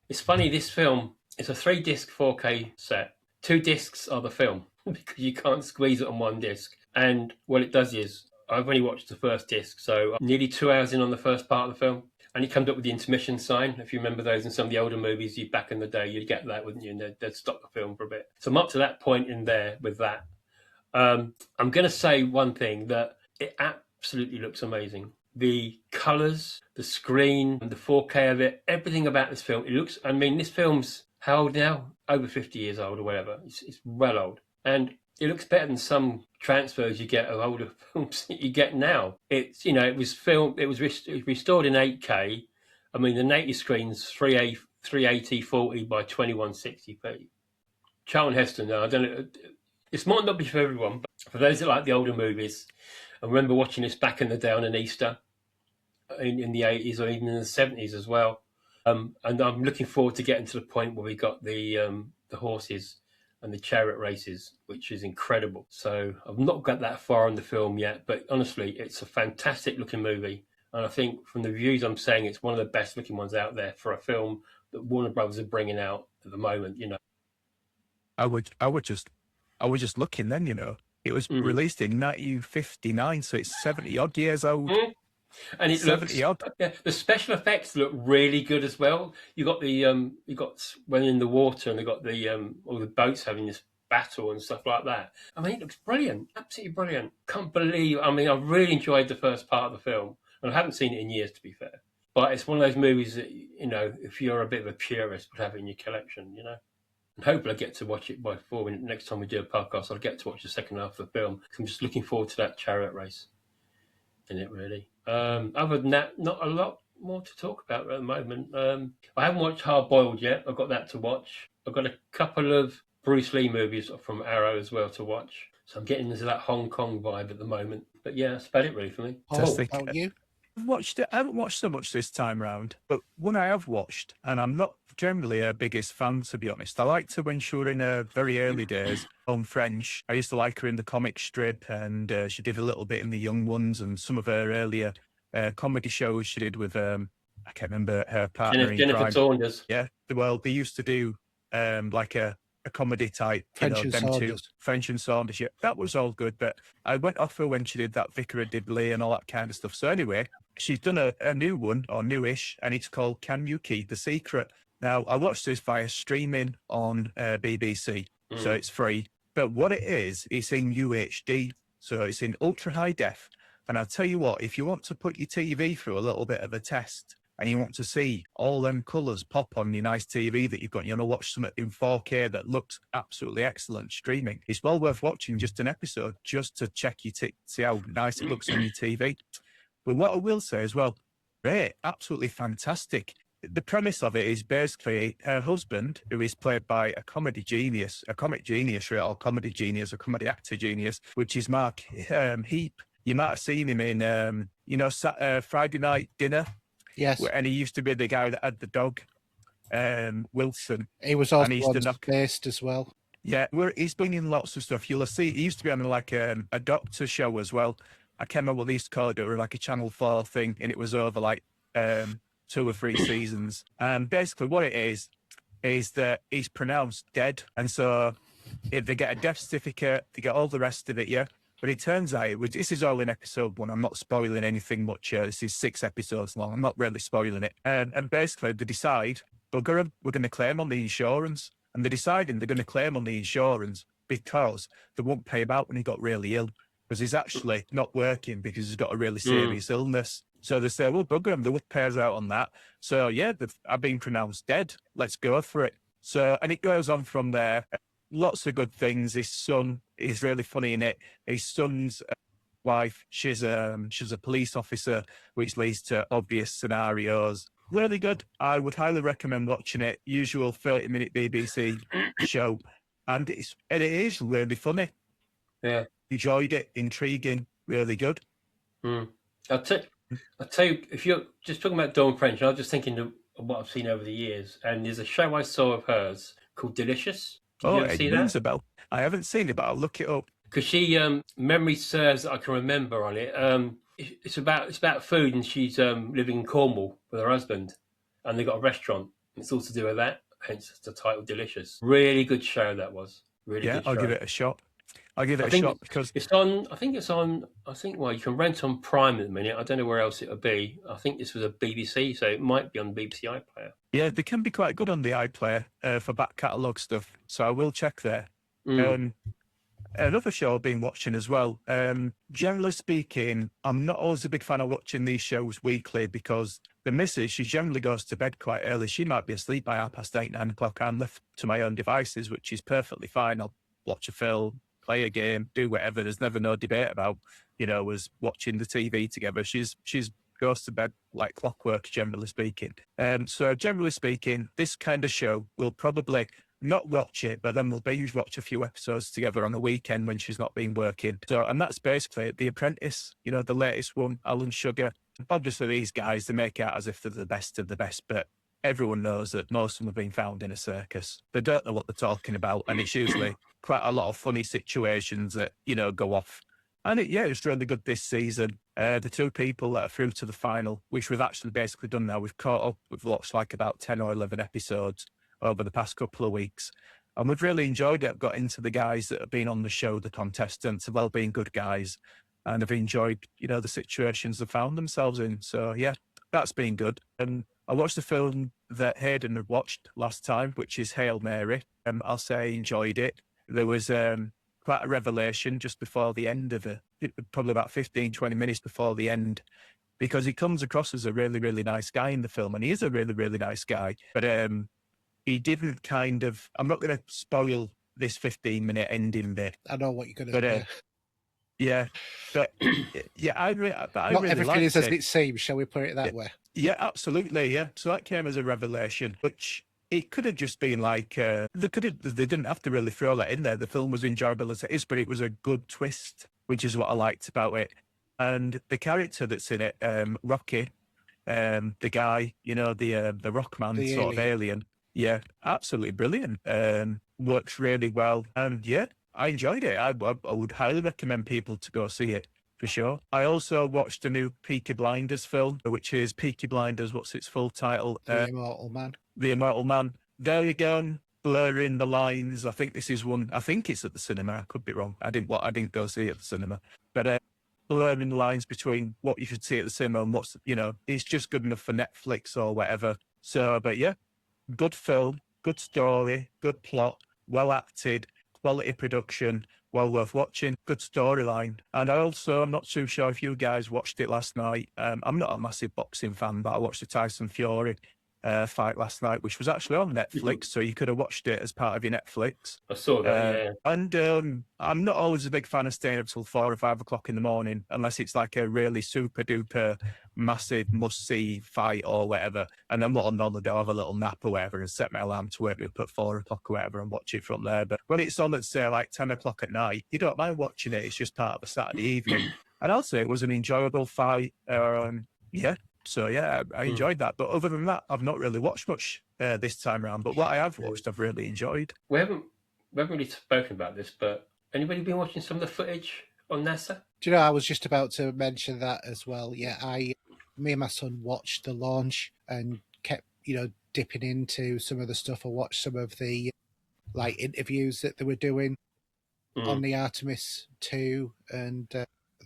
S3: It's funny. This film is a 3-disc 4K set. 2 discs are the film because you can't squeeze it on 1 disc. And what it does is I've only watched the first disc, so I'm nearly 2 hours in on the first part of the film. And it comes up with the intermission sign. If you remember those in some of the older movies, back in the day, you'd get that, wouldn't you? And they'd stop the film for a bit. So I'm up to that point in there with that. I'm going to say one thing, that it absolutely looks amazing. The colours, the screen, the 4K of it, everything about this film. This film's how old now? Over 50 years old or whatever. It's well old. And it looks better than some transfers you get of older films that you get now. It was restored in 8K. I mean, the native screen's 380 40 by 2160p. Charlton Heston, I don't know. This might not be for everyone, but for those that like the older movies, I remember watching this back in the day on an Easter in the 80s or even in the 70s as well. And I'm looking forward to getting to the point where we got the horses and the chariot races, which is incredible. So I've not got that far in the film yet, but honestly, it's a fantastic looking movie. And I think from the reviews I'm saying it's one of the best looking ones out there for a film that Warner Brothers are bringing out at the moment,
S4: I was just looking then, It was released in 1959, so it's 70 odd years old.
S3: Mm. And it 70 odd. Yeah, the special effects look really good as well. You got when in the water, and they got all the boats having this battle and stuff like that. I mean, it looks brilliant, absolutely brilliant. Can't believe. I mean, I really enjoyed the first part of the film, and I haven't seen it in years, to be fair. But it's one of those movies that if you're a bit of a purist, would have it in your collection, And hopefully, I get to watch it before next time we do a podcast. I'll get to watch the second half of the film. I'm just looking forward to that chariot race in it, really. Other than that, not a lot more to talk about at the moment. I haven't watched Hard Boiled yet. I've got that to watch. I've got a couple of Bruce Lee movies from Arrow as well to watch. So I'm getting into that Hong Kong vibe at the moment. But yeah, that's about it really for me.
S2: How about you?
S4: I haven't watched so much this time round, but one I have watched, and I'm not generally her biggest fan, to be honest. I liked her when she was in her very early days on French. I used to like her in the comic strip, and she did a little bit in The Young Ones and some of her earlier comedy shows she did with, I can't remember her partner in
S3: Jennifer
S4: crime.
S3: Saunders.
S4: Yeah, well, they used to do like a comedy type,
S2: French and Saunders.
S4: French and Saunders, yeah. That was all good, but I went off her when she did that Vicar of Diddley and all that kind of stuff. So anyway, she's done a new one, or newish, and it's called Can You Keep the Secret? Now, I watched this via streaming on BBC, so it's free. But what it is, it's in UHD, so it's in ultra high def. And I'll tell you what, if you want to put your TV through a little bit of a test, and you want to see all them colours pop on your nice TV that you've got, you want to watch something in 4K that looks absolutely excellent streaming, it's well worth watching just an episode just to check see how nice it looks on your TV. But what I will say as well, great, absolutely fantastic. The premise of it is basically her husband, who is played by a comic genius, or comedy genius, a comedy actor genius, which is Mark Heap. You might have seen him in, Friday Night Dinner.
S2: Yes.
S4: And he used to be the guy that had the dog, Wilson.
S2: He was also
S4: on
S2: Based as well.
S4: Yeah, he's been in lots of stuff. You'll see, he used to be on like a doctor show as well. I can't remember what they used to call it. It was like a Channel 4 thing, and it was over like 2 or 3 seasons. And basically what it is that he's pronounced dead. And so if they get a death certificate, they get all the rest of it, yeah. But it turns out, this is all in episode 1. I'm not spoiling anything much. This is 6 episodes long. I'm not really spoiling it. And basically, they decide, we're going to claim on the insurance. And they're deciding they're going to claim on the insurance because they won't pay him out when he got really ill. Because he's actually not working because he's got a really serious illness. So they say, well, bugger him, they would pay us out on that. So, yeah, I've been pronounced dead. Let's go for it. So, and it goes on from there. Lots of good things. His son is really funny in it. His son's wife, she's a police officer, which leads to obvious scenarios. Really good. I would highly recommend watching it. Usual 30-minute BBC show, and it is really funny.
S3: Yeah,
S4: enjoyed it. Intriguing. Really good.
S3: I'll tell you, if you're just talking about Dawn French, I was just thinking of what I've seen over the years, and there's a show I saw of hers called Delicious. Did you ever see that?
S4: I haven't seen it, but I'll look it up.
S3: Because she, memory serves that I can remember on it. It's about food, and she's living in Cornwall with her husband, and they got a restaurant. It's all to do with that, hence the title Delicious. Really good show that was. Really good show.
S4: I'll give it a shot. Because
S3: it's on. Well, you can rent on Prime at the minute. I don't know where else it'll be. I think this was a BBC, so it might be on BBC iPlayer. Yeah,
S4: they can be quite good on the iPlayer for back catalogue stuff. So I will check there. Another show I've been watching as well. Generally speaking, I'm not always a big fan of watching these shows weekly because the missus, she generally goes to bed quite early. She might be asleep by 8:30, 9 o'clock. I'm left to my own devices, which is perfectly fine. I'll watch a film, play a game, do whatever. There's never no debate about, us watching the TV together. She's goes to bed like clockwork, generally speaking. So generally speaking, this kind of show will probably not watch it, but then we'll binge watch a few episodes together on a weekend when she's not been working. So, and that's basically The Apprentice, the latest one, Alan Sugar. Obviously, these guys, they make out as if they're the best of the best, but everyone knows that most of them have been found in a circus. They don't know what they're talking about, and it's usually quite a lot of funny situations that, go off. And it's really good this season. The 2 people that are through to the final, which we've actually basically done now, we've caught up. We've watched like about 10 or 11 episodes over the past couple of weeks. And we've really enjoyed it. I've got into the guys that have been on the show, the contestants, have all been good guys. And have enjoyed, the situations they've found themselves in. So, yeah, that's been good. And I watched the film that Haydn had watched last time, which is Hail Mary. I'll say I enjoyed it. There was quite a revelation just before the end of it, probably about 15, 20 minutes before the end, because he comes across as a really, really nice guy in the film, and he is a really, really nice guy. But he didn't I'm not going to spoil this 15-minute ending bit.
S2: I know what you're going to do.
S4: Yeah, but I really
S2: everything is as it seems, shall we put it that way?
S4: Yeah, absolutely, yeah. So that came as a revelation, which it could have just been like, they didn't have to really throw that in there. The film was enjoyable as it is, but it was a good twist, which is what I liked about it. And the character that's in it, Rocky, the guy, the rock man, the sort of alien. Yeah, absolutely brilliant. Works really well. And yeah, I enjoyed it. I would highly recommend people to go see it, for sure. I also watched a new Peaky Blinders film, which is Peaky Blinders, what's its full title?
S2: The Immortal Man.
S4: The Immortal Man. There you go, blurring the lines. I think this is one, I think it's at the cinema. I could be wrong. I didn't go see it at the cinema. But blurring the lines between what you should see at the cinema and what's, it's just good enough for Netflix or whatever. So, but yeah, good film, good story, good plot, well acted. quality production, well worth watching, good storyline. And I'm not too sure if you guys watched it last night. I'm not a massive boxing fan, but I watched the Tyson Fury fight last night, which was actually on Netflix, so you could have watched it as part of your Netflix.
S3: I saw that, yeah.
S4: And I'm not always a big fan of staying up till 4 or 5 o'clock in the morning, unless it's like a really super duper massive must see fight or whatever. And then what on holiday, I'll have a little nap or whatever and set my alarm to wake me up at 4 o'clock or whatever and watch it from there. But when it's on at say like 10 o'clock at night, you don't mind watching it. It's just part of a Saturday evening. And I'll say it was an enjoyable fight. Yeah. So, yeah, I enjoyed that. But other than that, I've not really watched much this time around. But what I have watched, I've really enjoyed.
S3: We haven't really spoken about this, but anybody been watching some of the footage on NASA?
S2: Do you know, I was just about to mention that as well. Yeah, me and my son watched the launch and kept, dipping into some of the stuff. I watched some of the, interviews that they were doing on the Artemis 2 and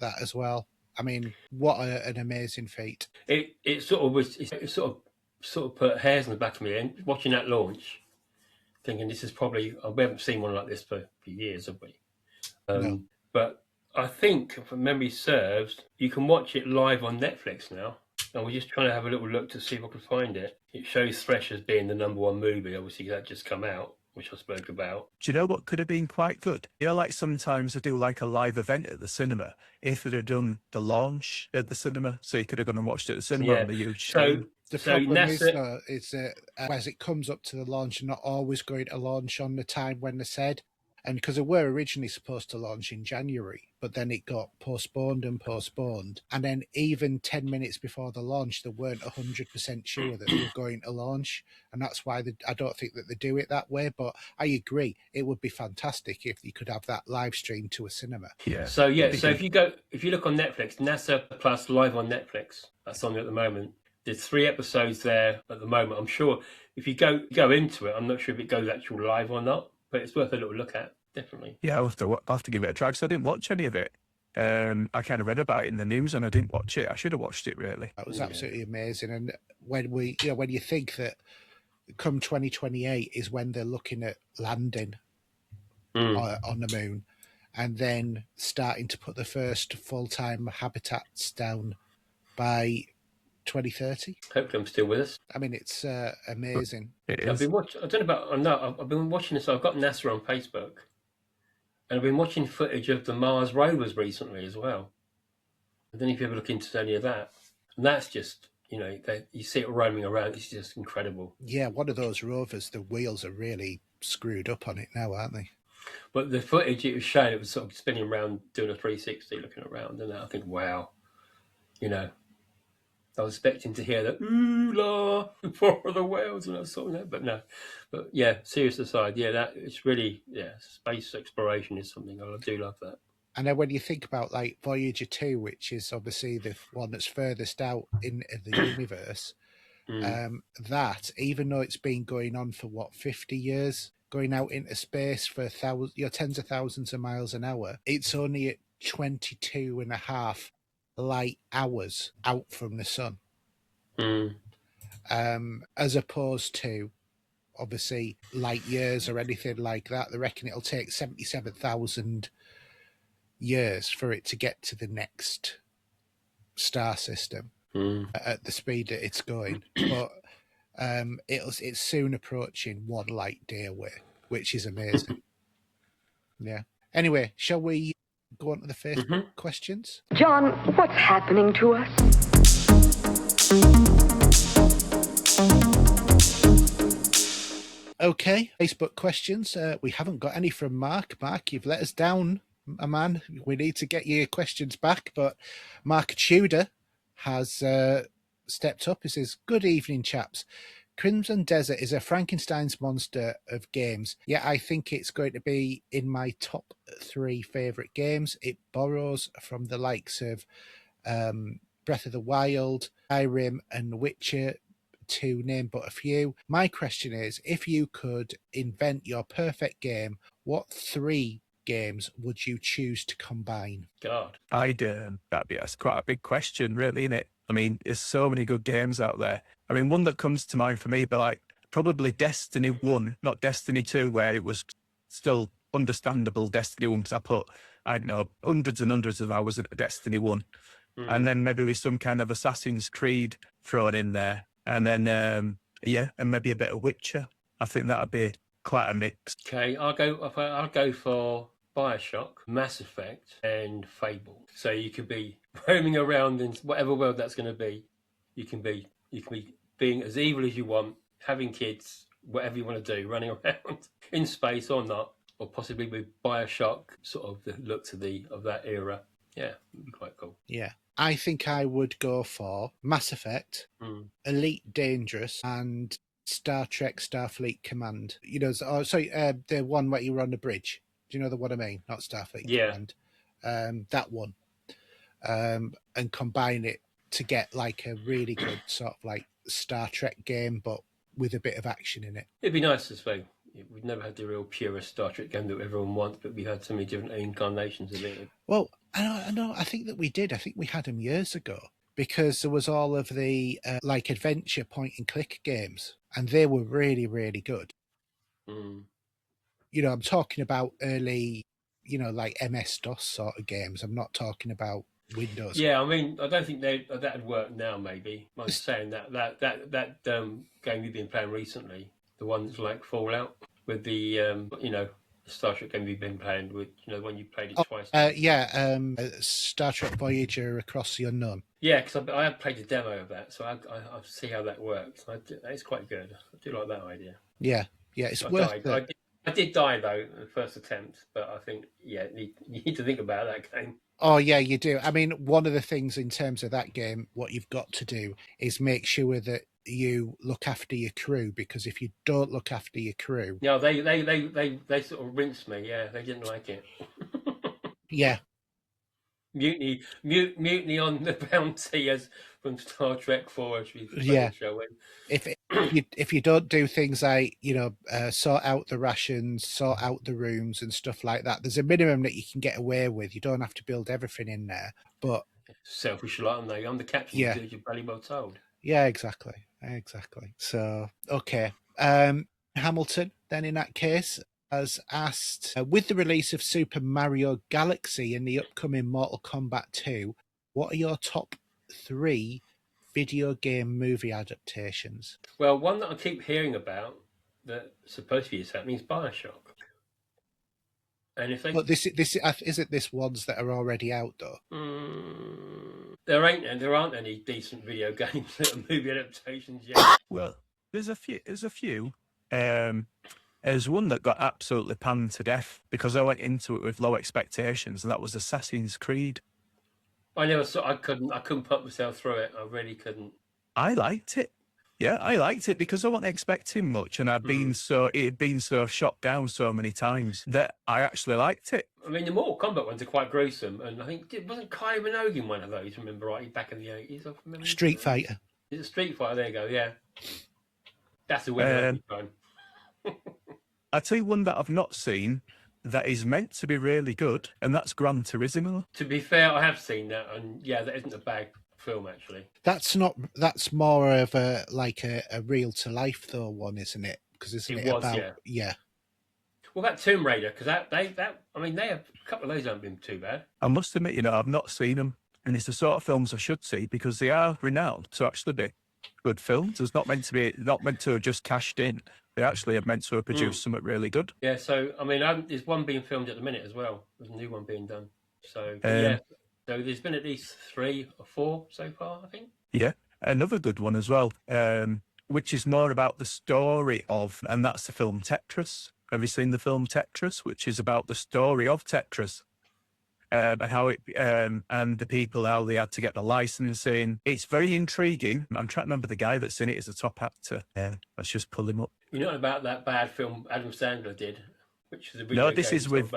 S2: that as well. I mean, what an amazing feat!
S3: It sort of put hairs on the back of me and watching that launch, thinking this is probably, we haven't seen one like this for years, have we?
S2: No.
S3: But I think, if memory serves, you can watch it live on Netflix now. And we're just trying to have a little look to see if I can find it. It shows Thresh as being the #1 movie. Obviously, that just come out, which I spoke about.
S4: Do you know what could have been quite good? Like sometimes they do like a live event at the cinema. If they'd have done the launch at the cinema, so you could have gone and watched it at the cinema on the huge screen.
S2: The problem is as it comes up to the launch, they're not always going to launch on the time when they said. And because they were originally supposed to launch in January, but then it got postponed. And then even 10 minutes before the launch, they weren't 100% sure that they were going to launch. And that's why I don't think that they do it that way. But I agree, it would be fantastic if you could have that live stream to a cinema.
S4: Yeah.
S3: So if you look on Netflix, NASA Plus live on Netflix, that's on at the moment. There's 3 episodes there at the moment. I'm sure if you go into it, I'm not sure if it goes actual live or not. But it's worth a little look at, definitely.
S4: Yeah, I'll have to give it a try because I didn't watch any of it. I kind of read about it in the news and I didn't watch it. I should have watched it, really.
S2: That was absolutely amazing. And when when you think that come 2028 is when they're looking at landing on the moon and then starting to put the first full-time habitats down by 2030.
S3: Hopefully I'm still with us.
S2: I mean, it's amazing.
S4: It is.
S3: I've been watching this. I've got NASA on Facebook, and I've been watching footage of the Mars rovers recently as well. I don't know if you ever look into any of that. And that's just, you see it roaming around. It's just incredible.
S2: Yeah, one of those rovers, the wheels are really screwed up on it now, aren't they?
S3: But the footage it was showing, it was sort of spinning around, doing a 360, looking around, and I think, wow, I was expecting to hear that ooh la for the whales and that sort of that, but no. But yeah, serious aside, that it's really space exploration is something I do love that.
S2: And then when you think about like Voyager 2, which is obviously the one that's furthest out in the universe, that even though it's been going on for 50 years, going out into space for tens of thousands of miles an hour, it's only at 22.5 light hours out from the sun, as opposed to obviously light years or anything like that. They reckon it'll take 77,000 years for it to get to the next star system at the speed that it's going. But it's soon approaching 1 light day away, which is amazing. Yeah. Anyway, shall we go on to the Facebook questions?
S5: John, what's happening to us?
S2: Okay, Facebook questions. We haven't got any from Mark. Mark, you've let us down, a man. We need to get your questions back. But Mark Tudor has stepped up. He says, "Good evening, chaps. Crimson Desert is a Frankenstein's monster of games, yet I think it's going to be in my top 3 favourite games. It borrows from the likes of Breath of the Wild, Skyrim and Witcher, to name but a few. My question is, if you could invent your perfect game, what 3 games would you choose to combine?"
S3: God.
S4: That's quite a big question, really, isn't it? I mean, there's so many good games out there. I mean, one that comes to mind for me, but probably Destiny 1, not Destiny 2, where it was still understandable Destiny 1 because I put, I don't know, hundreds and hundreds of hours into Destiny 1. And then maybe with some kind of Assassin's Creed thrown in there. And then, and maybe a bit of Witcher. I think that'd be quite a mix.
S3: Okay, I'll go for BioShock, Mass Effect, and Fable. So you could be roaming around in whatever world that's going to be. You can be being as evil as you want, having kids, whatever you want to do, running around in space or not, or possibly with BioShock, sort of the looks of that era. Yeah, it'd be quite cool.
S2: Yeah. I think I would go for Mass Effect, Elite Dangerous, and Star Trek Starfleet Command. You know, the one where you were on the bridge. Do you know what I mean? Not Starfleet Command. That one. And combine it to get like a really good sort of like Star Trek game, but with a bit of action in it.
S3: It'd be nice to say. We've never had the real purest Star Trek game that everyone wants, but we've had so many different incarnations of it.
S2: Well, I know. I think that we did. I think we had them years ago because there was all of the like adventure point and click games, and they were really, really good. You know, I'm talking about early, you know, like MS-DOS sort of games. I'm not talking about Windows.
S3: Yeah, I mean, I don't think that'd work now. Maybe I'm saying that game you've been playing recently, the one that's like Fallout with the Star Trek game you've been playing with, you know, when you played it twice.
S2: Star Trek Voyager Across the Unknown.
S3: Yeah, because I have played a demo of that, so I see how that works. It's quite good. I do like that idea.
S2: Yeah, it's worth it.
S3: I did die though in the first attempt, but I think you need to think about that game.
S2: Oh yeah, you do. I mean, one of the things in terms of that game, what you've got to do is make sure that you look after your crew, because if you don't look after your crew,
S3: no, they sort of rinsed me. Yeah, they didn't like it.
S2: Yeah.
S3: Mutiny on the Bounty as from Star Trek 4.
S2: If you don't do things like, you know, sort out the rations, sort out the rooms and stuff like that, there's a minimum that you can get away with. You don't have to build everything in there. But
S3: selfish lot, aren't they? I'm the captain.
S2: Yeah.
S3: You're bloody well told.
S2: Yeah, exactly. So okay, Hamilton. Then in that case, has asked, with the release of Super Mario Galaxy and the upcoming Mortal Kombat 2, what are your top 3 video game movie adaptations?
S3: Well, one that I keep hearing about that supposedly is happening is BioShock. And if they...
S2: But this isn't this ones that are already out though.
S3: There aren't any decent video games that are movie adaptations yet.
S4: Well, there's a few. There's one that got absolutely panned to death because I went into it with low expectations, and that was Assassin's Creed.
S3: I couldn't put myself through it. I really couldn't.
S4: I liked it. Yeah, I liked it because I wasn't expecting much, and it had been so shot down so many times that I actually liked it.
S3: I mean, the Mortal Kombat ones are quite gruesome, and I think wasn't Kai Minogue in one of those? Remember rightly, back in the 80s?
S2: Street Fighter.
S3: Is it Street Fighter? There you go. Yeah, that's a winner every time.
S4: I tell you one that I've not seen that is meant to be really good, and that's Gran Turismo.
S3: To be fair, I have seen that, and yeah, that isn't a bad film actually.
S2: That's more of a real to life though one, isn't it? Because yeah.
S3: Well, that Tomb Raider, because they have a couple of those haven't been too bad.
S4: I must admit, you know, I've not seen them, and it's the sort of films I should see because they are renowned to actually be good films. It's not meant to have just cashed in. They actually are meant to have produced something really good.
S3: Yeah, so I mean, there's one being filmed at the minute as well. There's a new one being done. So yeah, so there's been at least 3 or 4 so far, I think. Yeah,
S4: another good one as well, which is more about the story of, and that's the film Tetris. Have you seen the film Tetris, which is about the story of Tetris? And how it and the people, how they had to get the licensing. It's very intriguing. I'm trying to remember the guy that's in it as a top actor. Let's just pull him up.
S3: You know about that bad film Adam Sandler did, which is a
S4: no. This is with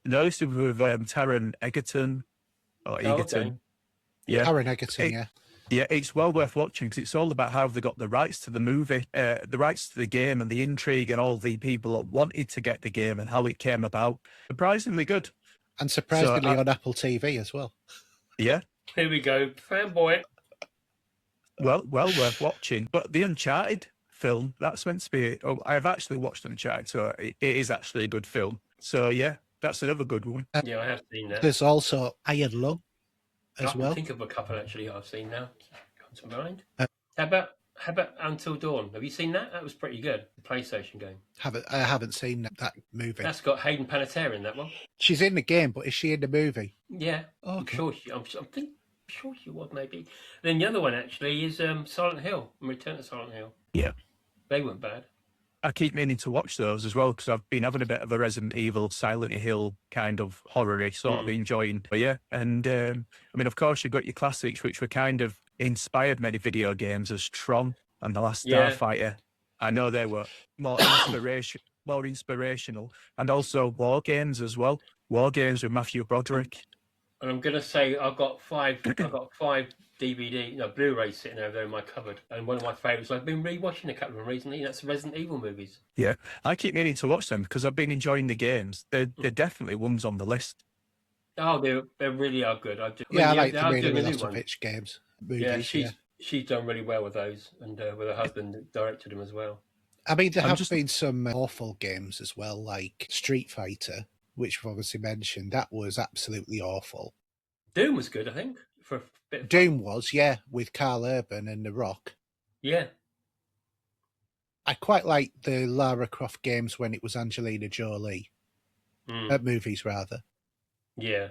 S4: Taron Egerton or Egerton.
S3: Okay.
S4: Yeah,
S2: Taron Egerton. Yeah.
S4: Yeah, it's well worth watching because it's all about how they got the rights to the movie, the rights to the game, and the intrigue, and all the people that wanted to get the game and how it came about. Surprisingly good.
S2: And surprisingly on Apple TV as well.
S4: Yeah.
S3: Here we go. Fanboy.
S4: Well worth watching. But the Uncharted film, that's meant to be... Oh, I've actually watched Uncharted, so it is actually a good film. So yeah, that's another good one.
S3: Yeah, I have seen that.
S2: There's also Iron Lung
S3: I
S2: as
S3: can
S2: well.
S3: think of a couple actually I've seen now. Come to mind.
S2: Uh,
S3: How about Until Dawn? Have you seen that? That was pretty good. The PlayStation game.
S2: I haven't seen that movie.
S3: That's got Hayden Panettiere in that one.
S2: She's in the game, but is she in the movie?
S3: Yeah.
S2: Okay.
S3: I'm sure she was maybe. Then the other one actually is Silent Hill and Return to Silent Hill.
S4: Yeah.
S3: They weren't bad.
S4: I keep meaning to watch those as well because I've been having a bit of a Resident Evil, Silent Hill kind of horror-y sort of enjoying. But yeah, and I mean, of course, you've got your classics, which were kind of inspired many video games as Tron and The Last Starfighter. I know they were more inspirational, and also war games as well. War games with Matthew Broderick.
S3: And I'm gonna say I've got five Blu-rays sitting over there in my cupboard. And one of my favourites, I've been rewatching a couple of them recently, that's the Resident Evil movies.
S4: Yeah, I keep meaning to watch them because I've been enjoying the games. They're definitely ones on the list.
S3: Oh, they really are good. I
S2: like the Mila Milosevic games. Movies,
S3: she's done really well with those, and with her husband that directed them as well.
S2: I mean, there have been some awful games as well, like Street Fighter, which we've obviously mentioned. That was absolutely awful.
S3: Doom was good, I think. For a bit of
S2: Doom was, yeah, with Carl Urban and The Rock.
S3: Yeah.
S2: I quite liked the Lara Croft games when it was Angelina Jolie. Movies, rather.
S3: Yeah.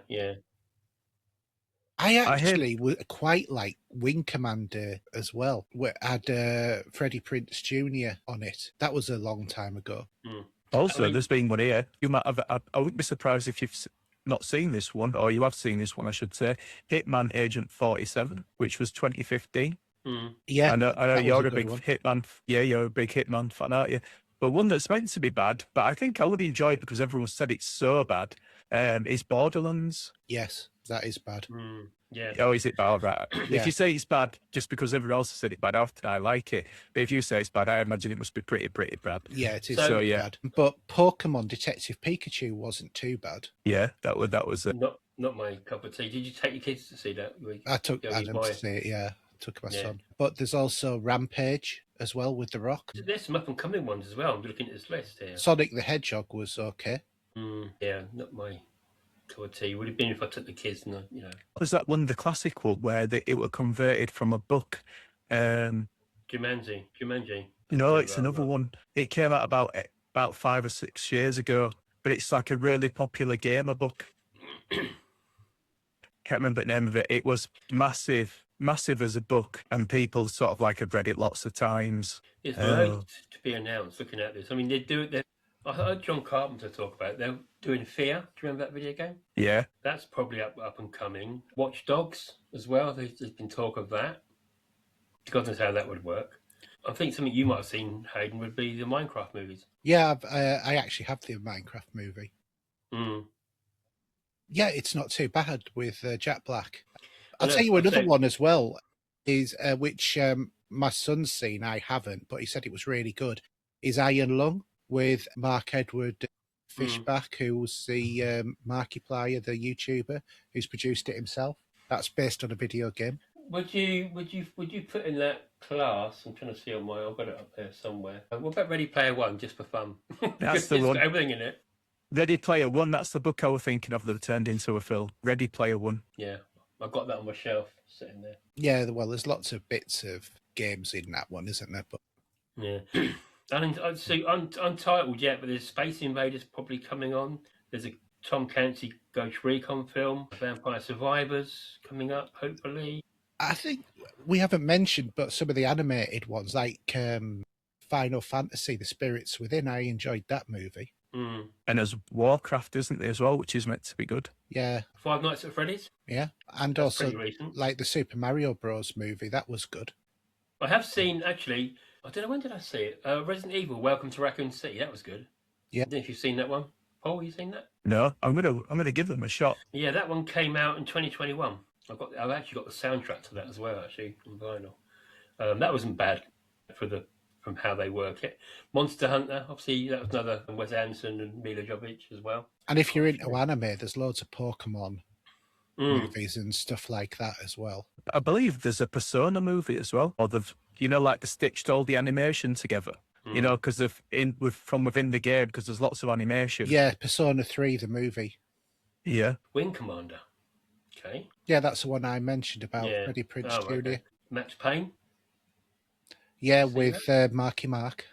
S2: I actually quite like Wing Commander as well. It had Freddie Prinze Jr. on it. That was a long time ago.
S4: Also, there's been one here. You might have. I wouldn't be surprised if you've not seen this one, or you have seen this one, I should say. Hitman Agent 47, which was 2015.
S2: Yeah,
S4: I know you're a big
S2: one.
S4: Hitman. Yeah, you're a big Hitman fan, aren't you? But one that's meant to be bad, but I think I would enjoy it because everyone said it's so bad. Is Borderlands?
S2: Yes, that is bad.
S3: Yeah.
S4: Oh, is it bad? Right.
S2: Yeah.
S4: If you say it's bad just because everyone else has said it bad, I like it. But if you say it's bad, I imagine it must be pretty bad.
S2: Yeah, it is
S3: So,
S2: bad. But Pokemon Detective Pikachu wasn't too bad.
S4: Yeah, that was
S3: Not my cup of tea. Did you take your kids to see that?
S2: I took Adam to see it, yeah. I took my son. But there's also Rampage as well with The Rock.
S3: There's some up and coming ones as well. I'm looking at this list here.
S2: Sonic the Hedgehog was okay.
S3: Yeah, not my cup of tea. Would have been if I took the kids and
S4: Was that one, the classic one, where it were converted from a book?
S3: Jumanji.
S4: No, it's another one. It came out about 5 or 6 years ago, but it's like a really popular gamer book. Can't remember the name of it. It was massive as a book, and people sort of like have read it lots of times.
S3: It's late to be announced. Looking at this, I mean, they do it. I heard John Carpenter talk about it. They're doing Fear. Do you remember that video game?
S4: Yeah,
S3: that's probably up and coming. Watch Dogs as well. There's been talk of that. God knows how that would work. I think something you might have seen, Hayden, would be the Minecraft movies.
S2: Yeah, I actually have the Minecraft movie. Yeah, it's not too bad with Jack Black. I'll tell you another one as well, is which my son's seen, I haven't, but he said it was really good, is Iron Lung with Mark Edward Fishback, who's the Markiplier, the YouTuber, who's produced it himself. That's based on a video game.
S3: Would you put in that class? I'm trying to see on I've got it up there somewhere. What about Ready Player One, just for fun?
S4: That's the one.
S3: Got everything in it.
S4: Ready Player One. That's the book I was thinking of that turned into a film. Ready Player One.
S3: Yeah, I've got that on my shelf sitting there.
S2: Yeah, well, there's lots of bits of games in that one, isn't there? But
S3: yeah, and I'd say untitled yet, but there's Space Invaders probably coming on. There's a Tom Clancy Ghost Recon film, Vampire Survivors coming up, hopefully.
S2: I think we haven't mentioned, but some of the animated ones, like Final Fantasy: The Spirits Within. I enjoyed that movie.
S4: And there's Warcraft, isn't there, as well, which is meant to be good.
S2: Yeah.
S3: Five Nights at Freddy's.
S2: Yeah, and
S3: That's
S2: also like the Super Mario Bros. Movie. That was good.
S3: I have seen, actually, I don't know, when did I see it? Resident Evil: Welcome to Raccoon City. That was good.
S2: Yeah.
S3: I don't know if you've seen that one. Paul, you seen that?
S4: No, I'm gonna give them a shot.
S3: Yeah, that one came out in 2021. I've actually got the soundtrack to that as well, actually, on vinyl. That wasn't bad from how they work it. Monster Hunter, obviously, that was another Wes Anderson and Mila Jovovich as well.
S2: And if you're into anime, there's loads of Pokemon movies and stuff like that as well.
S4: I believe there's a Persona movie as well, or like they stitched all the animation together. You know, because from within the game, because there's lots of animation.
S2: Yeah, Persona 3, the movie.
S4: Yeah.
S3: Wing Commander. Okay.
S2: Yeah, that's the one I mentioned about
S3: Yeah.
S2: Freddie Prinze
S3: Oh,
S2: Jr.
S3: okay. Max Payne.
S2: Yeah,
S3: See
S2: with Marky Mark.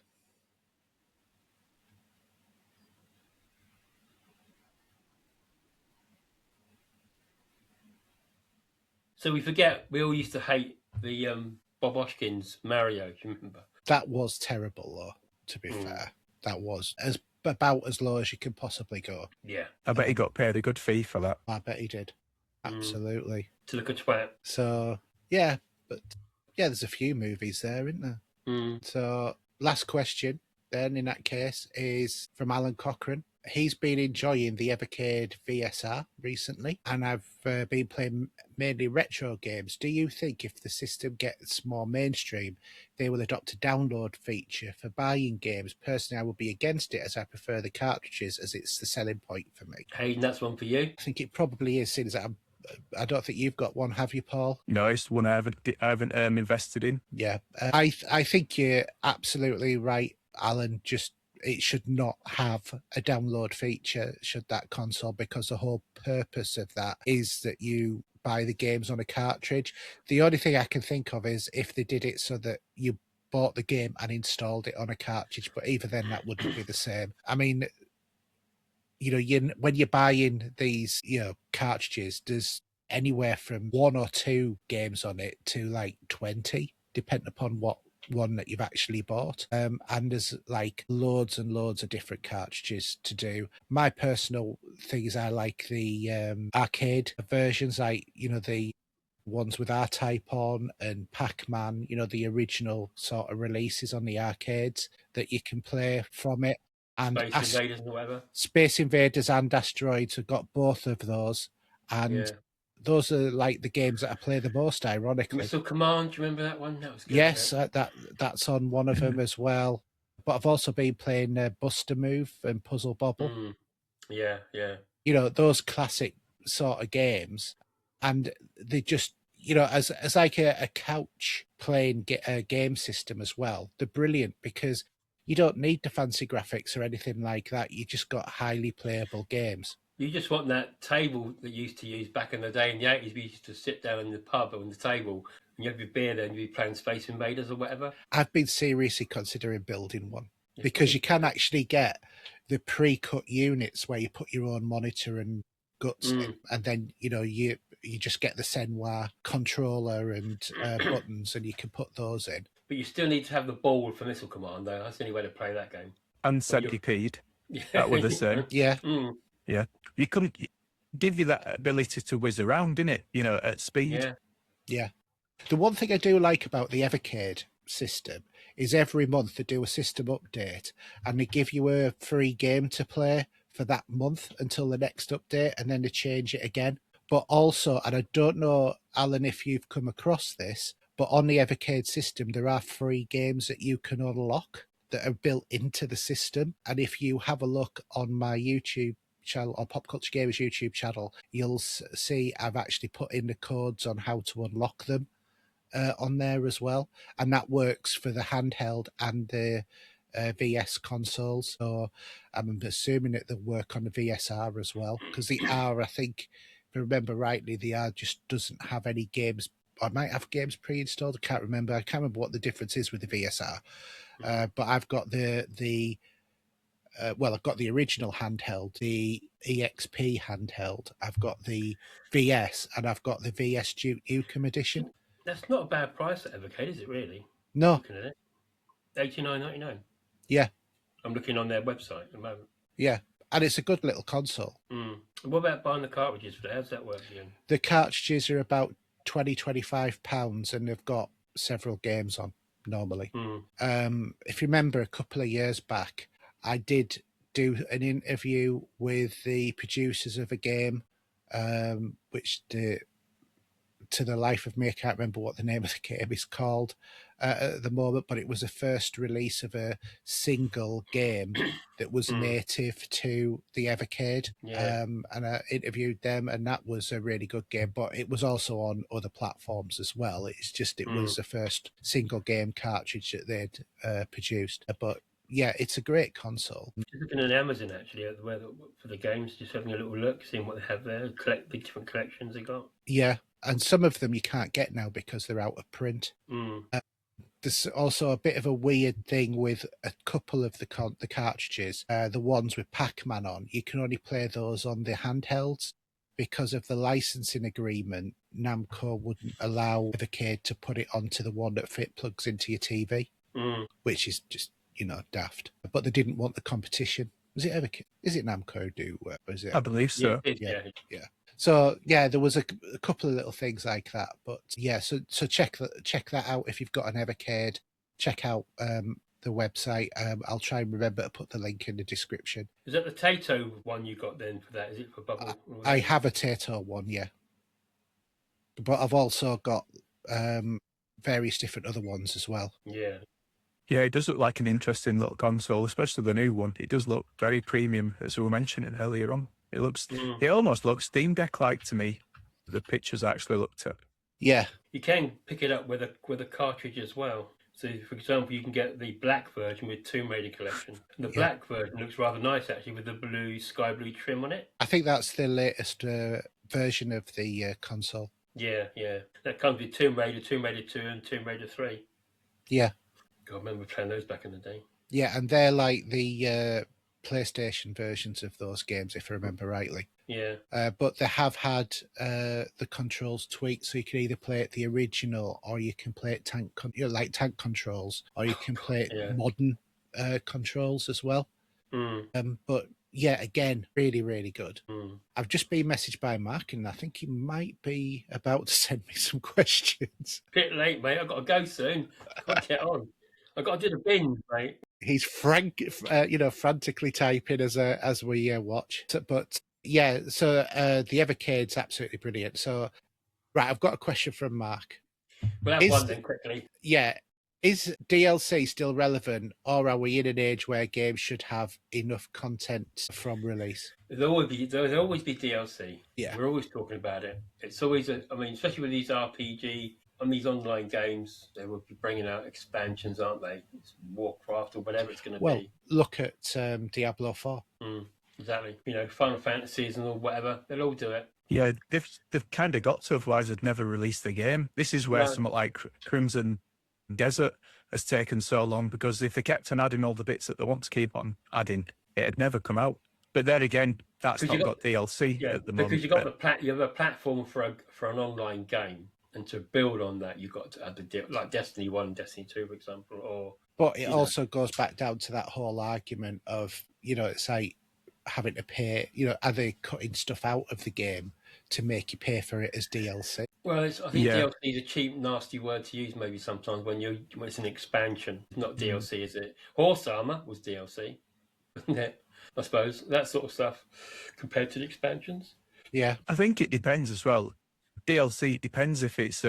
S3: So we all used to hate the Bob Hoskins Mario. Do you remember?
S2: That was terrible, though, to be fair. That was about as low as you can possibly go.
S3: Yeah.
S4: I bet he got paid a good fee for that.
S2: I bet he did. Absolutely.
S3: To look a twat.
S2: So, yeah, but yeah, there's a few movies there, isn't there? So, last question, then, in that case, is from Alan Cochrane. He's been enjoying the Evercade VSR recently, and I've been playing mainly retro games. Do you think if the system gets more mainstream, they will adopt a download feature for buying games? Personally, I would be against it, as I prefer the cartridges, as it's the selling point for me.
S3: Hayden, that's one for you.
S2: I think it probably is, since I don't think you've got one, have you, Paul?
S4: No, it's one I haven't invested in.
S2: Yeah, I think you're absolutely right, Alan. It should not have a download feature, should that console, because the whole purpose of that is that you buy the games on a cartridge. The only thing I can think of is if they did it so that you bought the game and installed it on a cartridge, but even then that wouldn't be the same. I mean, when you're buying these, cartridges, there's anywhere from 1 or 2 games on it to like 20, depending upon what one that you've actually bought. And there's like loads and loads of different cartridges to do. My personal thing is I like the arcade versions, like, the ones with R-Type on and Pac-Man, the original sort of releases on the arcades that you can play from it. And
S3: Space Invaders and whatever.
S2: Space Invaders and Asteroids have got both of those. And those are like the games that I play the most, ironically.
S3: Missile Command, do you remember that one? That was good.
S2: Yes, that's on one of them as well. But I've also been playing Buster Move and Puzzle Bobble.
S3: Yeah.
S2: Those classic sort of games. And they just, as like a couch playing game system as well, they're brilliant because you don't need the fancy graphics or anything like that. You just got highly playable games.
S3: You just want that table that you used to use back in the day in the 80s. We used to sit down in the pub on the table and you have your beer there and you'd be playing Space Invaders or whatever.
S2: I've been seriously considering building one because you can actually get the pre-cut units where you put your own monitor and guts in, and then, you just get the Senwa controller and buttons and you can put those in.
S3: But you still need to have the ball for Missile Command, though. That's the only way to play that game.
S4: And Centipede. That were the same.
S2: Yeah.
S4: Yeah. You couldn't give you that ability to whiz around, innit? At speed.
S2: Yeah. The one thing I do like about the Evercade system is every month they do a system update and they give you a free game to play for that month until the next update, and then they change it again. But also, and I don't know, Alan, if you've come across this, but on the Evercade system, there are free games that you can unlock that are built into the system. And if you have a look on my YouTube channel, or Pop Culture Gamers YouTube channel, you'll see I've actually put in the codes on how to unlock them on there as well. And that works for the handheld and the VS consoles. So I'm assuming that they'll work on the VSR as well, because the R, I think, if I remember rightly, the R just doesn't have any games. I might have games pre-installed. I can't remember what the difference is with the VSR. But I've got I've got the original handheld, the EXP handheld. I've got the VS, and I've got the VS Duke Nukem edition.
S3: That's not a bad price at Evercade, is it really?
S2: No.
S3: Looking at it. $89.99.
S2: Yeah. I'm
S3: looking on their website at the moment.
S2: Yeah. And it's a good little console.
S3: What about buying the cartridges for that? How does that work, Ian?
S2: The cartridges are about £25, and they've got several games on normally. If you remember, a couple of years back, I did do an interview with the producers of a game, which the to the life of me, I can't remember what the name of the game is called at the moment, but it was a first release of a single game that was native to the Evercade.
S3: Yeah.
S2: And I interviewed them, and that was a really good game, but it was also on other platforms as well. It's just it was the first single game cartridge that they'd produced. But yeah, it's a great console.
S3: Just looking at Amazon actually for the games, just having a little look, seeing what they have there, collect the different collections they got.
S2: Yeah, and some of them you can't get now because they're out of print. There's also a bit of a weird thing with a couple of the cartridges, the ones with Pac-Man on. You can only play those on the handhelds because of the licensing agreement. Namco wouldn't allow Evercade to put it onto the one that plugs into your TV, which is just, daft. But they didn't want the competition. Was it Evercade? Is it Namco do? Was it?
S4: I believe so.
S2: Yeah. So yeah, there was a couple of little things like that, but yeah. So check that out if you've got an Evercade. Check out the website. I'll try and remember to put the link in the description.
S3: Is that the Tato one you got then for that? Is it for Bubble?
S2: I have a Tato one, yeah, but I've also got various different other ones as well.
S3: Yeah.
S4: Yeah, it does look like an interesting little console, especially the new one. It does look very premium, as we were mentioning earlier on. It almost looks Steam Deck-like to me. The pictures I actually looked at.
S2: Yeah,
S3: you can pick it up with a cartridge as well. So, for example, you can get the black version with Tomb Raider Collection. And the black version looks rather nice actually, with the sky blue trim on it.
S2: I think that's the latest version of the console.
S3: Yeah. That comes with Tomb Raider, Tomb Raider 2, and Tomb Raider 3.
S2: Yeah.
S3: God, I remember playing those back in the day.
S2: Yeah, and they're like the PlayStation versions of those games, if I remember rightly.
S3: Yeah.
S2: But they have had the controls tweaked, so you can either play it the original, or you can play it tank controls, or you can play it modern controls as well. But yeah, again, really, really good. I've just been messaged by Mark, and I think he might be about to send me some questions.
S3: Bit late, mate. I've got to go soon. I'll get on. I've got to do the binge, mate.
S2: He's frantically typing as we watch. But yeah, so the Evercade's absolutely brilliant. So, right, I've got a question from Mark.
S3: We'll have one then quickly.
S2: Yeah. Is DLC still relevant, or are we in an age where games should have enough content from release?
S3: There'll always be DLC.
S2: Yeah.
S3: We're always talking about it. It's always, especially with these RPG and these online games, they will be bringing out expansions, aren't they? It's Warcraft or whatever it's going to be.
S2: Well, look at Diablo 4.
S3: Exactly. Final Fantasies and all whatever. They'll all do it.
S4: Yeah, they've kind of got to, otherwise they'd never release the game. This is where something like Crimson Desert has taken so long, because if they kept on adding all the bits that they want to keep on adding, it had never come out. But then again, that's not got DLC at the moment.
S3: Because you have a platform for an online game, and to build on that, you've got to add the deal, like Destiny 1 and Destiny 2, for example.
S2: But it also goes back down to that whole argument of, it's like having to pay, are they cutting stuff out of the game to make you pay for it as DLC?
S3: Well, I think DLC is a cheap, nasty word to use maybe sometimes when it's an expansion. It's not DLC, is it? Horse Armor was DLC, wasn't it? I suppose, that sort of stuff compared to the expansions.
S2: Yeah.
S4: I think it depends as well. DLC, it depends if it's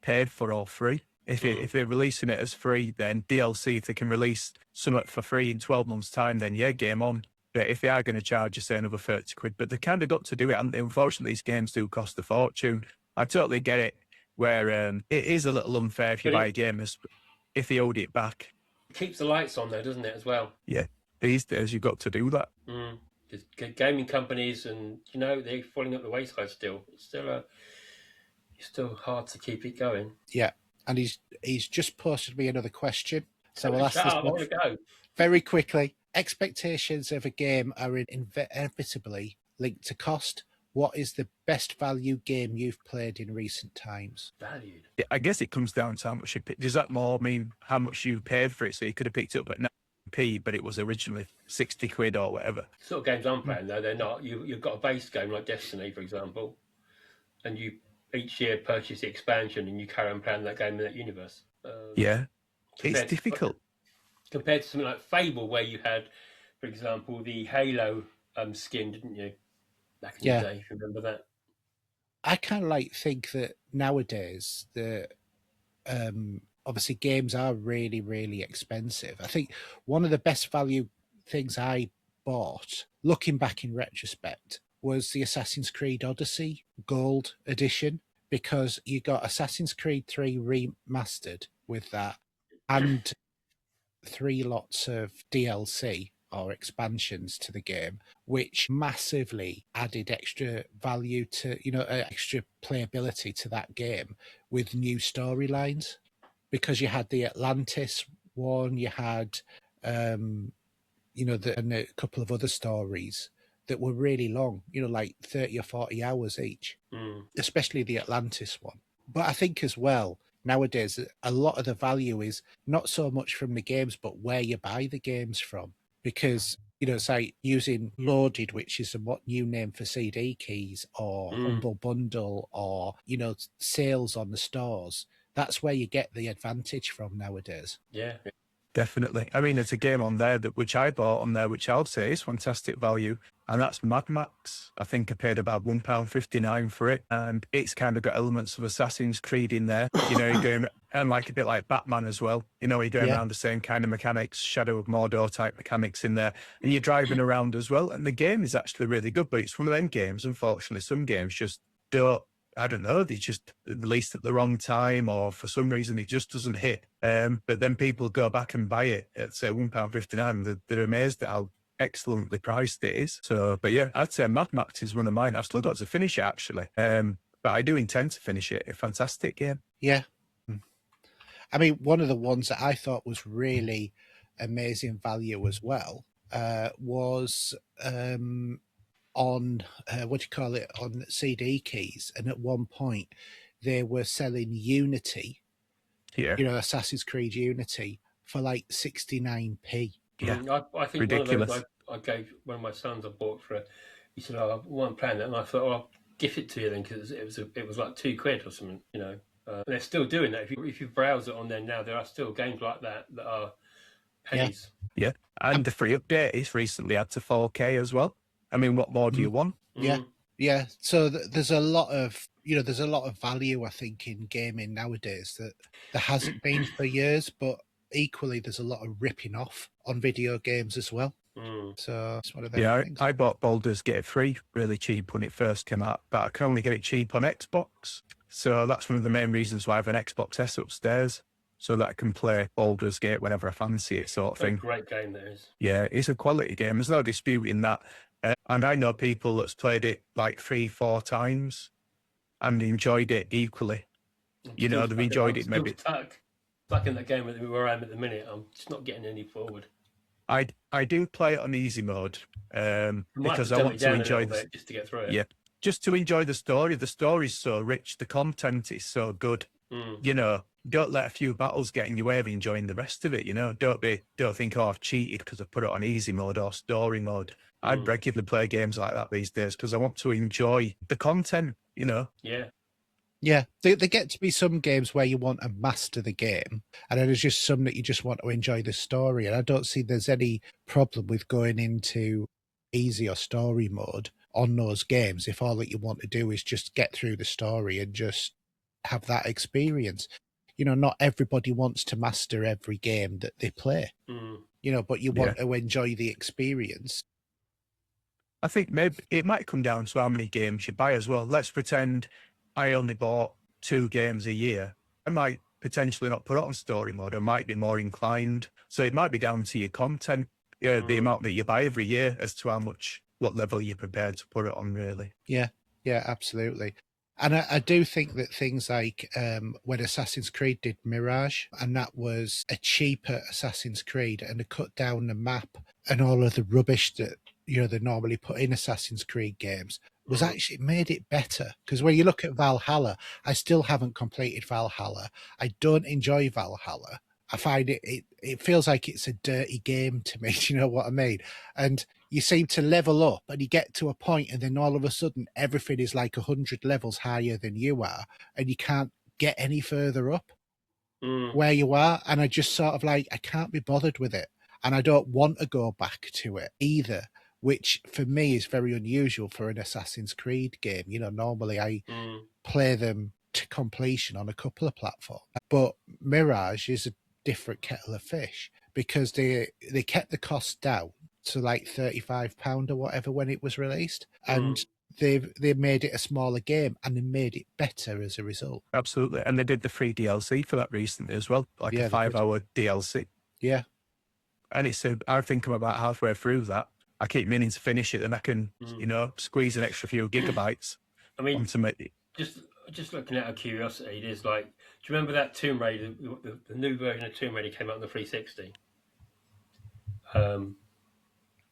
S4: paid for or free. If they're releasing it as free, then DLC, if they can release something for free in 12 months' time, then yeah, game on. But if they are going to charge you, say, another 30 quid, but they kind of got to do it, and unfortunately, these games do cost a fortune. I totally get it, where it is a little unfair if you buy a game if they owed it back.
S3: It keeps the lights on, though, doesn't it, as well?
S4: Yeah, these days you've got to do that.
S3: Gaming companies, and they're falling up the wayside still. It's still hard to keep it going.
S2: Yeah, and he's just posted me another question, so we'll ask this
S3: one. I want to go
S2: very quickly. Expectations of a game are inevitably linked to cost. What is the best value game you've played in recent times?
S3: Valued.
S4: I guess it comes down to how much you pick. Does that more mean how much you paid for it? So you could have picked it up at 9p, but it was originally 60 quid or whatever.
S3: The sort of games I'm playing, though, they're not. You've got a base game like Destiny, for example, and you each year purchase the expansion and you carry on playing that game in that universe. It's
S4: difficult.
S3: Compared to something like Fable, where you had, for example, the Halo skin, didn't you? Back in the day, if you remember that.
S2: I kind of like think that nowadays the obviously games are really, really expensive. I think one of the best value things I bought, looking back in retrospect, was the Assassin's Creed Odyssey Gold Edition, because you got Assassin's Creed 3 remastered with that and 3 lots of DLC or expansions to the game, which massively added extra value to, extra playability to that game with new storylines. Because you had the Atlantis one, you had, and a couple of other stories that were really long, like 30 or 40 hours each, especially the Atlantis one. But I think as well, nowadays, a lot of the value is not so much from the games, but where you buy the games from. Because, say using Loaded, which is a new name for CD keys, or Humble Bundle, or, sales on the stores. That's where you get the advantage from nowadays.
S3: Yeah.
S4: Definitely. I mean, there's a game on there which I bought on there, which I would say is fantastic value, and that's Mad Max. I think I paid about £1.59 for it, and it's kind of got elements of Assassin's Creed in there. You're going, and like a bit like Batman as well. You're going around the same kind of mechanics, Shadow of Mordor type mechanics in there, and you're driving around as well. And the game is actually really good, but it's one of them games, unfortunately, some games just don't. I don't know, they just released at the wrong time, or for some reason it just doesn't hit. But then people go back and buy it at, say, £1.59. They're amazed at how excellently priced it is. So, but yeah, I'd say Mad Max is one of mine. I've still got to finish it, actually. But I do intend to finish it. A fantastic game.
S2: Yeah. I mean, one of the ones that I thought was really amazing value as well was... on on CD keys, and at one point they were selling Unity, Assassin's Creed Unity, for like 69p.
S4: Yeah,
S3: I think ridiculous. One of those I gave one of my sons I bought for he said, "Oh, I want playing it," and I thought, "Oh, I'll gift it to you then," because it was like £2 or something, And they're still doing that. If you browse it on there now, there are still games like that are pennies.
S4: Yeah, and the free update is recently had to 4K as well. I mean, what more do you want?
S2: Yeah. So there's a lot of value, I think, in gaming nowadays that there hasn't been for years. But equally, there's a lot of ripping off on video games as well. So it's one of those things.
S4: I bought Baldur's Gate 3 really cheap when it first came out, but I can only get it cheap on Xbox. So that's one of the main reasons why I have an Xbox S upstairs, so that I can play Baldur's Gate whenever I fancy it, sort of thing.
S3: Great game that is.
S4: Yeah, it's a quality game. There's no disputing that. And I know people that's played it like 3-4 times and enjoyed it equally. They've enjoyed it maybe.
S3: Stuck in that game where I am at the minute. I'm just not getting any forward.
S4: I do play it on easy mode because I want to enjoy this
S3: just to get through it.
S4: Yeah, just to enjoy the story. The story's so rich. The content is so good. Don't let a few battles get in your way of enjoying the rest of it. Don't think, oh, I've cheated because I put it on easy mode or story mode. I'd regularly play games like that these days because I want to enjoy the content,
S2: Yeah, there get to be some games where you want to master the game, and then there's just some that you just want to enjoy the story. And I don't see there's any problem with going into easy or story mode on those games if all that you want to do is just get through the story and just have that experience. Not everybody wants to master every game that they play, but you want to enjoy the experience.
S4: I think maybe it might come down to how many games you buy as well. Let's pretend I only bought 2 games a year. I might potentially not put it on story mode. I might be more inclined. So it might be down to your content, the amount that you buy every year as to what level you're prepared to put it on, really.
S2: Yeah, absolutely. And I do think that things like when Assassin's Creed did Mirage, and that was a cheaper Assassin's Creed, and they cut down the map and all of the rubbish that they normally put in Assassin's Creed games, was actually made it better. Because when you look at Valhalla, I still haven't completed Valhalla. I don't enjoy Valhalla. I find it feels like it's a dirty game to me. Do you know what I mean? And you seem to level up and you get to a point and then all of a sudden everything is like 100 levels higher than you are and you can't get any further up where you are. And I just sort of like, I can't be bothered with it. And I don't want to go back to it either. which for me is very unusual for an Assassin's Creed game. You know, normally I play them to completion on a couple of platforms, but Mirage is a different kettle of fish because they kept the cost down to like £35 or whatever when it was released, and they made it a smaller game and they made it better as a result.
S4: Absolutely, and they did the free DLC for that recently as well, like a 5-hour DLC.
S2: Yeah,
S3: Mm.
S4: And I think I'm about halfway through that. I keep meaning to finish it, and I can, squeeze an extra few gigabytes.
S3: I mean,
S4: onto me.
S3: Just looking out of curiosity, there's like, do you remember that Tomb Raider? The new version of Tomb Raider came out on the 360.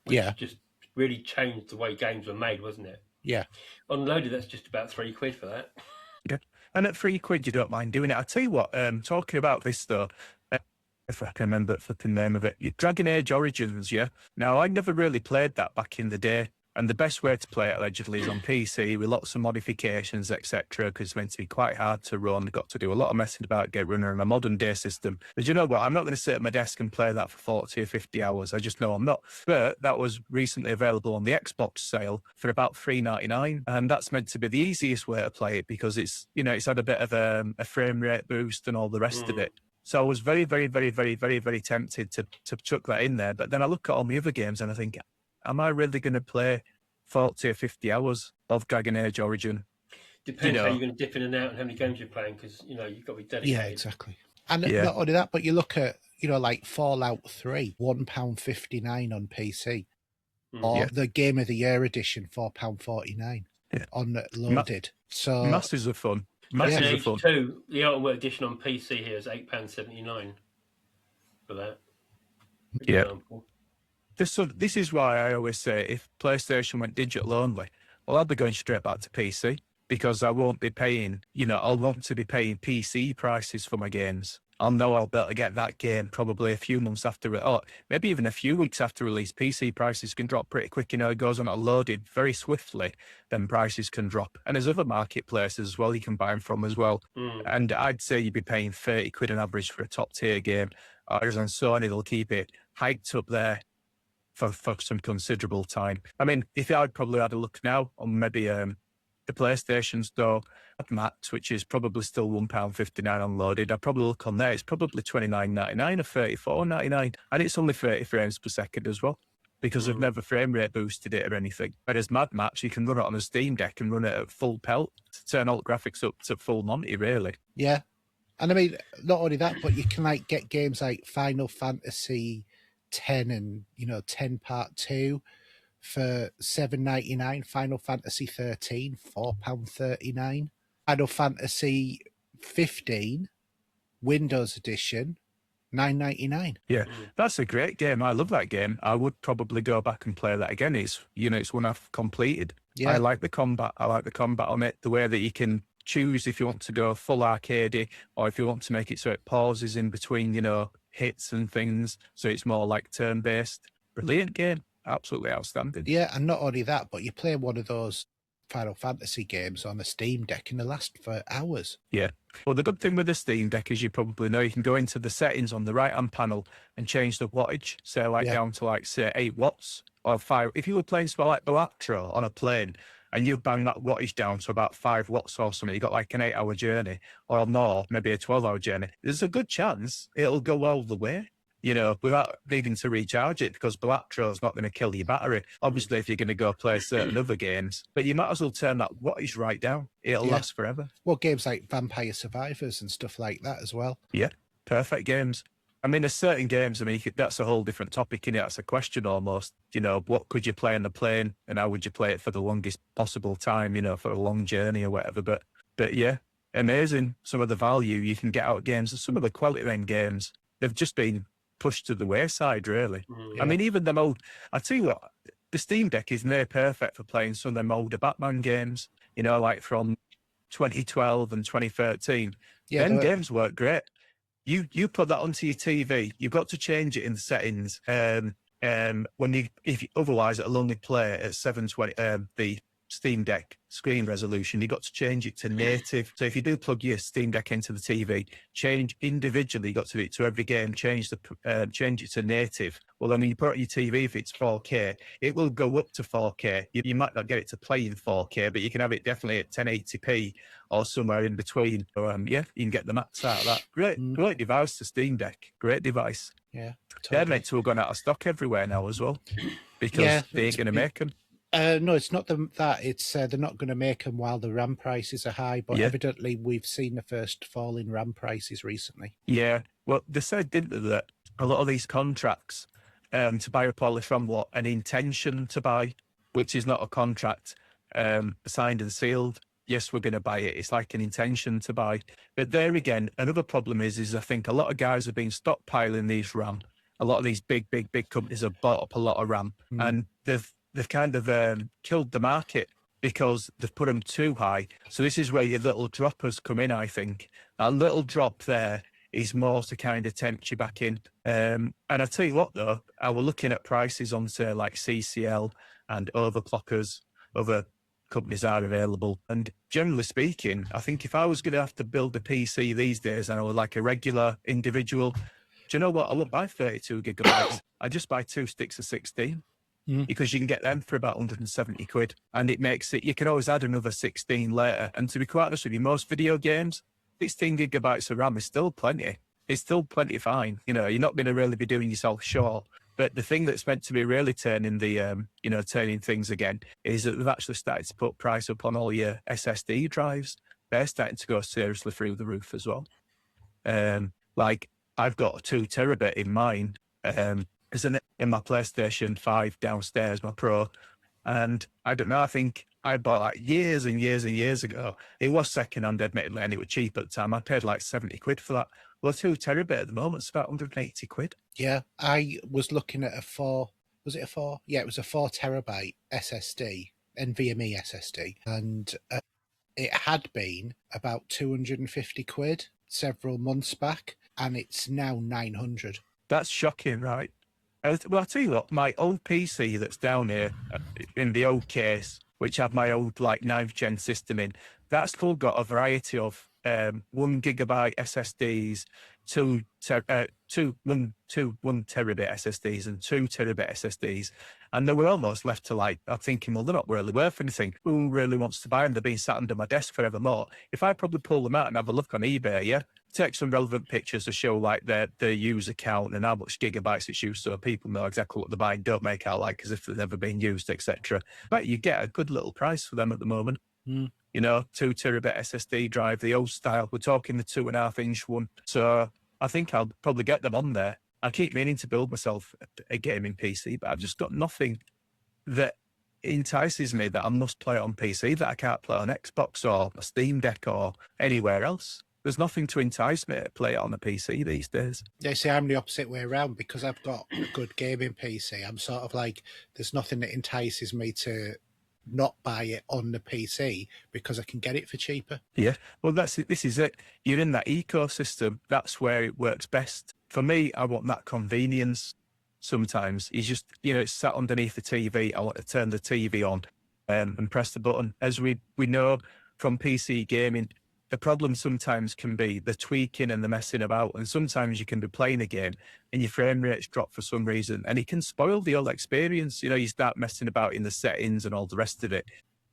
S3: Which just really changed the way games were made, wasn't it?
S2: Yeah.
S3: Unloaded, that's just about £3 for that.
S4: Yeah, and at £3 you don't mind doing it. I tell you what, talking about this though, if I can remember the flipping name of it, Dragon Age Origins. Yeah. Now I never really played that back in the day. And the best way to play it, allegedly, is on PC with lots of modifications, etc., because it's meant to be quite hard to run. Got to do a lot of messing about, get running in a modern-day system. But you know what? I'm not going to sit at my desk and play that for 40 or 50 hours. I just know I'm not. But that was recently available on the Xbox sale for about $3.99, and that's meant to be the easiest way to play it because it's had a bit of a frame rate boost and all the rest of it. So I was very, very, very, very, very, very tempted to chuck that in there. But then I look at all my other games and I think, am I really going to play 40 or 50 hours of Dragon Age Origin?
S3: Depends how you're going to dip in and out and how many games you're playing, because, you've got to be dedicated.
S2: Yeah, exactly. And not only that, but you look at, like Fallout 3, £1.59 on PC. Or the Game of the Year edition, £4.49 on loaded. So
S4: masses of fun. Masses of fun.
S3: 2, the Ultimate Edition on PC here is £8.79 for that.
S4: Yeah.
S3: Example.
S4: This is why I always say if PlayStation went digital only, well, I'll be going straight back to PC because I won't be paying, I'll want to be paying PC prices for my games. I'll know I'll be able to get that game probably a few months after, or maybe even a few weeks after release. PC prices can drop pretty quick. It goes on loaded very swiftly, then prices can drop. And there's other marketplaces as well you can buy them from as well. And I'd say you'd be paying £30 on average for a top tier game. Whereas on Sony, they'll keep it hiked up there for some considerable time. I mean, if I'd probably had a look now on maybe the PlayStation Store at Max, which is probably still £1.59 unloaded, I'd probably look on there. It's probably $29.99 or $34.99, and it's only 30 frames per second as well, because they've never frame rate boosted it or anything. Whereas Mad Max, you can run it on a Steam Deck and run it at full pelt, turn all the graphics up to full Monty, really.
S2: Yeah. And I mean, not only that, but you can get games like Final Fantasy 10 and 10 Part 2 for $7.99. Final Fantasy 13 £4.39. Final Fantasy 15 Windows Edition $9.99.
S4: Yeah, that's a great game. I love that game. I would probably go back and play that again. It's one I've completed.
S2: Yeah.
S4: I like the combat. I like the combat on it. The way that you can choose if you want to go full arcadey or if you want to make it so it pauses in between, hits and things, so it's more like turn-based. Brilliant game. Absolutely outstanding.
S2: Yeah, and not only that, but you play one of those Final Fantasy games on a Steam Deck and they last for hours.
S4: Yeah. Well, the good thing with the Steam Deck, as you probably know, you can go into the settings on the right-hand panel and change the wattage, say down to say 8 watts or 5. If you were playing something like Balatro on a plane, and you bang that wattage down to about 5 watts or something, you got like an 8-hour journey, or more, maybe a 12-hour journey, there's a good chance it'll go all the way, without needing to recharge it, because Balatro's not going to kill your battery. Obviously, if you're going to go play certain other games, but you might as well turn that wattage right down. It'll last forever.
S2: Well, games like Vampire Survivors and stuff like that as well.
S4: Yeah, perfect games. I mean, there's certain games, that's a whole different topic, innit? That's a question almost. What could you play on the plane and how would you play it for the longest possible time, for a long journey or whatever. But yeah, amazing some of the value you can get out of games. Some of the quality end games, they've just been pushed to the wayside, really.
S2: Yeah.
S4: I mean, even them old, I tell you what, the Steam Deck is near perfect for playing some of them older Batman games, like from 2012 and 2013.
S2: Yeah,
S4: them games work great. You put that onto your TV. You've got to change it in the settings. Otherwise it'll only play at 720, the Steam Deck screen resolution, you've got to change it to native. So if you do plug your Steam Deck into the TV, change individually, you got to do it to every game, change it to native. Well, then when you put it on your TV, if it's 4K, it will go up to 4K. You might not get it to play in 4K, but you can have it definitely at 1080p or somewhere in between. So, yeah, you can get the max out of that. Great device, the Steam Deck. Great device.
S2: Yeah. Totally.
S4: They're meant to have gone out of stock everywhere now as well, because they ain't going to make them.
S2: No, it's not that. It's they're not going to make them while the RAM prices are high, but evidently we've seen the first fall in RAM prices recently. Yeah.
S4: Well, they said, didn't they, that a lot of these contracts to buy a poly from an intention to buy, which is not a contract signed and sealed. Yes, we're going to buy it. It's like an intention to buy. But there again, another problem is I think a lot of guys have been stockpiling these RAM. A lot of these big companies have bought up a lot of RAM, and they've kind of killed the market because they've put them too high. So this is where your little droppers come in, I think. A little drop there is more to kind of tempt you back in. And I tell you what, though, I was looking at prices on, say, like CCL and overclockers, other companies are available. And generally speaking, I think if I was going to have to build a PC these days and I was like a regular individual, do you know what? I wouldn't buy 32 gigabytes. I just buy 2 sticks of 16 because you can get them for about 170 quid. And it makes it, you can always add another 16 later. And to be quite honest with you, most video games, 16 gigabytes of RAM is still plenty. It's still plenty fine. You know, you're not going to really be doing yourself short. But the thing that's meant to be really turning the, turning things again is that they've actually started to put price up on all your SSD drives. They're starting to go seriously through the roof as well. Like I've got a 2 terabit in mine, in my PlayStation 5 downstairs, my Pro. And I don't know, I think I bought like years and years and years ago. It was second-hand, admittedly, and it was cheap at the time. I paid like 70 quid for that. Well, 2 terabit at the moment, it's about 180 quid.
S2: Yeah, I was looking at was it a 4? Yeah, it was a 4 terabyte SSD, NVMe SSD. And it had been about 250 quid several months back, and it's now 900.
S4: That's shocking, right? Well, I'll tell you what, my old PC that's down here in the old case, which had my old like 9th gen system in, that's still got a variety of 1 gigabyte SSDs, 1 terabit SSDs and 2 terabit SSDs. And they were almost left to like, I'm thinking, well, they're not really worth anything. Who really wants to buy them? They've been sat under my desk forevermore. If I probably pull them out and have a look on eBay, take some relevant pictures to show like their user count and how much gigabytes it's used so people know exactly what they're buying, don't make out like as if they've never been used, etc. But you get a good little price for them at the moment. 2 terabit SSD drive, the old style. We're talking the 2.5 inch one. So I think I'll probably get them on there. I keep meaning to build myself a gaming PC, but I've just got nothing that entices me that I must play it on PC that I can't play on Xbox or a Steam Deck or anywhere else. There's nothing to entice me to play it on a PC these days.
S2: Yeah, see, I'm the opposite way around because I've got a good gaming PC. I'm sort of like, there's nothing that entices me to not buy it on the PC because I can get it for cheaper. Yeah,
S4: well, this is it. You're in that ecosystem. That's where it works best. For me, I want that convenience. Sometimes it's just, it's sat underneath the TV. I want to turn the TV on and press the button. As we know from PC gaming, the problem sometimes can be the tweaking and the messing about. And sometimes you can be playing a game and your frame rates drop for some reason. And it can spoil the whole experience. You start messing about in the settings and all the rest of it.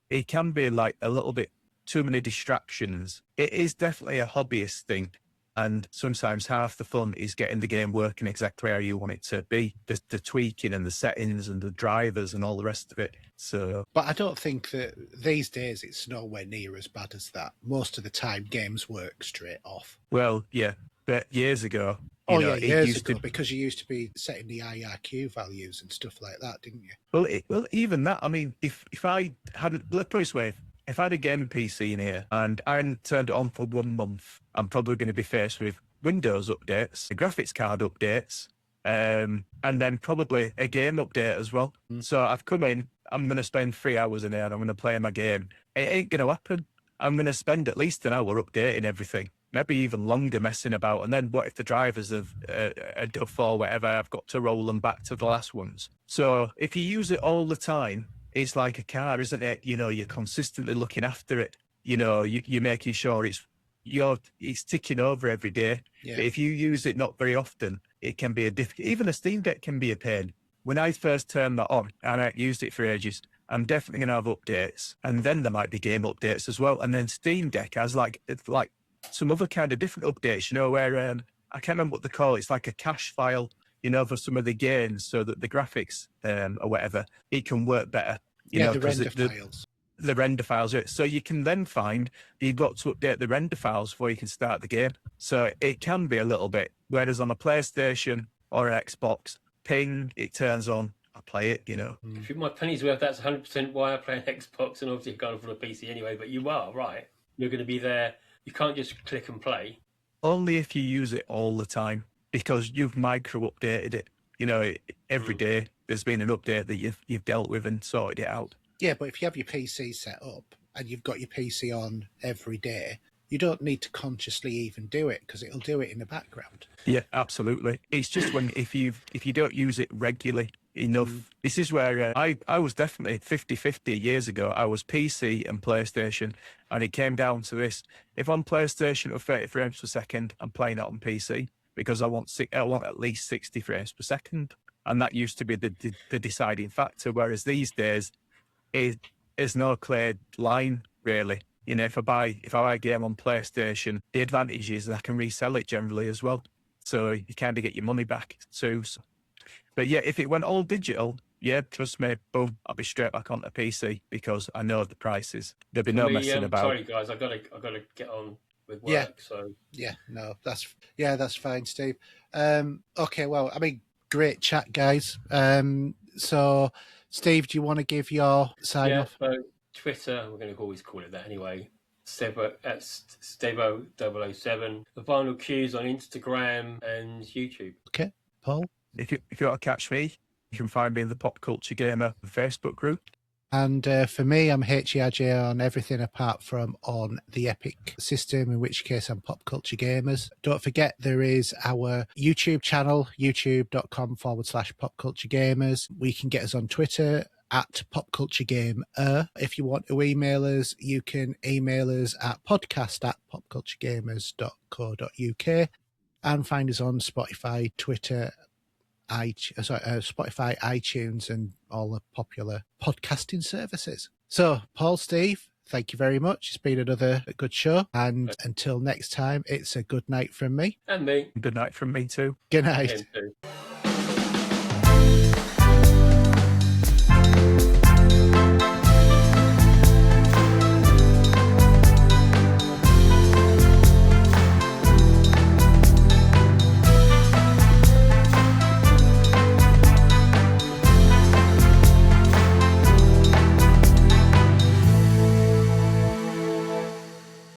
S4: It can be like a little bit too many distractions. It is definitely a hobbyist thing. And sometimes half the fun is getting the game working exactly how you want it to be. The tweaking and the settings and the drivers and all the rest of it. So, but I don't think that these days it's nowhere near as bad as that. Most of the time, games work straight off. Well, yeah, but years ago. Years ago, because you used to be setting the IRQ values and stuff like that, didn't you? Well, even that. I mean, if I hadn't, let's put it this way. If I had a gaming PC in here and I hadn't turned it on for 1 month, I'm probably going to be faced with Windows updates, graphics card updates, and then probably a game update as well. So I've come in, I'm going to spend 3 hours in here and I'm going to play my game. It ain't going to happen. I'm going to spend at least an hour updating everything, maybe even longer messing about. And then what if the drivers have a duff or whatever, I've got to roll them back to the last ones. So if you use it all the time, it's like a car, isn't it? You know, you're consistently looking after it. You know, you're making sure it's ticking over every day.
S2: Yeah.
S4: But if you use it not very often, it can be even a Steam Deck can be a pain. When I first turned that on, and I used it for ages, I'm definitely going to have updates. And then there might be game updates as well. And then Steam Deck has it's like some other kind of different updates, you know, where I can't remember what they call it. It's like a cache file, you know, for some of the games so that the graphics or whatever, it can work better. You know,
S2: the render files.
S4: The render files. So you can then find you've got to update the render files before you can start the game. So it can be a little bit, whereas on a PlayStation or an Xbox, ping, it turns on, I play it, you know.
S3: If you my penny's worth, that's 100% why I play an Xbox, and obviously going for a PC anyway, but you are right. You're going to be there. You can't just click and play.
S4: Only if you use it all the time, because you've micro-updated it. You know, every day there's been an update that you've dealt with and sorted it out.
S2: Yeah, but if you have your PC set up and you've got your PC on every day, you don't need to consciously even do it because it'll do it in the background.
S4: Yeah, absolutely. It's just if you don't use it regularly enough. This is where I was definitely 50-50 years ago. I was PC and PlayStation, and it came down to this. If on PlayStation at 30 frames per second, I'm playing it on PC because I want at least 60 frames per second. And that used to be the deciding factor, whereas these days, there's no clear line, really. You know, if I buy a game on PlayStation, the advantage is that I can resell it generally as well. So you kind of get your money back too. So. But yeah, if it went all digital, yeah, trust me, boom, I'll be straight back onto PC because I know the prices. There'll be no messing about.
S3: Sorry guys, I gotta get on with work.
S2: Yeah.
S3: So
S2: that's fine, Steve. Okay, well, I mean, great chat, guys. So Steve, do you want to give your sign off?
S3: So Twitter, we're going to always call it that anyway. Stevo007. The Vinyl Cues on Instagram and YouTube.
S2: Okay, Paul.
S4: If you want to catch me, you can find me in the Pop Culture Gamer Facebook group.
S2: And for me, I'm HERJ on everything apart from on the Epic system, in which case I'm Pop Culture Gamers. Don't forget, there is our YouTube channel, youtube.com/Pop Culture Gamers. We can get us on Twitter at Pop Culture Gamer. If you want to email us, you can email us at podcast@popculturegamers.co.uk and find us on Spotify, Twitter, Spotify, iTunes, and all the popular podcasting services. So, Paul, Steve, thank you very much. It's been another good show. And until next time, it's a good night from me.
S3: And me.
S4: Good night from me too.
S2: Good night.
S3: Him too.